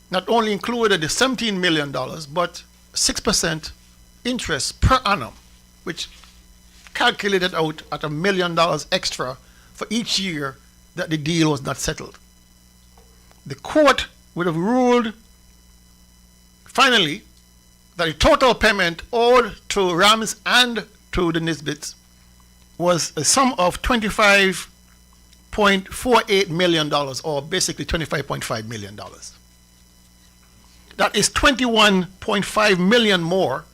not only included the $17 million, but 6% interest per annum, which calculated out at $1 million extra for each year that the deal was not settled. The court would have ruled finally that the total payment owed to Rams and to the Nisbets was a sum of $25.48 million, or basically $25.5 million. That is $21.5 million more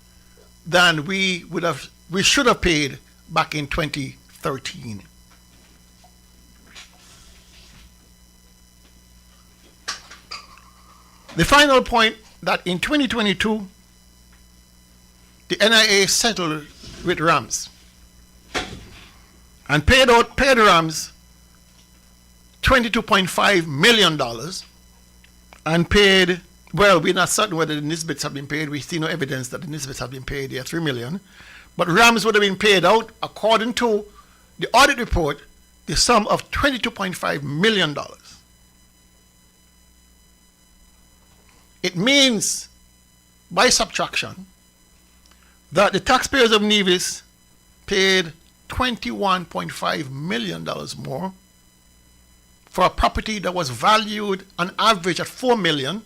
than we should have paid back in 2013. The final point, that in 2022, the NIA settled with Rams and paid Rams $22.5 million and paid, well, we're not certain whether the Nisbets have been paid. We see no evidence that the Nisbets have been paid. They are $3 million. But Rams would have been paid out, according to the audit report, the sum of $22.5 million. It means, by subtraction, that the taxpayers of Nevis paid $21.5 million more for a property that was valued on average at $4 million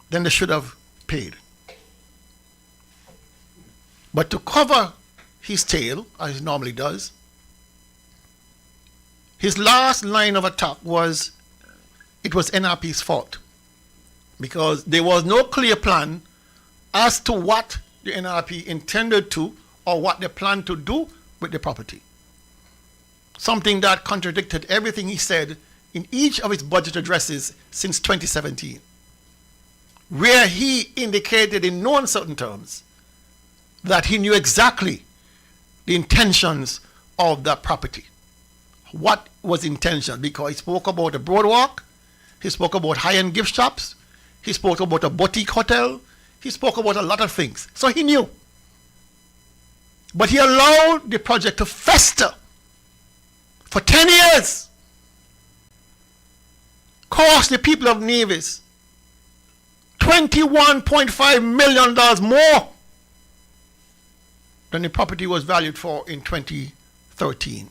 than they should have paid. But to cover his tail, as he normally does, his last line of attack was it was NRP's fault, because there was no clear plan as to what the NRP intended to or what they planned to do with the property. Something that contradicted everything he said in each of his budget addresses since 2017, where he indicated in no uncertain terms that he knew exactly the intentions of that property. What was intention? Because he spoke about a boardwalk, he spoke about high-end gift shops, he spoke about a boutique hotel, he spoke about a lot of things. So he knew. But he allowed the project to fester for 10 years. Cost the people of Nevis $21.5 million more than the property was valued for in 2013.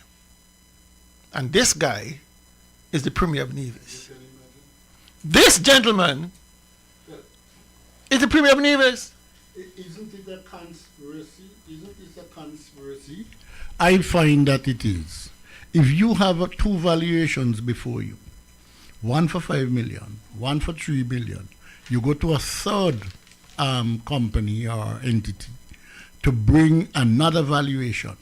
And this guy is the Premier of Nevis. This gentleman is the Premier of Nevis. Isn't it a conspiracy? Isn't it a conspiracy? I find that it is. If you have two valuations before you, one for 5 million, one for 3 billion, you go to a third company or entity to bring another valuation,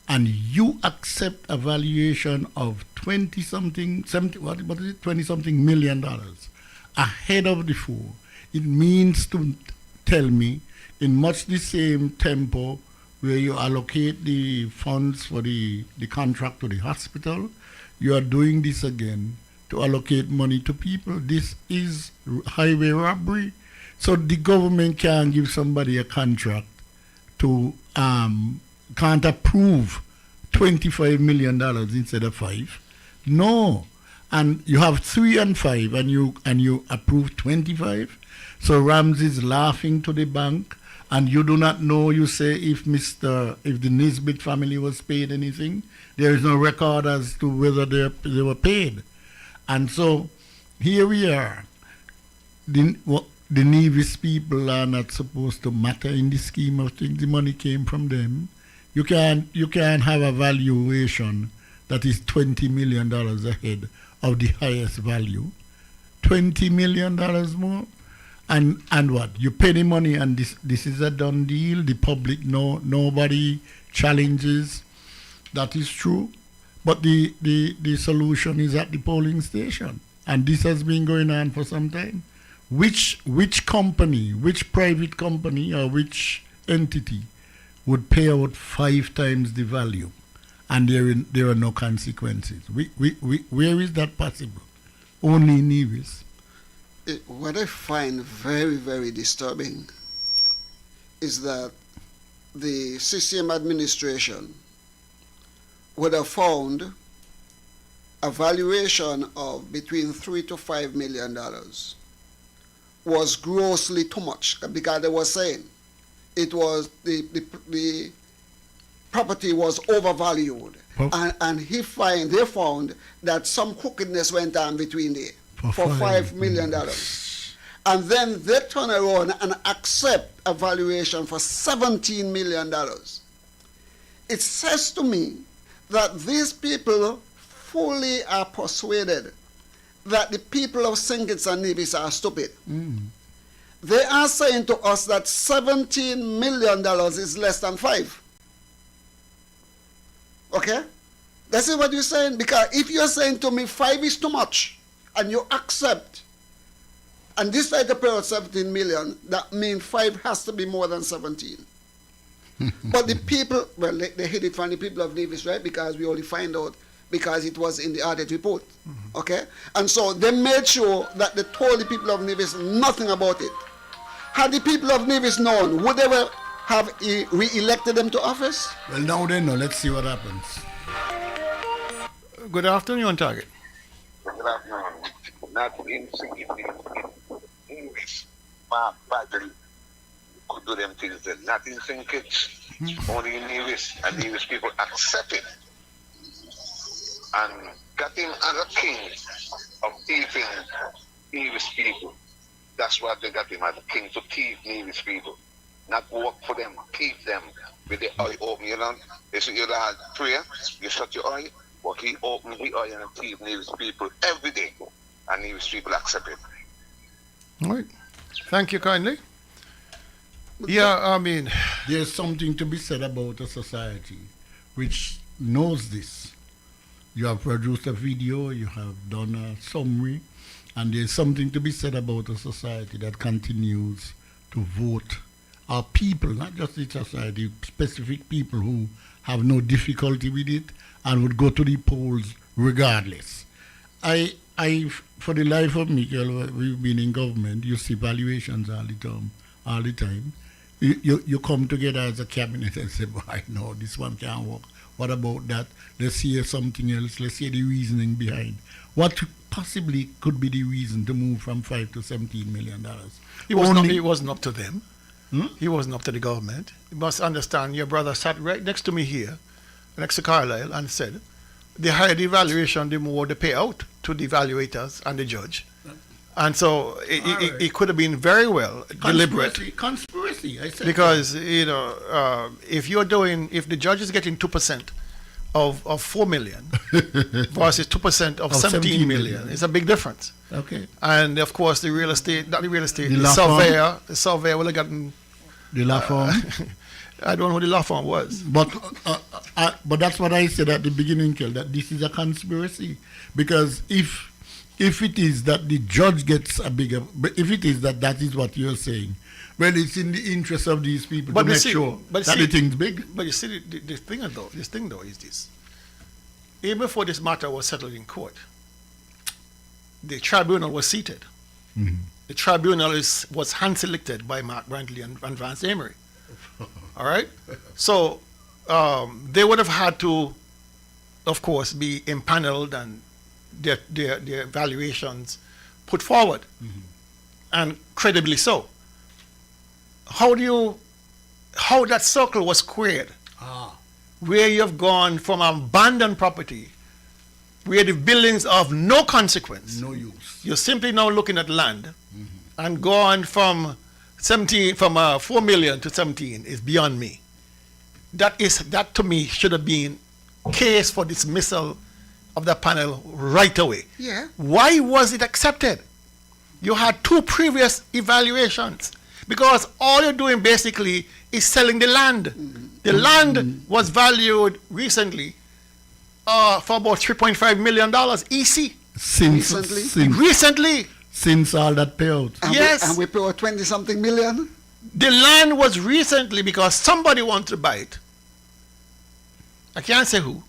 and you accept a valuation of 20-something million dollars ahead of the four, it means to tell me in much the same tempo where you allocate the funds for the contract to the hospital, you are doing this again to allocate money to people. This is highway robbery. So the government can't give somebody a contract to can't approve $25 million instead of 5. No. And you have 3 and 5 and you approve 25. So Ramsey's laughing to the bank, and you do not know, you say, if the Nisbett family was paid anything. There is no record as to whether they were paid. And so here we are. The Nevis people are not supposed to matter in the scheme of things. The money came from them. You can't have a valuation that is $20 million ahead of the highest value. $20 million more? And what? You pay the money and this is a done deal. The public, nobody challenges. That is true. But the solution is at the polling station. And this has been going on for some time. Which company, which private company or which entity would pay out 5 times the value and there are no consequences? Where is that possible? Only in Nevis. What I find very, very disturbing is that the CCM administration would have found a valuation of between $3 to $5 million was grossly too much, because they were saying it was the property was overvalued, and they found that some crookedness went on between there for $5 million. And then they turn around and accept a valuation for $17 million. It says to me that these people fully are persuaded that the people of St. Kitts and Nevis are stupid. They are saying to us that $17 million is less than 5. Okay? That's what you're saying. Because if you're saying to me 5 is too much, and you accept, and this side the period 17 million, that means 5 has to be more than 17. But the people, well, they hid it from the people of Nevis, right? Because we only find out because it was in the audit report. Okay? And so they made sure that they told the people of Nevis nothing about it. Had the people of Nevis known, would they have re-elected them to office? Well, now they know. Let's see what happens. Good afternoon, on target. Good afternoon. Not in English, badly could do them things there. Not in St. Kitts, only in Nevis, and Nevis people accept it. And got him as a king of thieving Nevis people. That's what they got him as a king, to thieve Nevis people. Not work for them, keep them with the eye open. You know, they say you had prayer, you shut your eye, but he opened the eye and thieve Nevis people every day. And Nevis people accept it. All right. Thank you kindly. Yeah, I mean, there's something to be said about a society which knows this. You have produced a video, you have done a summary, and there's something to be said about a society that continues to vote. Our people, not just the society, specific people who have no difficulty with it and would go to the polls regardless. For the life of me, we've been in government, you see valuations all the time. You come together as a cabinet and say, boy, no, this one can't work. What about that? Let's hear something else. Let's hear the reasoning behind. What possibly could be the reason to move from 5 to $17 million? It wasn't up to them. It wasn't up to the government. You must understand, your brother sat right next to me here, next to Carlisle, and said, the higher the valuation, the more the payout to the evaluators and the judge. And so it could have been very well deliberate. Conspiracy, I said. Because, if the judge is getting 2% of 4 million versus 2% of 17 million, it's a big difference. Okay. And of course, the surveyor will have gotten the law firm. I don't know who the law firm was. But that's what I said at the beginning, Kel, that this is a conspiracy. Because if it is that the judge gets a bigger, if it is that is what you're saying, well, it's in the interest of these people to make sure that the thing's big. But you see, this thing though is this. Even before this matter was settled in court, the tribunal was seated. The tribunal was hand-selected by Mark Brantley and Vance Emery. All right? So they would have had to, of course, be impaneled and their evaluations put forward, and credibly so. How that circle was squared, where you've gone from abandoned property, where the buildings of no consequence, no use. You're simply now looking at land, and gone from 4 million to 17 is beyond me. That to me should have been case for dismissal of the panel right away. Yeah. Why was it accepted? You had 2 previous evaluations, because all you're doing basically is selling the land. The land was valued recently for about $3.5 million EC. Recently. Since all that payout. Yes. And we pay 20-something million. The land was recently because somebody wanted to buy it. I can't say who.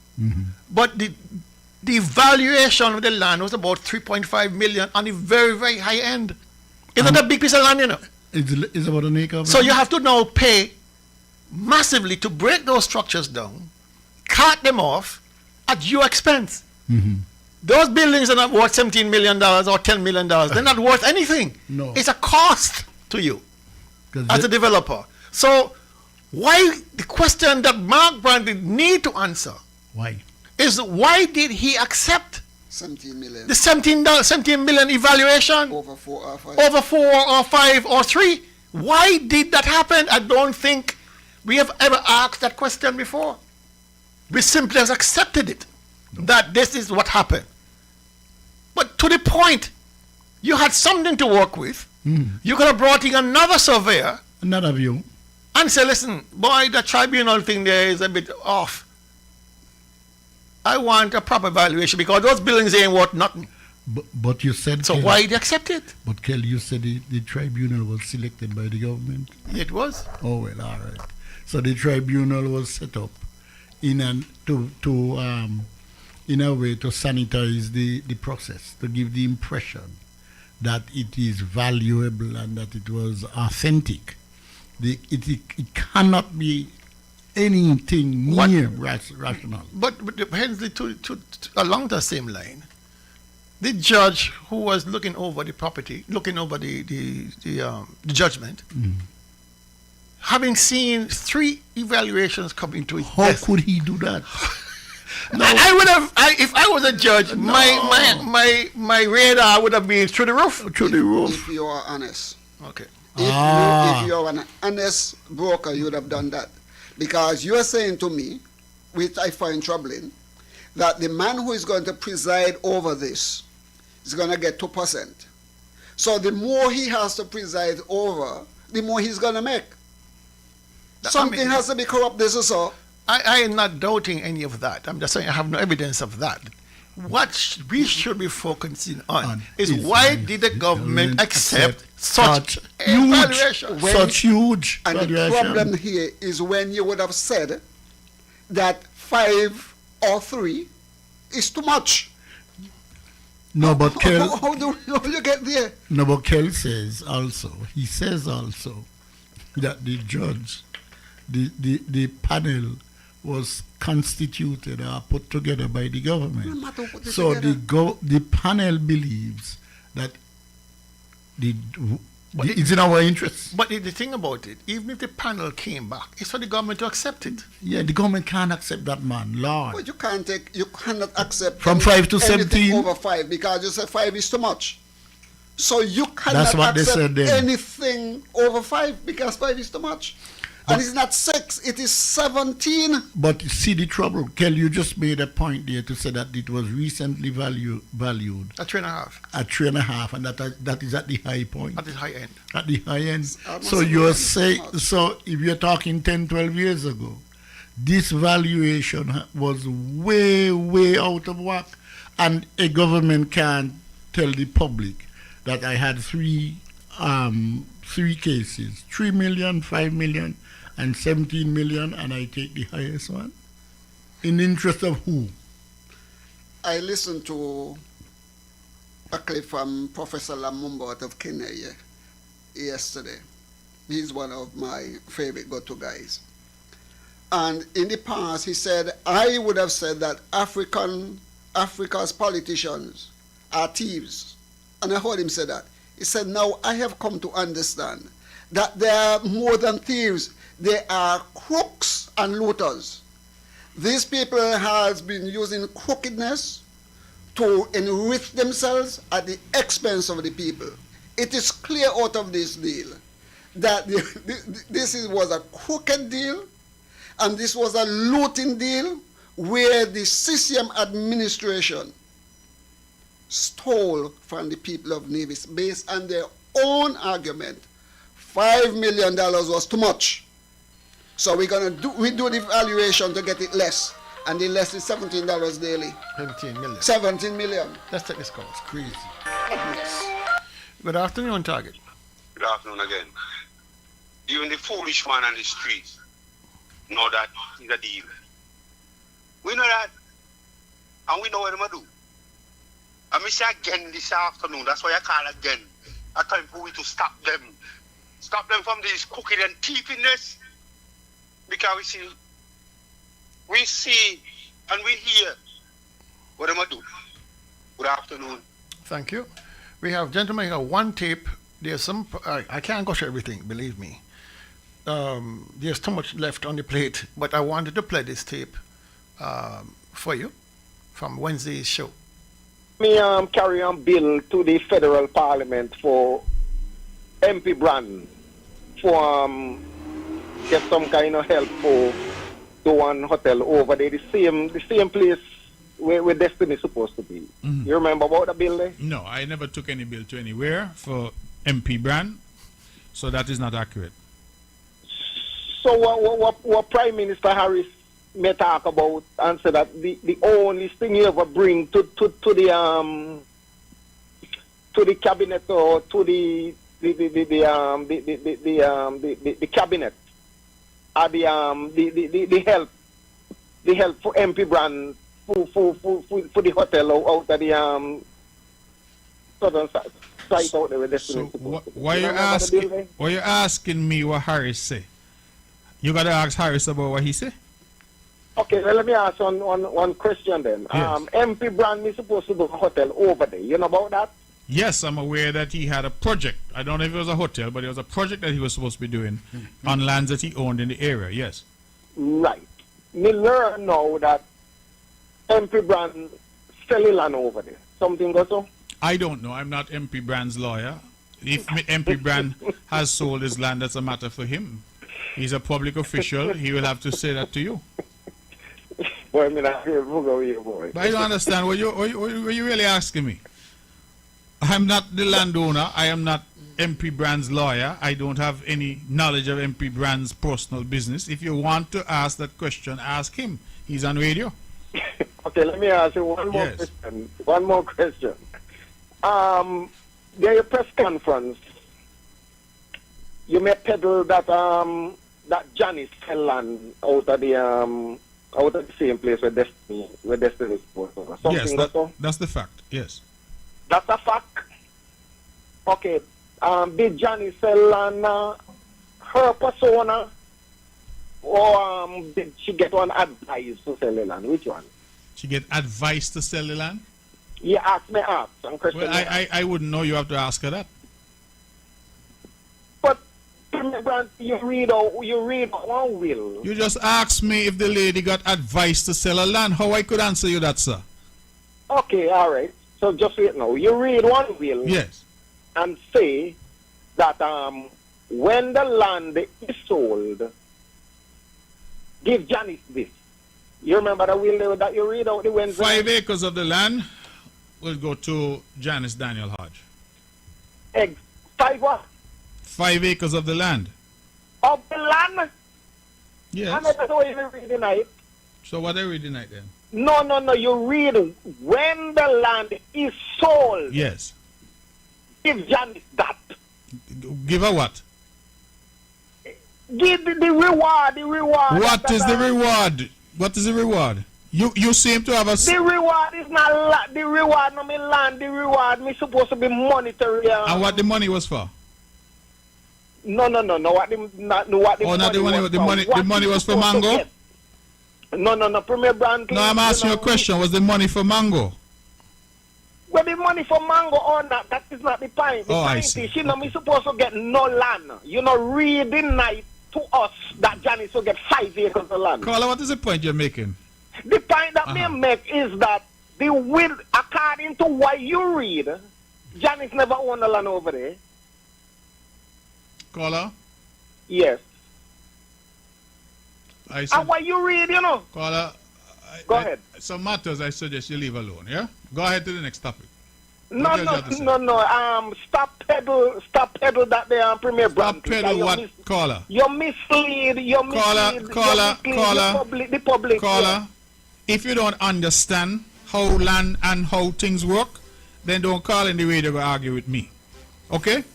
But the valuation of the land was about 3.5 million on the very, very high end. It's not a big piece of land, you know. It's about an acre. So you have to now pay massively to break those structures down, cart them off at your expense. Those buildings are not worth $17 million or $10 million. They're not worth anything. No. It's a cost to you as a developer. So why the question that Mark Brantley need to answer is why did he accept 17 million. The 17 million evaluation over 4 or 5. Over 4 or 5 or 3. Why did that happen? I don't think we have ever asked that question before. We simply have accepted it, that this is what happened. But to the point, you had something to work with. You could have brought in another surveyor. Another view. And say, listen, boy, the tribunal thing there is a bit off. I want a proper valuation because those buildings ain't worth nothing. But you said... So why did you accept it? But Kelly, you said the tribunal was selected by the government. It was. Oh, well, all right. So the tribunal was set up in a way to sanitize the process, to give the impression that it is valuable and that it was authentic. It cannot be anything near rational. But hence, along the same line, the judge who was looking over the property, looking over the judgment, having seen 3 evaluations come into his desk. How could he do that? No. I would have, if I was a judge, my radar would have been through the roof. Through the roof. If you are honest. Okay. If you're an honest broker, you would have done that. Because you are saying to me, which I find troubling, that the man who is going to preside over this is going to get 2%. So the more he has to preside over, the more he's going to make. Something has to be corrupt, this or so. I am not doubting any of that. I'm just saying I have no evidence of that. What we should be focusing on is why did the government accept such evaluation? Such huge And the problem here is when you would have said that 5 or 3 is too much. No, but Kel... How do you get there? No, but Kel says also that the judge, the panel was constituted or put together by the government. So the panel believes that it's in our interest. But the thing about it, even if the panel came back, it's for the government to accept it. Yeah, the government can't accept that, man, Lord. But you cannot accept from 5 to 17 over 5 because you said 5 is too much. So you cannot accept anything over 5 because 5 is too much. And it's not 6, it is 17. But see the trouble, Kel, you just made a point there to say that it was recently valued at 3.5. At 3.5, and that is at the high point. At the high end. At the high end. So you're saying, so if you're talking 10, 12 years ago, this valuation was way, way out of whack, and a government can't tell the public that I had 3 cases, 3 million, 5 million, and 17 million, and I take the highest one? In the interest of who? I listened to a clip from Professor Lamumba out of Kenya yesterday. He's one of my favorite go-to guys. And in the past, he said, I would have said that Africa's politicians are thieves. And I heard him say that. He said, now I have come to understand that they are more than thieves. They are crooks and looters. These people has been using crookedness to enrich themselves at the expense of the people. It is clear out of this deal that this was a crooked deal, and this was a looting deal where the CCM administration stole from the people of Nevis based on their own argument. $5 million was too much. So we do the valuation to get it less. And the less is $17 daily. 17 million. 17 million. Let's take this call. It's crazy. Good afternoon, Target. Good afternoon again. Even the foolish man on the streets know that it's a deal. We know that, and we know what they're going to do. And we say again this afternoon, that's why I call again. I tell for we to stop them. Stop them from this cooking and thiefing-ness. Because we see and we hear what they're going to do. Good afternoon. Thank you. We have, gentlemen, one tape. There's some, I can't go through everything, believe me. There's too much left on the plate, but I wanted to play this tape for you from Wednesday's show. Me carry on bill to the federal parliament for MP Brand for get some kind of help for the one hotel over there, the same place where Destiny is supposed to be. You remember about the bill there? No, I never took any bill to anywhere for MP Brand, so that is not accurate. So what Prime Minister Harris may talk about and say that the only thing you ever bring to the cabinet or to the cabinet are the help for MP Brand for the hotel out of the southern site out there with Destiny. So why you asking me what Harris say? You gotta ask Harris about what he say. Okay, well, let me ask one question then. Yes. MP Brand is supposed to do a hotel over there. You know about that? Yes, I'm aware that he had a project. I don't know if it was a hotel, but it was a project that he was supposed to be doing on lands that he owned in the area, yes. Right. Me learn now that MP Brand selling land over there. Something goes on? I don't know. I'm not MP Brand's lawyer. If MP Brand has sold his land, that's a matter for him. He's a public official. He will have to say that to you. Boy, I mean, I hear boy. But I don't understand. What you really asking me? I'm not the landowner. I am not MP Brand's lawyer. I don't have any knowledge of MP Brand's personal business. If you want to ask that question, ask him. He's on radio. Okay, let me ask you one more question. One more question. There a press conference. You may peddle that that Janice fell land out of the same place where Destiny is supposed to. Yes, that's the fact. Yes. That's a fact. Okay. Did Janice sell land her persona, or did she get one advice to sell the land? Which one? She get advice to sell the land? Yeah, ask me. Well, I wouldn't know. You have to ask her that. But you read one will. You just asked me if the lady got advice to sell a land. How I could answer you that, sir? Okay, all right. So just wait now. You read one will. Yes. And say that when the land is sold, give Janice this. You remember the will that you read out the Wednesday? 5 acres of the land will go to Janice Daniel Hodge. 5 what? 5 acres of the land. Of the land? Yes. And that's what you read tonight. So what are you reading tonight then? No. You read when the land is sold. Yes. Give Janice that. Give her what? Give the reward. What is the reward? What is the reward? You seem to have a... The reward is not the reward, no me land. The reward me supposed to be monetary. And what the money was for? No. What the money was for mango? No. Premier Brand. No, I'm asking you a question. Was the money for mango? Well, the money for mango or not, that is not the point. The point I is, see. you know, me supposed to get no land. You know, reading night to us that Janice will get 5 acres of land. Carla, what is the point you're making? The point that me make is that the will, according to what you read, Janice never owned the land over there. Carla? Yes. I see. And what you read, you know. Carla, Go ahead. Some matters I suggest you leave alone, yeah? Go ahead to the next topic. No. Stop pedal that they are Premier Brand. Stop pedal what, Carla? You mislead the public. Carla, if you don't understand how land and how things work, then don't call in the radio to argue with me. Okay?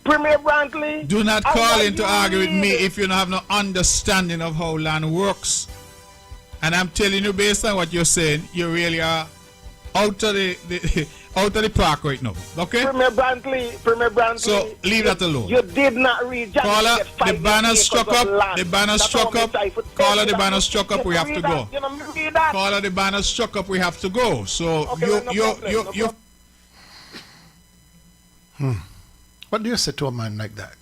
Premier Brantley. Do not call in to argue with me if you don't have no understanding of how land works. And I'm telling you, based on what you're saying, you really are out of the out of the park right now. Okay? Premier Brantley. So leave that alone. You did not read. Caller, the banner struck up. The banner struck up. Caller, the banner struck up. We have to go. Caller, the banner struck up. We have to go. So you. What do you say to a man like that?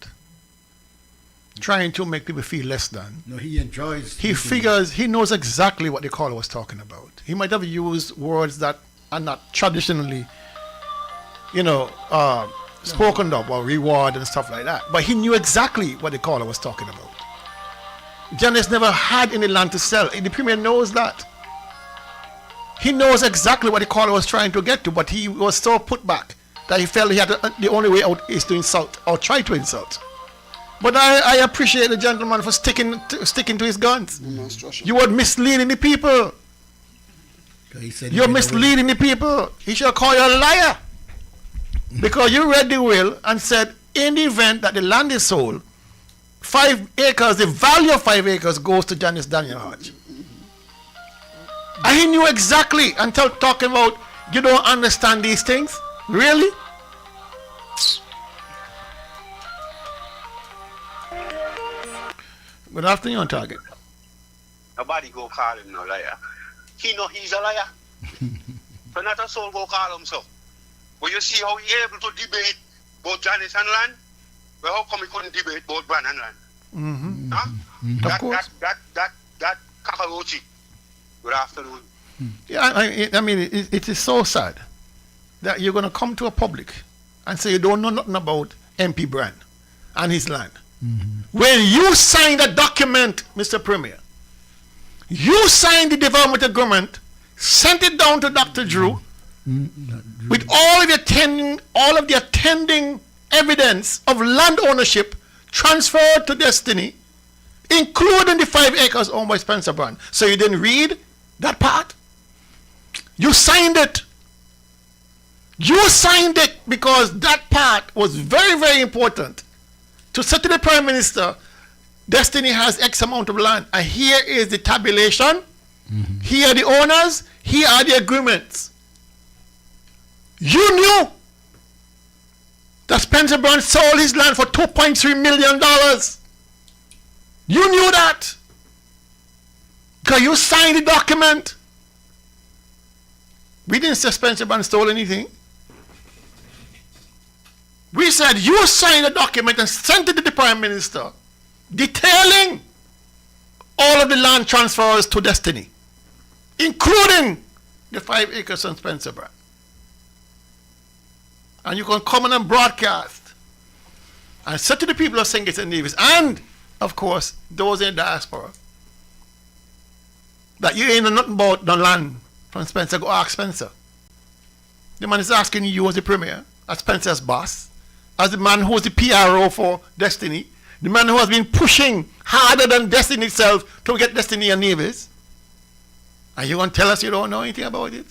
Trying to make people feel less than. No, he enjoys. He figures, he knows exactly what the caller was talking about. He might have used words that are not traditionally, spoken of, or reward and stuff like that. But he knew exactly what the caller was talking about. Janice never had any land to sell. The Premier knows that. He knows exactly what the caller was trying to get to, but he was so put back that he felt he had the only way out is to insult or try to insult. But I appreciate the gentleman for sticking to his guns. You were misleading the people. You're misleading the people. He should call you a liar. Because you read the will and said, in the event that the land is sold, 5 acres, the value of 5 acres goes to Janice Daniel Hodge. And he knew exactly until talking about, you don't understand these things? Really? Good afternoon, Target. Nobody go call him no liar. He know he's a liar. So not a soul go call him so. But you see how he able to debate both Janice and land? Well, how come he couldn't debate both Brand and land? Mm-hmm. Huh? Mm-hmm. Of course. That cockroachy. Good afternoon. Yeah, I mean, it is so sad that you're going to come to a public and say you don't know nothing about MP Brand and his land. Mm-hmm. When you signed a document, Mr. Premier, you signed the development agreement, sent it down to Dr. Drew, with all of the attending evidence of land ownership transferred to Destiny, including the 5 acres owned by Spencer Brand. So you didn't read that part? You signed it. You signed it because that part was very, very important. To say to the Prime Minister, Destiny has X amount of land, and here is the tabulation, here are the owners, here are the agreements. You knew that Spencer Brand sold his land for $2.3 million. You knew that. Because you signed the document. We didn't say Spencer Brand stole anything. We said you signed a document and sent it to the Prime Minister detailing all of the land transfers to Destiny, including the 5 acres on Spencer Brand. And you can come in and broadcast and say to the people of St. Kitts and Nevis, and of course those in the diaspora, that you ain't know nothing about the land from Spencer. Go ask Spencer. The man is asking you as the Premier, as Spencer's boss, as the man who is the PRO for Destiny, the man who has been pushing harder than Destiny itself to get Destiny and Nevis. And you going to tell us you don't know anything about it?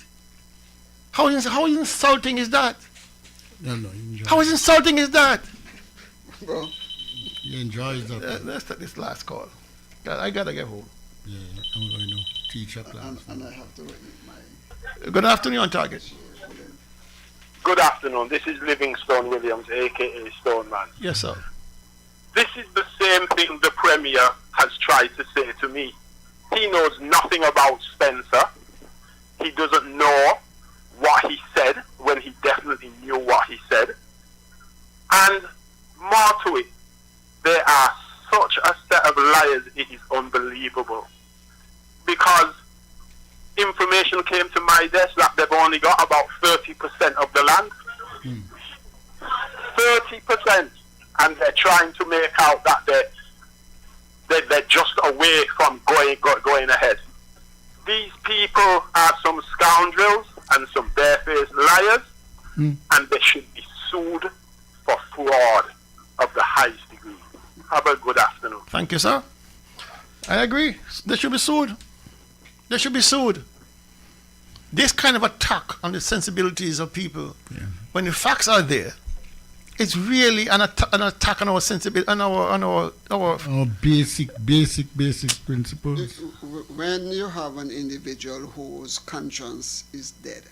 How insulting is that? No, how insulting is that? Bro, he enjoys that. Let's take this last call. I got to get home. Yeah, I'm going to teach a class. And I have to read my... Good afternoon, on target. Good afternoon. This is Livingstone Williams, a.k.a. Stoneman. Yes, sir. This is the same thing the Premier has tried to say to me. He knows nothing about Spencer. He doesn't know what he said when he definitely knew what he said. And more to it, they are such a set of liars, it is unbelievable. Because information came to my desk that they've only got about 30% of the land. 30%. And they're trying to make out that they're just away from going ahead. These people are some scoundrels and some barefaced liars, and they should be sued for fraud of the highest degree. Have a good afternoon. Thank you, sir. I agree. They should be sued. They should be sued. This kind of attack on the sensibilities of people, when the facts are there, it's really an attack on our sensibility, on our basic principles. When you have an individual whose conscience is dead.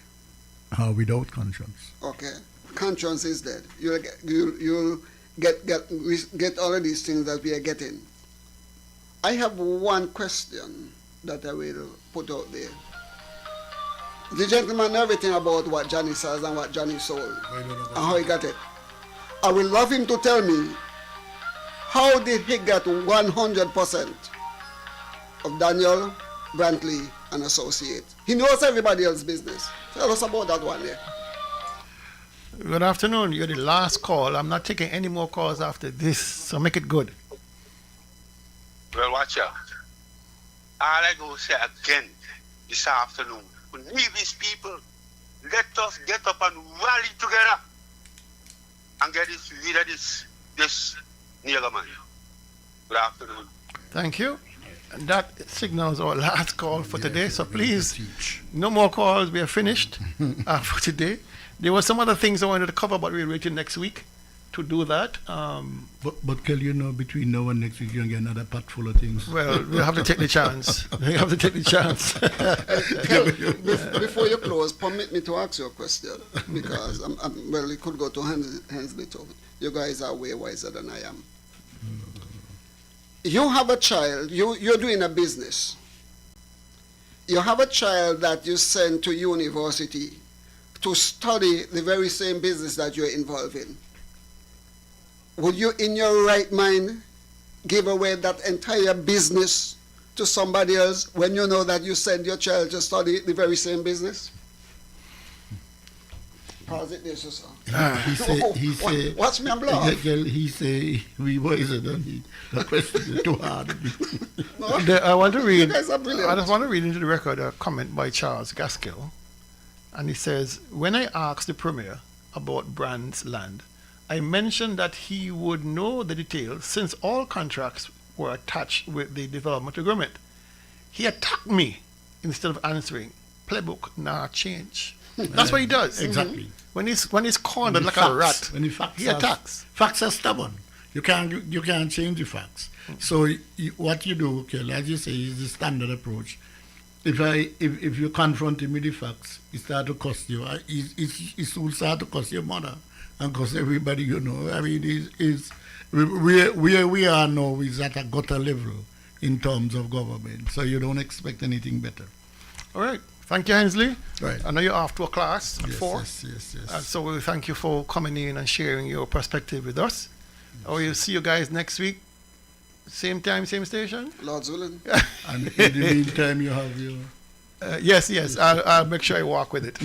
Without conscience. Okay, conscience is dead. You'll get all of these things that we are getting. I have one question that I will put out there. The gentleman know everything about what Johnny says and what Johnny sold and how he got it. I will love him to tell me how did he get 100% of Daniel Brantley and Associate. He knows everybody else's business. Tell us about that one there. Good afternoon. You're the last call. I'm not taking any more calls after this, so make it good. Well, watch out. All I go say again this afternoon, we need these people. Let us get up and rally together and get rid of this nigger man. Good afternoon. Thank you. And that signals our last call for today. So please, no more calls. We are finished for today. There were some other things I wanted to cover, but we're waiting next week to do that. But Kel, you know, between now and next week, you're going to get another pot full of things. Well, we'll have to take the chance. We have to take the chance. Kel, before you close, permit me to ask you a question. Because, well, it could go to Hensley too. You guys are way wiser than I am. You have a child, you're doing a business. You have a child that you send to university to study the very same business that you're involved in. Would you, in your right mind, give away that entire business to somebody else when you know that you send your child to study the very same business? Pause it there, sir. He say, watch me and blow. He say, we wiser than he. The question is too hard. I want to read. You guys are brilliant. I just want to read into the record a comment by Charles Gaskill. And he says, when I asked the Premier about Brand's land, I mentioned that he would know the details since all contracts were attached with the development agreement. He attacked me instead of answering. Playbook, nah, change. That's what he does. Exactly. When he's cornered like a rat, when he attacks. Facts are stubborn. You can't change the facts. So what you do, okay, as you say, is the standard approach. If you confront him with the facts, it start to cost you. It will start to cost your mother and cost everybody you know. I mean, where we are now is at a gutter level in terms of government. So you don't expect anything better. All right. Thank you, Hensley. Right. I know you're off to a class at 4. Yes. So we thank you for coming in and sharing your perspective with us. We'll see you guys next week. Same time, same station? Lord's willing. And in the meantime, you have your... Yes. I'll make sure I walk with it.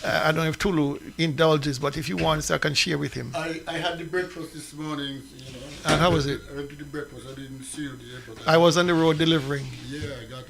I don't know if Tulu indulges, but if you want, so I can share with him. I had the breakfast this morning. You know. And how was it? I went to the breakfast. I didn't see you there. But I was on the road delivering. Yeah, I got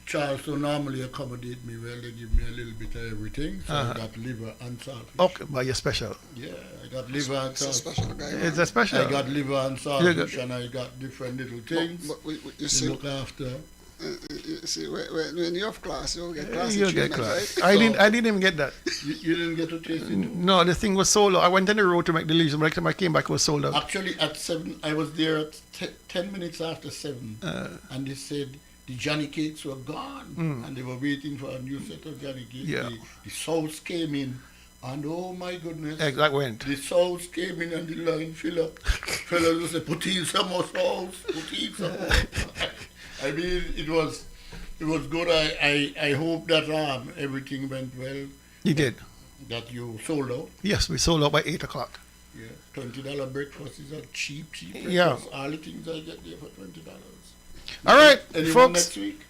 Charles, so normally accommodate me well. They give me a little bit of everything. So I got liver and saltfish. Okay, but you're special. Yeah, I got liver and saltfish. It's a special guy. It's a special. I got liver and saltfish, and I got different little things. But you to look after. You see, when you have class, you'll get class. You'll get class. Right? I didn't even get that. You didn't get to taste it? No, the thing was sold out. I went on the road to make the leaves, but by the time I came back, it was sold out. Actually, at 7, I was there at 10 minutes after 7, and they said The Johnny cakes were gone, and they were waiting for a new set of Johnny cakes. Yeah. The sauce came in, and oh my goodness. That went. The sauce came in and the line filled up. Fellas would say, put in some more sauce, put in some more. I mean, it was good. I hope that everything went well. You did. That you sold out. Yes, we sold out by 8 o'clock. Yeah, $20 breakfast is a cheap breakfast. Yeah. All the things I get there for $20. All right, Anyone folks. next week?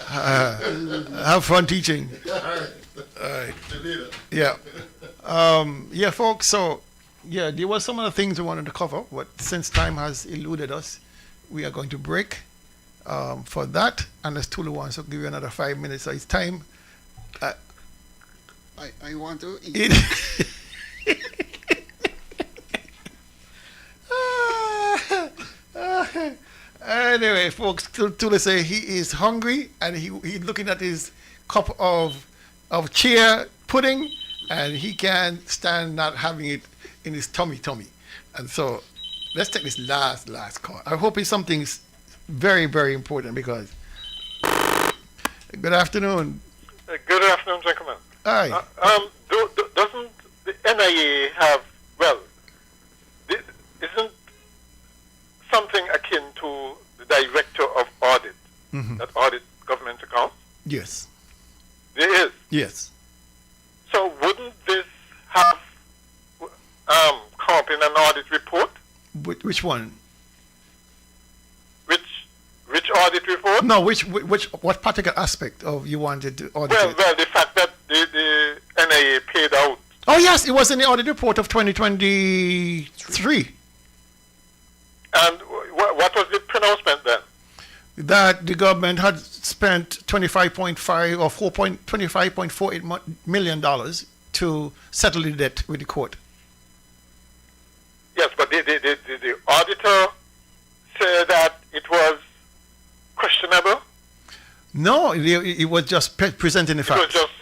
Have fun teaching. All right. Yeah. Yeah, folks. So, yeah, there were some of the things we wanted to cover, but since time has eluded us, we are going to break for that. And there's Tulu wants to give you another 5 minutes. So it's time. I want to eat. Anyway, folks, Tulu say he is hungry and he's looking at his cup of chia pudding and he can't stand not having it in his tummy. And so let's take this last call. I hope it's something very, very important because good afternoon. Good afternoon, gentlemen. Hi. Doesn't the NIA have, isn't something akin to the director of audit that audit government accounts? Yes. There is. Yes. So wouldn't this have come up in an audit report? Which one? Which audit report? No, what particular aspect of you wanted to audit? Well, the fact that the NIA paid out. Oh yes, it was in the audit report of 2023. And what was the pronouncement then? That the government had spent $25.5 or $25.48 million to settle the debt with the court. Yes, but the auditor said that it was questionable. No, it was just presenting the facts. It was just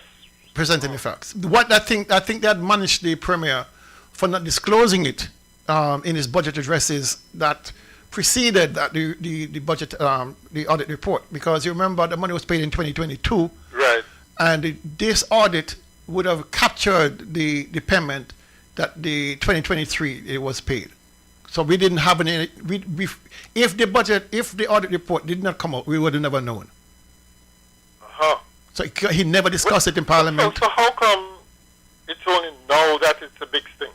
presenting the facts. What I think they admonished the premier for not disclosing it in his budget addresses that preceded that the budget the audit report, because you remember the money was paid in 2022, right? And this audit would have captured the payment that the 2023 it was paid. So we didn't have any. If the audit report did not come out, we would have never known. So he never discussed it in Parliament. So how come it's only now that it's a big thing?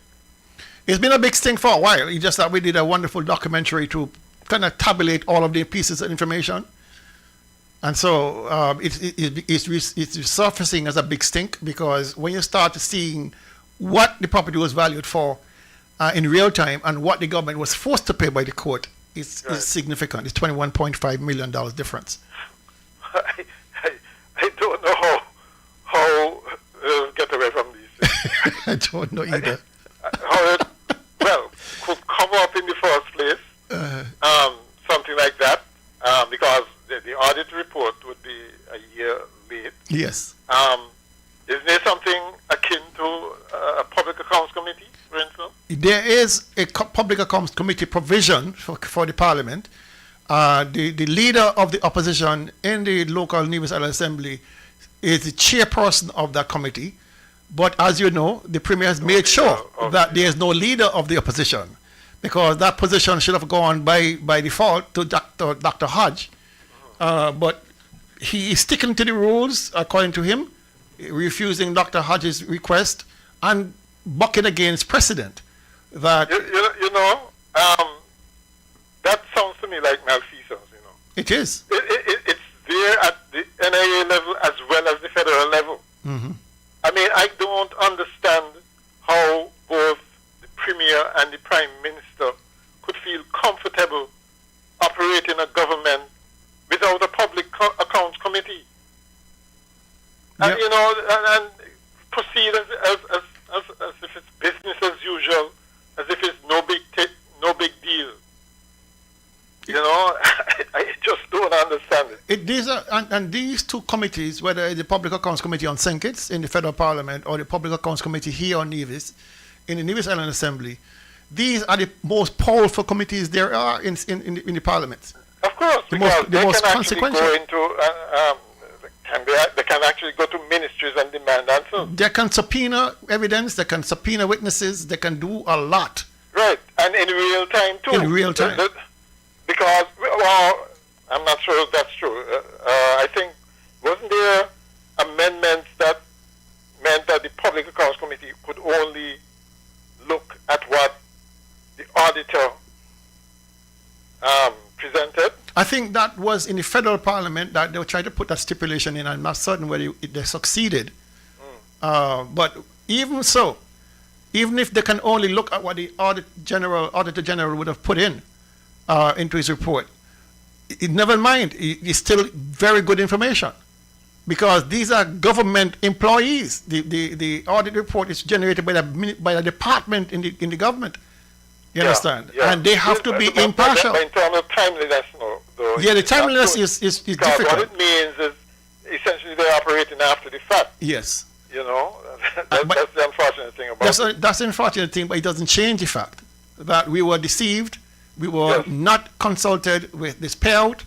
It's been a big thing for a while. It's just that we did a wonderful documentary to kind of tabulate all of the pieces of information. And so it's resurfacing as a big stink, because when you start seeing what the property was valued for in real time and what the government was forced to pay by the court, it's significant. It's $21.5 million difference. I don't know how get away from these things. I don't know either. How it could come up in the first place, something like that, because the audit report would be a year late. Yes. Isn't there something akin to a public accounts committee, for instance? There is a public accounts committee provision for the Parliament. The leader of the opposition in the local Nevis Island Assembly is the chairperson of that committee. But as you know, the Premier has made sure that there is no leader of the opposition, because that position should have gone by default to Dr. Hodge. But he is sticking to the rules, according to him, refusing Dr. Hodge's request and bucking against precedent. That that sounds to me like malfeasance. It is. It's there at the NIA level as well as the federal level. Mm-hmm. I mean, I don't understand how both the Premier and the Prime Minister could feel comfortable operating a government without a public accounts committee. And, and proceed as if it's business as usual, as if it's no big deal. I just don't understand it. These two committees, whether the Public Accounts Committee on St. Kitts in the Federal Parliament or the Public Accounts Committee here on Nevis, in the Nevis Island Assembly, these are the most powerful committees there are in the parliament. Of course, The because most they can actually consequential. go into, they can actually go to ministries and demand answers. They can subpoena evidence, they can subpoena witnesses, they can do a lot. Right, and in real time too. In real time. Because, well, I'm not sure if that's true. I think, wasn't there amendments that meant that the Public Accounts Committee could only look at what the auditor presented? I think that was in the federal parliament that they were trying to put that stipulation in. I'm not certain whether they succeeded. But even so, even if they can only look at what the auditor general would have put in into his report, never mind, it's still very good information, because these are government employees. The audit report is generated by a department in the government. You understand? Yeah. And they have to be impartial. In terms of timeliness, though. Yeah, the timeliness is difficult. What it means is essentially they're operating after the fact. Yes. You know, that's the unfortunate thing about it. That's the unfortunate thing, but it doesn't change the fact that we were deceived. We were not consulted with this payout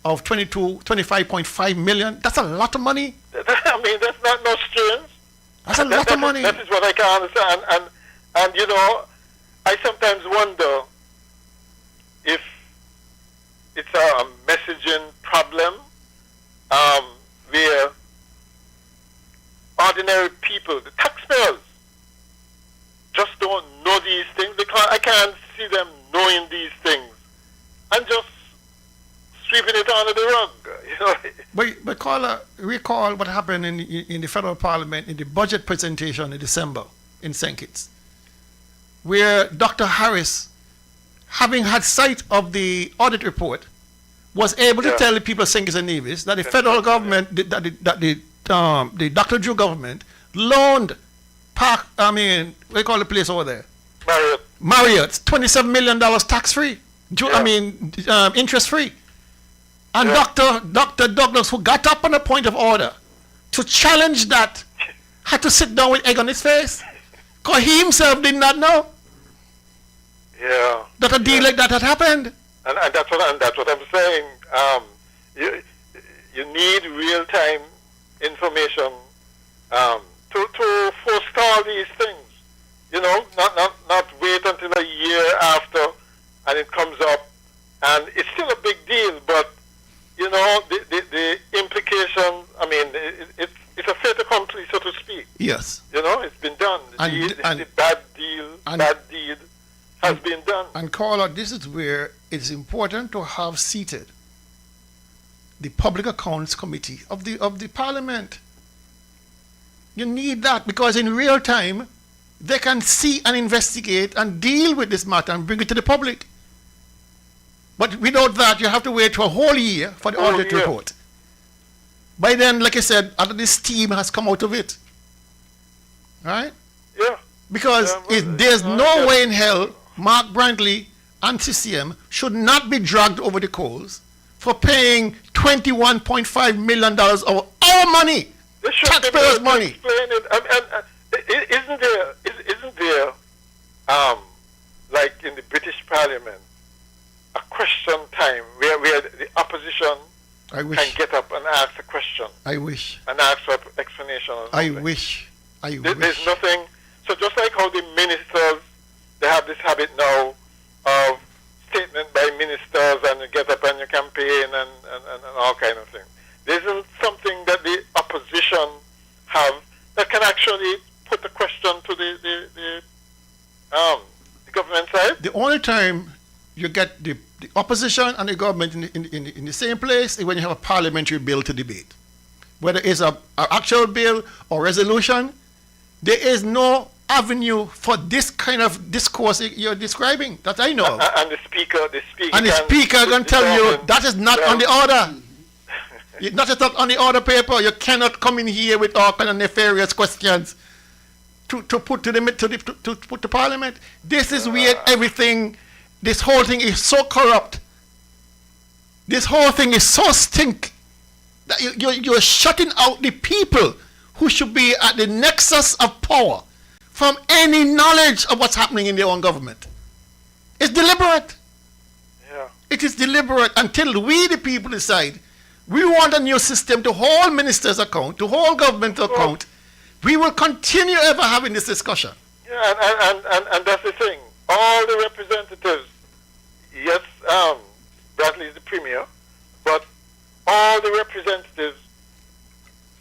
of 25.5 million. That's a lot of money. I mean, that's not no strings. That's a lot of money. That is what I can understand. And you know, I sometimes wonder if it's a messaging problem where ordinary people, the taxpayers, just don't know these things. I can't see them knowing these things and just sweeping it under the rug. You know? But caller, recall what happened in the federal parliament in the budget presentation in December in St. Kitts, where Dr. Harris, having had sight of the audit report, was able to tell the people of St. Kitts and Nevis that the federal government, the Dr. Drew government, loaned what do you call the place over there? Marriott, $27 million tax-free. Interest-free. And Dr. Douglas, who got up on a point of order to challenge that, had to sit down with egg on his face, because he himself did not know that a deal like that had happened. And that's what I'm saying. You need real-time information to forestall these things. You know, not wait until a year after and it comes up, and it's still a big deal. But you know, the implications. I mean, it's a fait accompli, so to speak. Yes. You know, it's been done. The bad deed has been done. And caller, this is where it's important to have seated the Public Accounts Committee of the Parliament. You need that, because in real time they can see and investigate and deal with this matter and bring it to the public. But without that, you have to wait for a whole year for the audit report. By then, like I said, all of this steam has come out of it. Right? Yeah. Because there's no way in hell Mark Brantley and CCM should not be dragged over the coals for paying $21.5 million of our money, taxpayers' money. Isn't there, like in the British Parliament, a question time where the opposition can get up and ask a question? I wish. And ask for explanation. I wish. There's nothing. So just like how the ministers, they have this habit now of statement by ministers, and you get up and you campaign and all kind of things. There isn't something that the opposition have that can actually put the question to the government side. The only time you get the opposition and the government in the same place is when you have a parliamentary bill to debate. Whether it's an actual bill or resolution, there is no avenue for this kind of discourse you're describing that I know. And the speaker can tell you that is not on the order. That is not on the order paper. You cannot come in here with all kind of nefarious questions to put to Parliament. This is where everything. This whole thing is so corrupt. This whole thing is so stink that you're shutting out the people who should be at the nexus of power from any knowledge of what's happening in their own government. It's deliberate. Yeah. It is deliberate until we, the people, decide we want a new system to hold ministers' account, to hold government account. We will continue ever having this discussion. Yeah, and that's the thing. All the representatives, yes, Bradley is the premier, but all the representatives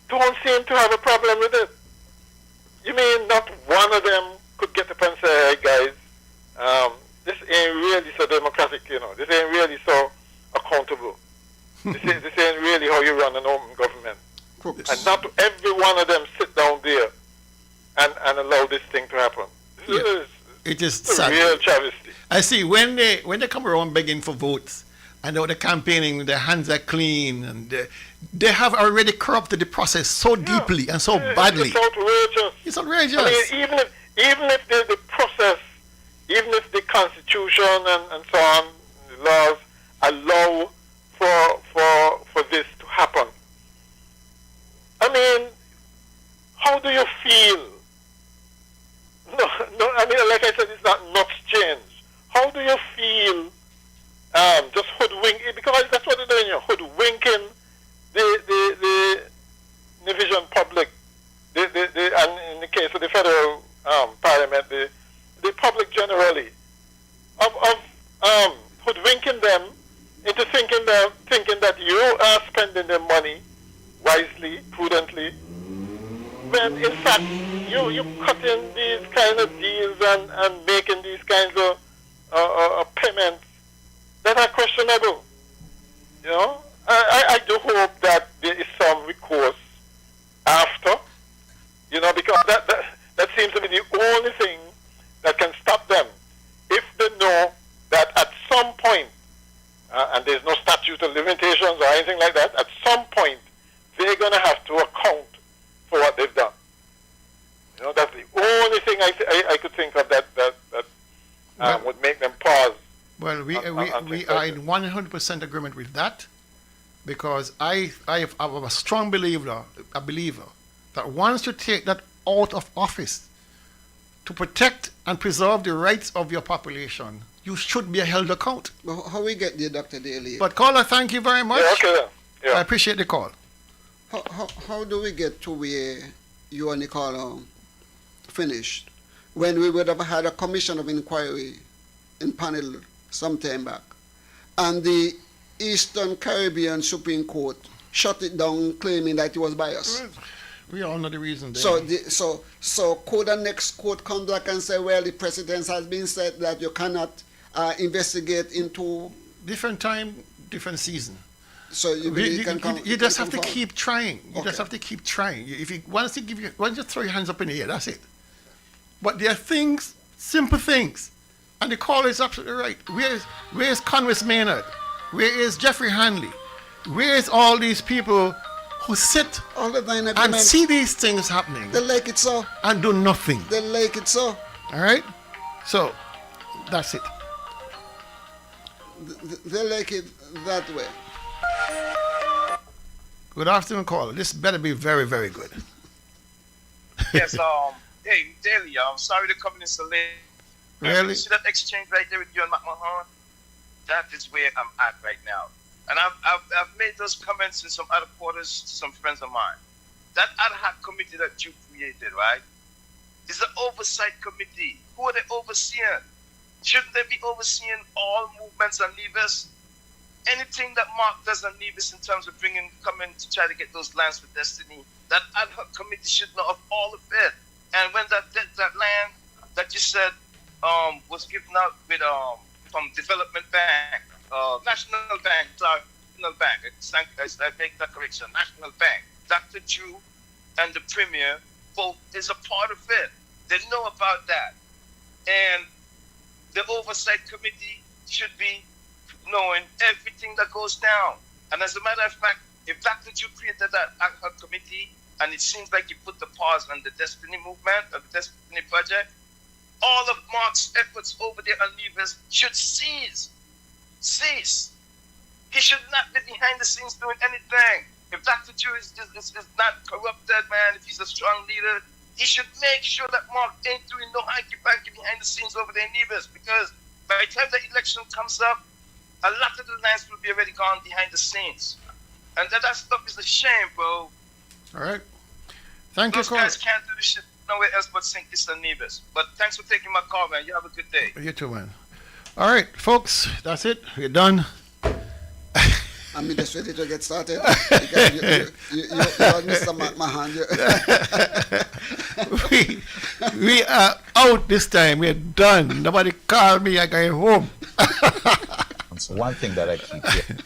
don't seem to have a problem with it. You mean not one of them could get up and say, hey guys, this ain't really so democratic, you know. This ain't really so accountable. This ain't really how you run an open government. And not every one of them sit down there and allow this thing to happen. It is It's a sad. real travesty. I see when they come around begging for votes and they're campaigning, their hands are clean, and they have already corrupted the process so deeply and so badly. It's outrageous. It's outrageous. I mean, even if the process, even if the Constitution and so on, the laws allow for this to happen, I mean, how do you feel? No, I mean, like I said, it's not much change. How do you feel just hoodwinking, because that's what they're doing, you know, hoodwinking the Division public, and in the case of the federal parliament, the public generally, of hoodwinking them into thinking that you are spending their money wisely, prudently, when in fact you cutting these kind of deals and making these kinds of payments that are questionable. You know, I do hope that there is some recourse after, you know, because that seems to be the only thing that can stop them. If they know that at some point, and there's no statute of limitations or anything like that, at some point they're going to have to account for what they've done. You know, that's the only thing I could think of that would make them pause. Well, we are in 100% agreement with that, because I'm a strong believer that once you take that out of office to protect and preserve the rights of your population, you should be held account. Well, how we get there, Dr. Daly? But caller, thank you very much. Yeah, okay then. Yeah. I appreciate the call. How do we get to where you and the caller finished, when we would have had a commission of inquiry in panel some time back, and the Eastern Caribbean Supreme Court shut it down, claiming that it was biased? We all know the reason there. So could the next court come back and say, well, the precedent has been set that you cannot investigate into different time, different season? So you just have to keep trying. You just have to keep trying. If you once you throw your hands up in the air, that's it. But there are things, simple things, and the caller is absolutely right. Where is Congress Maynard? Where is Jeffrey Hanley? Where is all these people who sit all the time and see these things happening? They like it so. And do nothing. They like it so. All right? So, that's it. They like it that way. Good afternoon, caller. This better be very, very good. Yes, hey, Daly, I'm sorry to come in so late. Really? You see that exchange right there with you and McMahon? That is where I'm at right now. And I've made those comments in some other quarters to some friends of mine. That ad hoc committee that you created, right, is an oversight committee. Who are they overseeing? Shouldn't they be overseeing all movements on Nevis? Anything that Mark does on Nevis in terms of coming to try to get those lands for Destiny, that ad hoc committee should know of all of it. And when that land that you said was given out with from Development Bank, National Bank, I make that correction, National Bank, Dr. Drew and the Premier both is a part of it. They know about that. And the Oversight Committee should be knowing everything that goes down. And as a matter of fact, if Dr. Drew created that ad hoc committee, and it seems like he put the pause on the Destiny movement, or the Destiny project, all of Mark's efforts over there on Nevis should cease. He should not be behind the scenes doing anything. If Dr. Drew is not corrupted, man, if he's a strong leader, he should make sure that Mark ain't doing no hanky-panky behind the scenes over there in Nevis, because By the time the election comes up, a lot of the lines will be already gone behind the scenes. And that stuff is a shame, bro. All right. Thank you, Those guys can't do this shit nowhere else but St. Kitts and Nevis. But thanks for taking my call, man. You have a good day. You too, man. All right, folks, that's it. We're done. I'm just ready to get started. You are Mr. McMahon. We are out this time. We're done. Nobody called me. I got home. That's one thing that I keep hearing.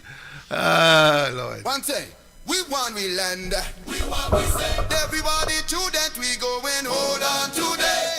Lord. One thing. We want we land. We want we send. Everybody to that we going hold on today.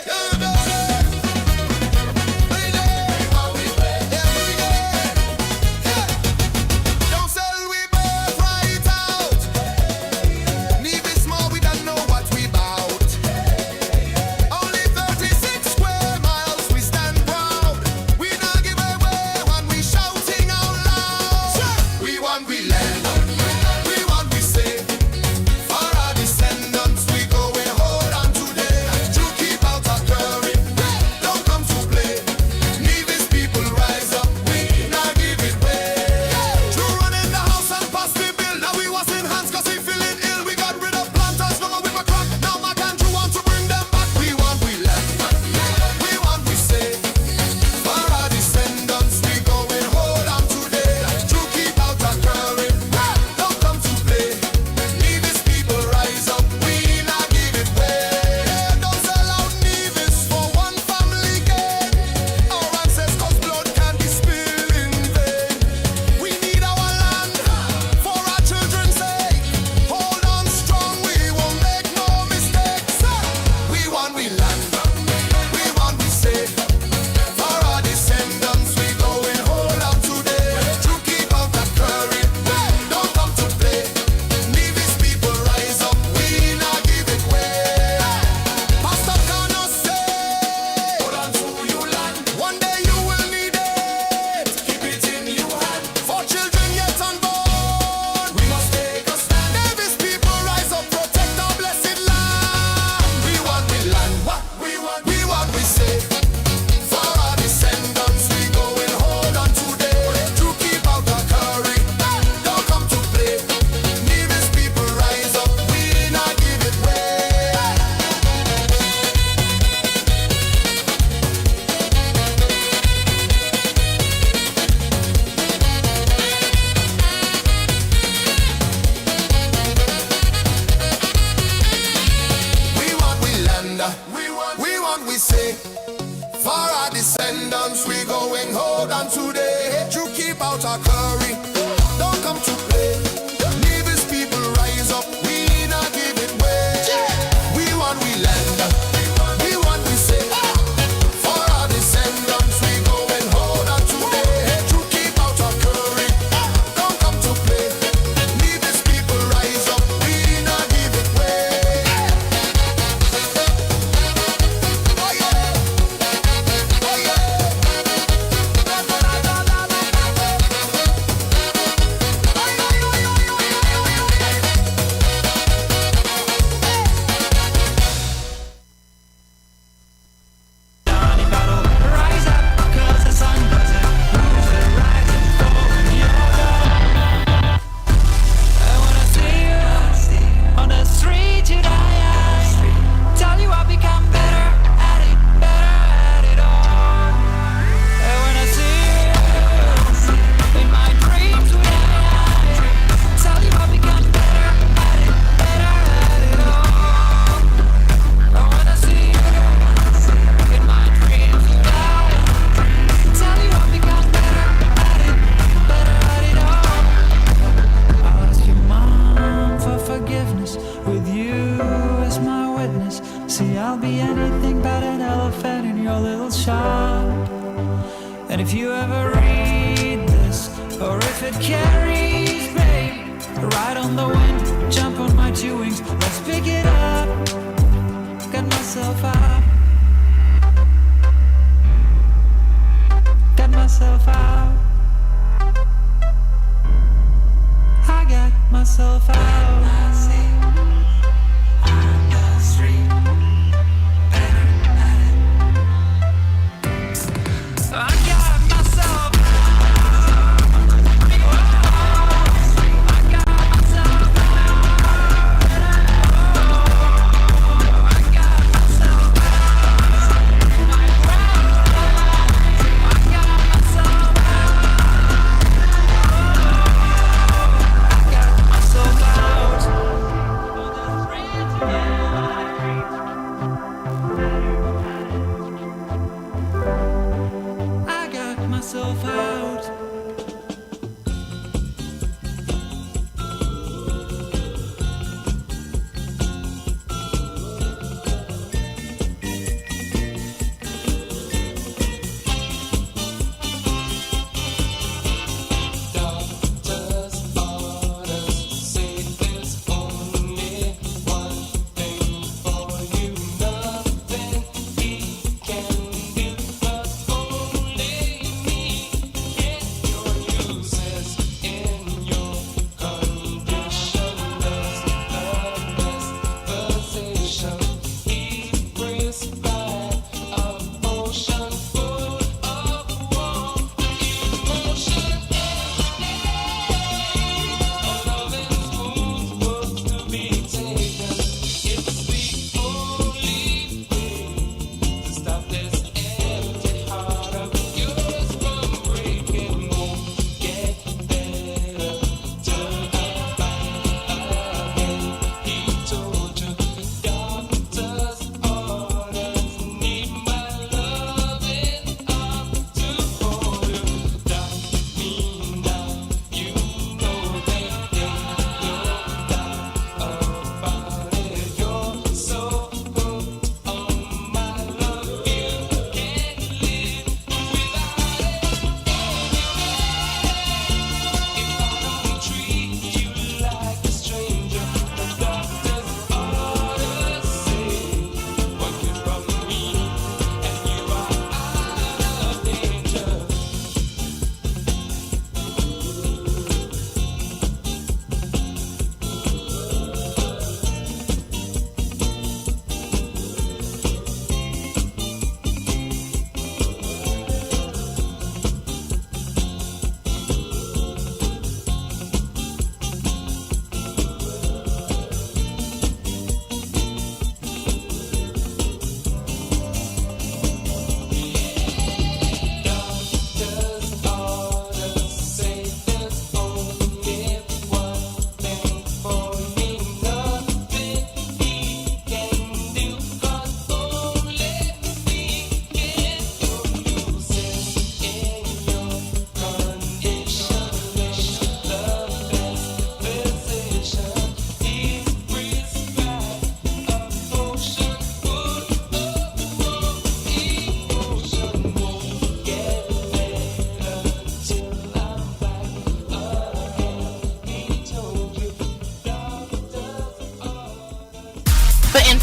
I got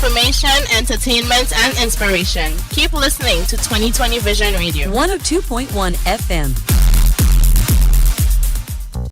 information, entertainment, and inspiration. Keep listening to 2020 Vision Radio. 102.1 FM.